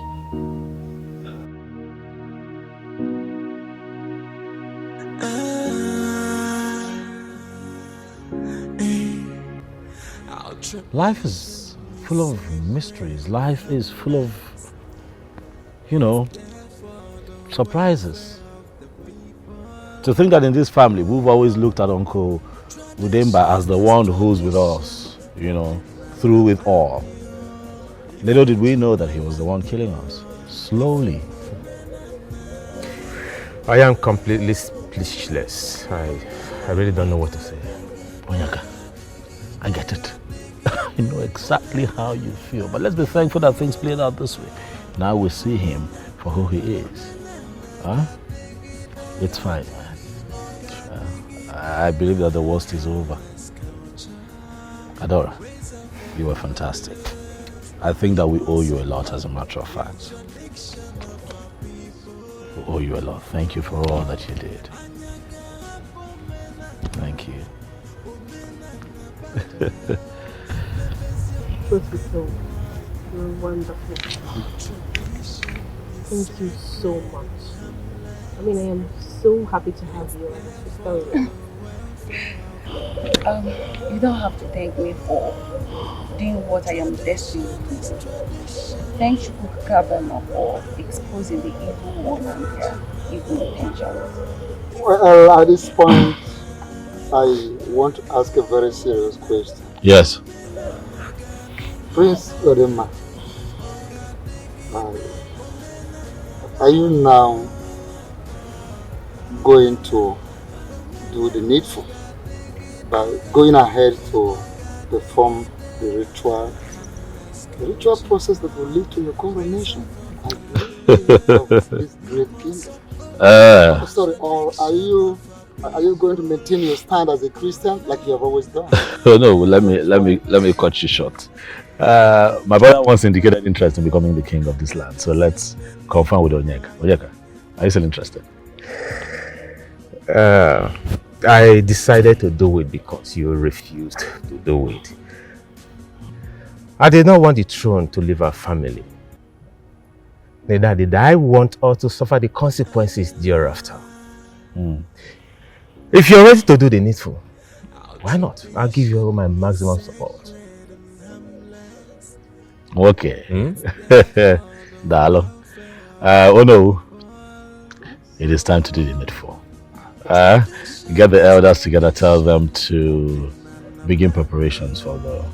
Life is full of mysteries. Life is full of, surprises. To think that in this family, we've always looked at Uncle Udemba as the one who's with us, through it all. Little did we know that he was the one killing us, slowly. I am completely speechless. I really don't know what to say. Onyeka, I get it. I know exactly how you feel, but let's be thankful that things played out this way. Now we see him for who he is. Huh? It's fine, man. I believe that the worst is over. Adora, you were fantastic. I think that we owe you a lot, as a matter of fact. We owe you a lot. Thank you for all that you did. Thank you. Professor, you're wonderful. Thank you so much. I mean, I am so happy to have you as a sister. You don't have to thank me for doing what I am destined to do. Thank Chukwukabema for exposing the evil one and their evil intentions. Well, at this point, I want to ask a very serious question. Yes. Prince Odema, are you now going to do the needful by going ahead to perform the ritual process that will lead to your coronation of this great kingdom? Sorry, or are you going to maintain your stand as a Christian like you have always done? Oh no, let me cut you short. My brother once indicated interest in becoming the king of this land, so let's confirm with Onyeka. Onyeka, are you still interested? I decided to do it because you refused to do it. I did not want the throne to leave our family. Neither did I want us to suffer the consequences thereafter. If you're ready to do the needful, why not? I'll give you all my maximum support. Okay. Dalo. Oh no. It is time to do the needful. Get the elders together, tell them to begin preparations for the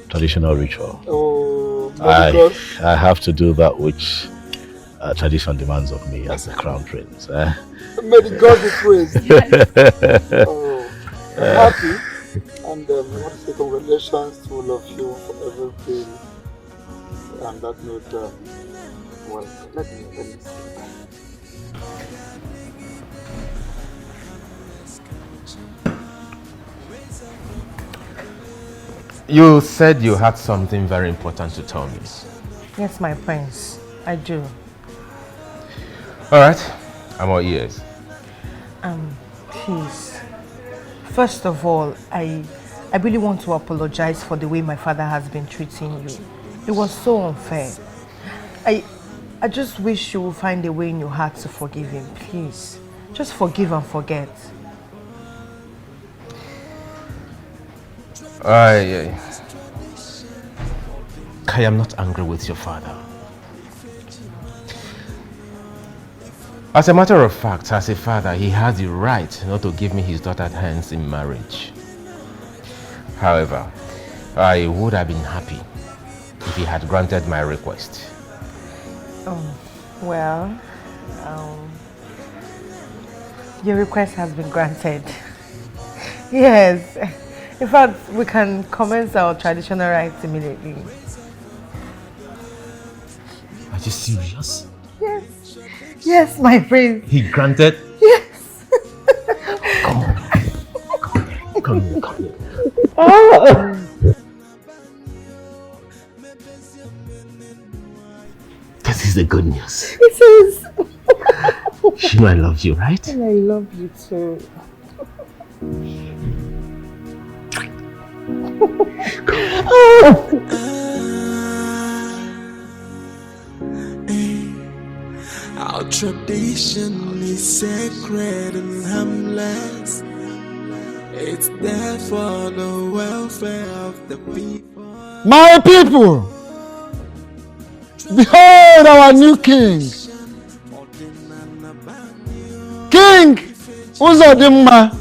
traditional ritual. Oh, I have to do that which tradition demands of me as the crown prince. May the God be praised. I'm happy, and I want to say congratulations to all of you for everything. And that note, well, let me see. You said you had something very important to tell me. Yes, my prince, I do. All right, I'm all ears. Please. First of all, I really want to apologize for the way my father has been treating you. It was so unfair. I just wish you would find a way in your heart to forgive him, please. Just forgive and forget. I am not angry with your father. As a matter of fact, as a father, he has the right not to give me his daughter's hands in marriage. However, I would have been happy if he had granted my request. Oh, well, your request has been granted. Yes. In fact, we can commence our traditional rites immediately. Are you serious? Yes. Yes, my friend. He granted? Yes. Come on. Come here. Come here. Oh. This is the good news. It is. You know I love you, right? And I love you too. Our tradition is sacred and harmless. It's there for the welfare of the people. My people, behold our new king. King Uzodimma,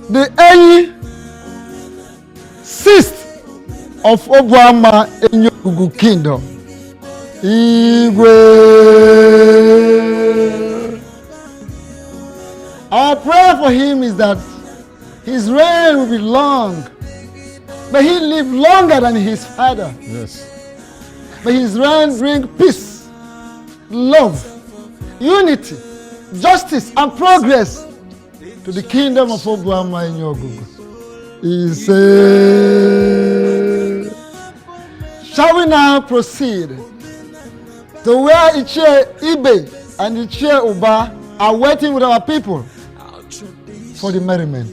the 6th of Obuama in Yogugu Kingdom. Igwe. Our prayer for him is that his reign will be long. May he live longer than his father. Yes. May his reign bring peace, love, unity, justice, and progress to the kingdom of Obuama in Yogugu. He said, shall we now proceed to where Ichie Ibe and Ichie Uba are waiting with our people for the merriment?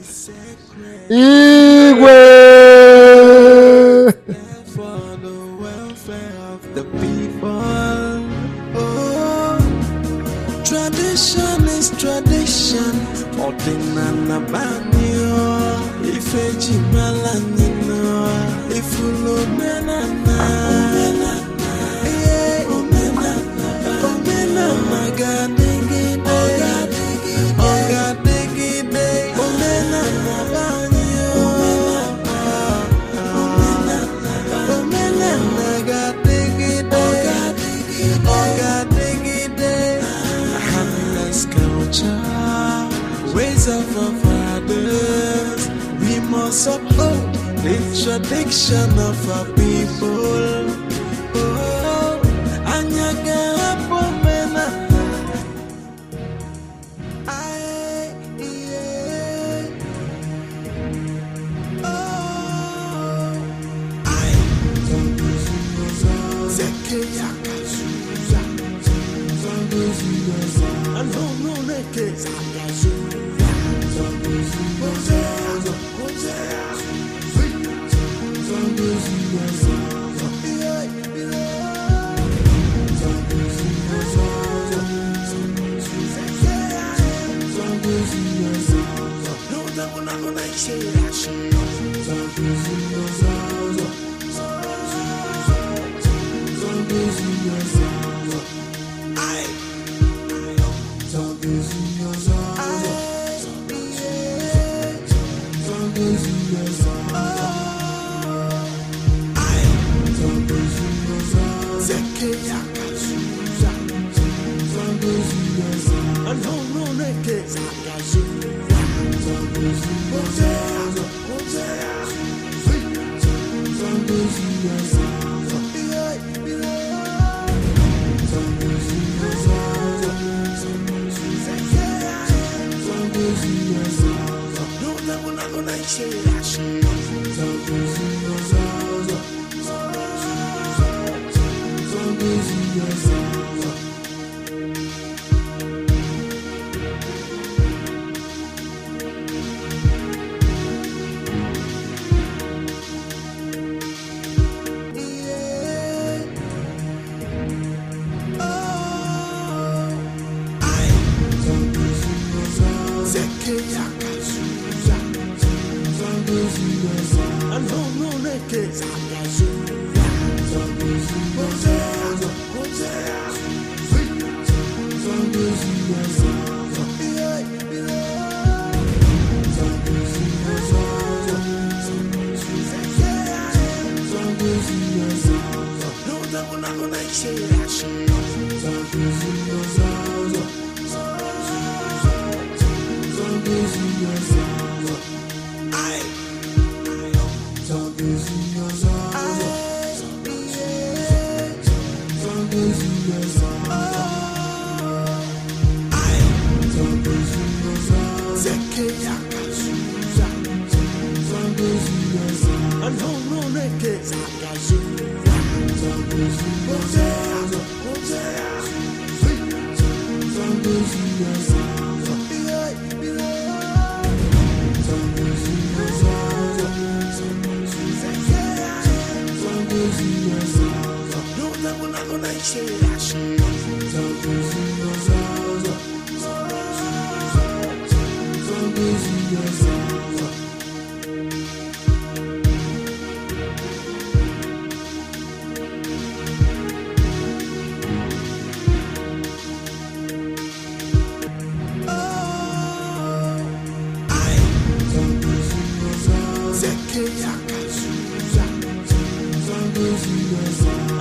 Igwe! For the welfare of the people. Oh, tradition is tradition. Ordinana banyo. Ifeji malanino. Ifulo menana. Ways of our fathers, we must uphold the tradition of our people. Oh, Anyaga Pomena.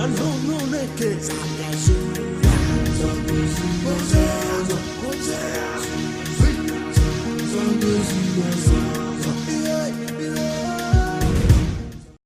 I don't know that case.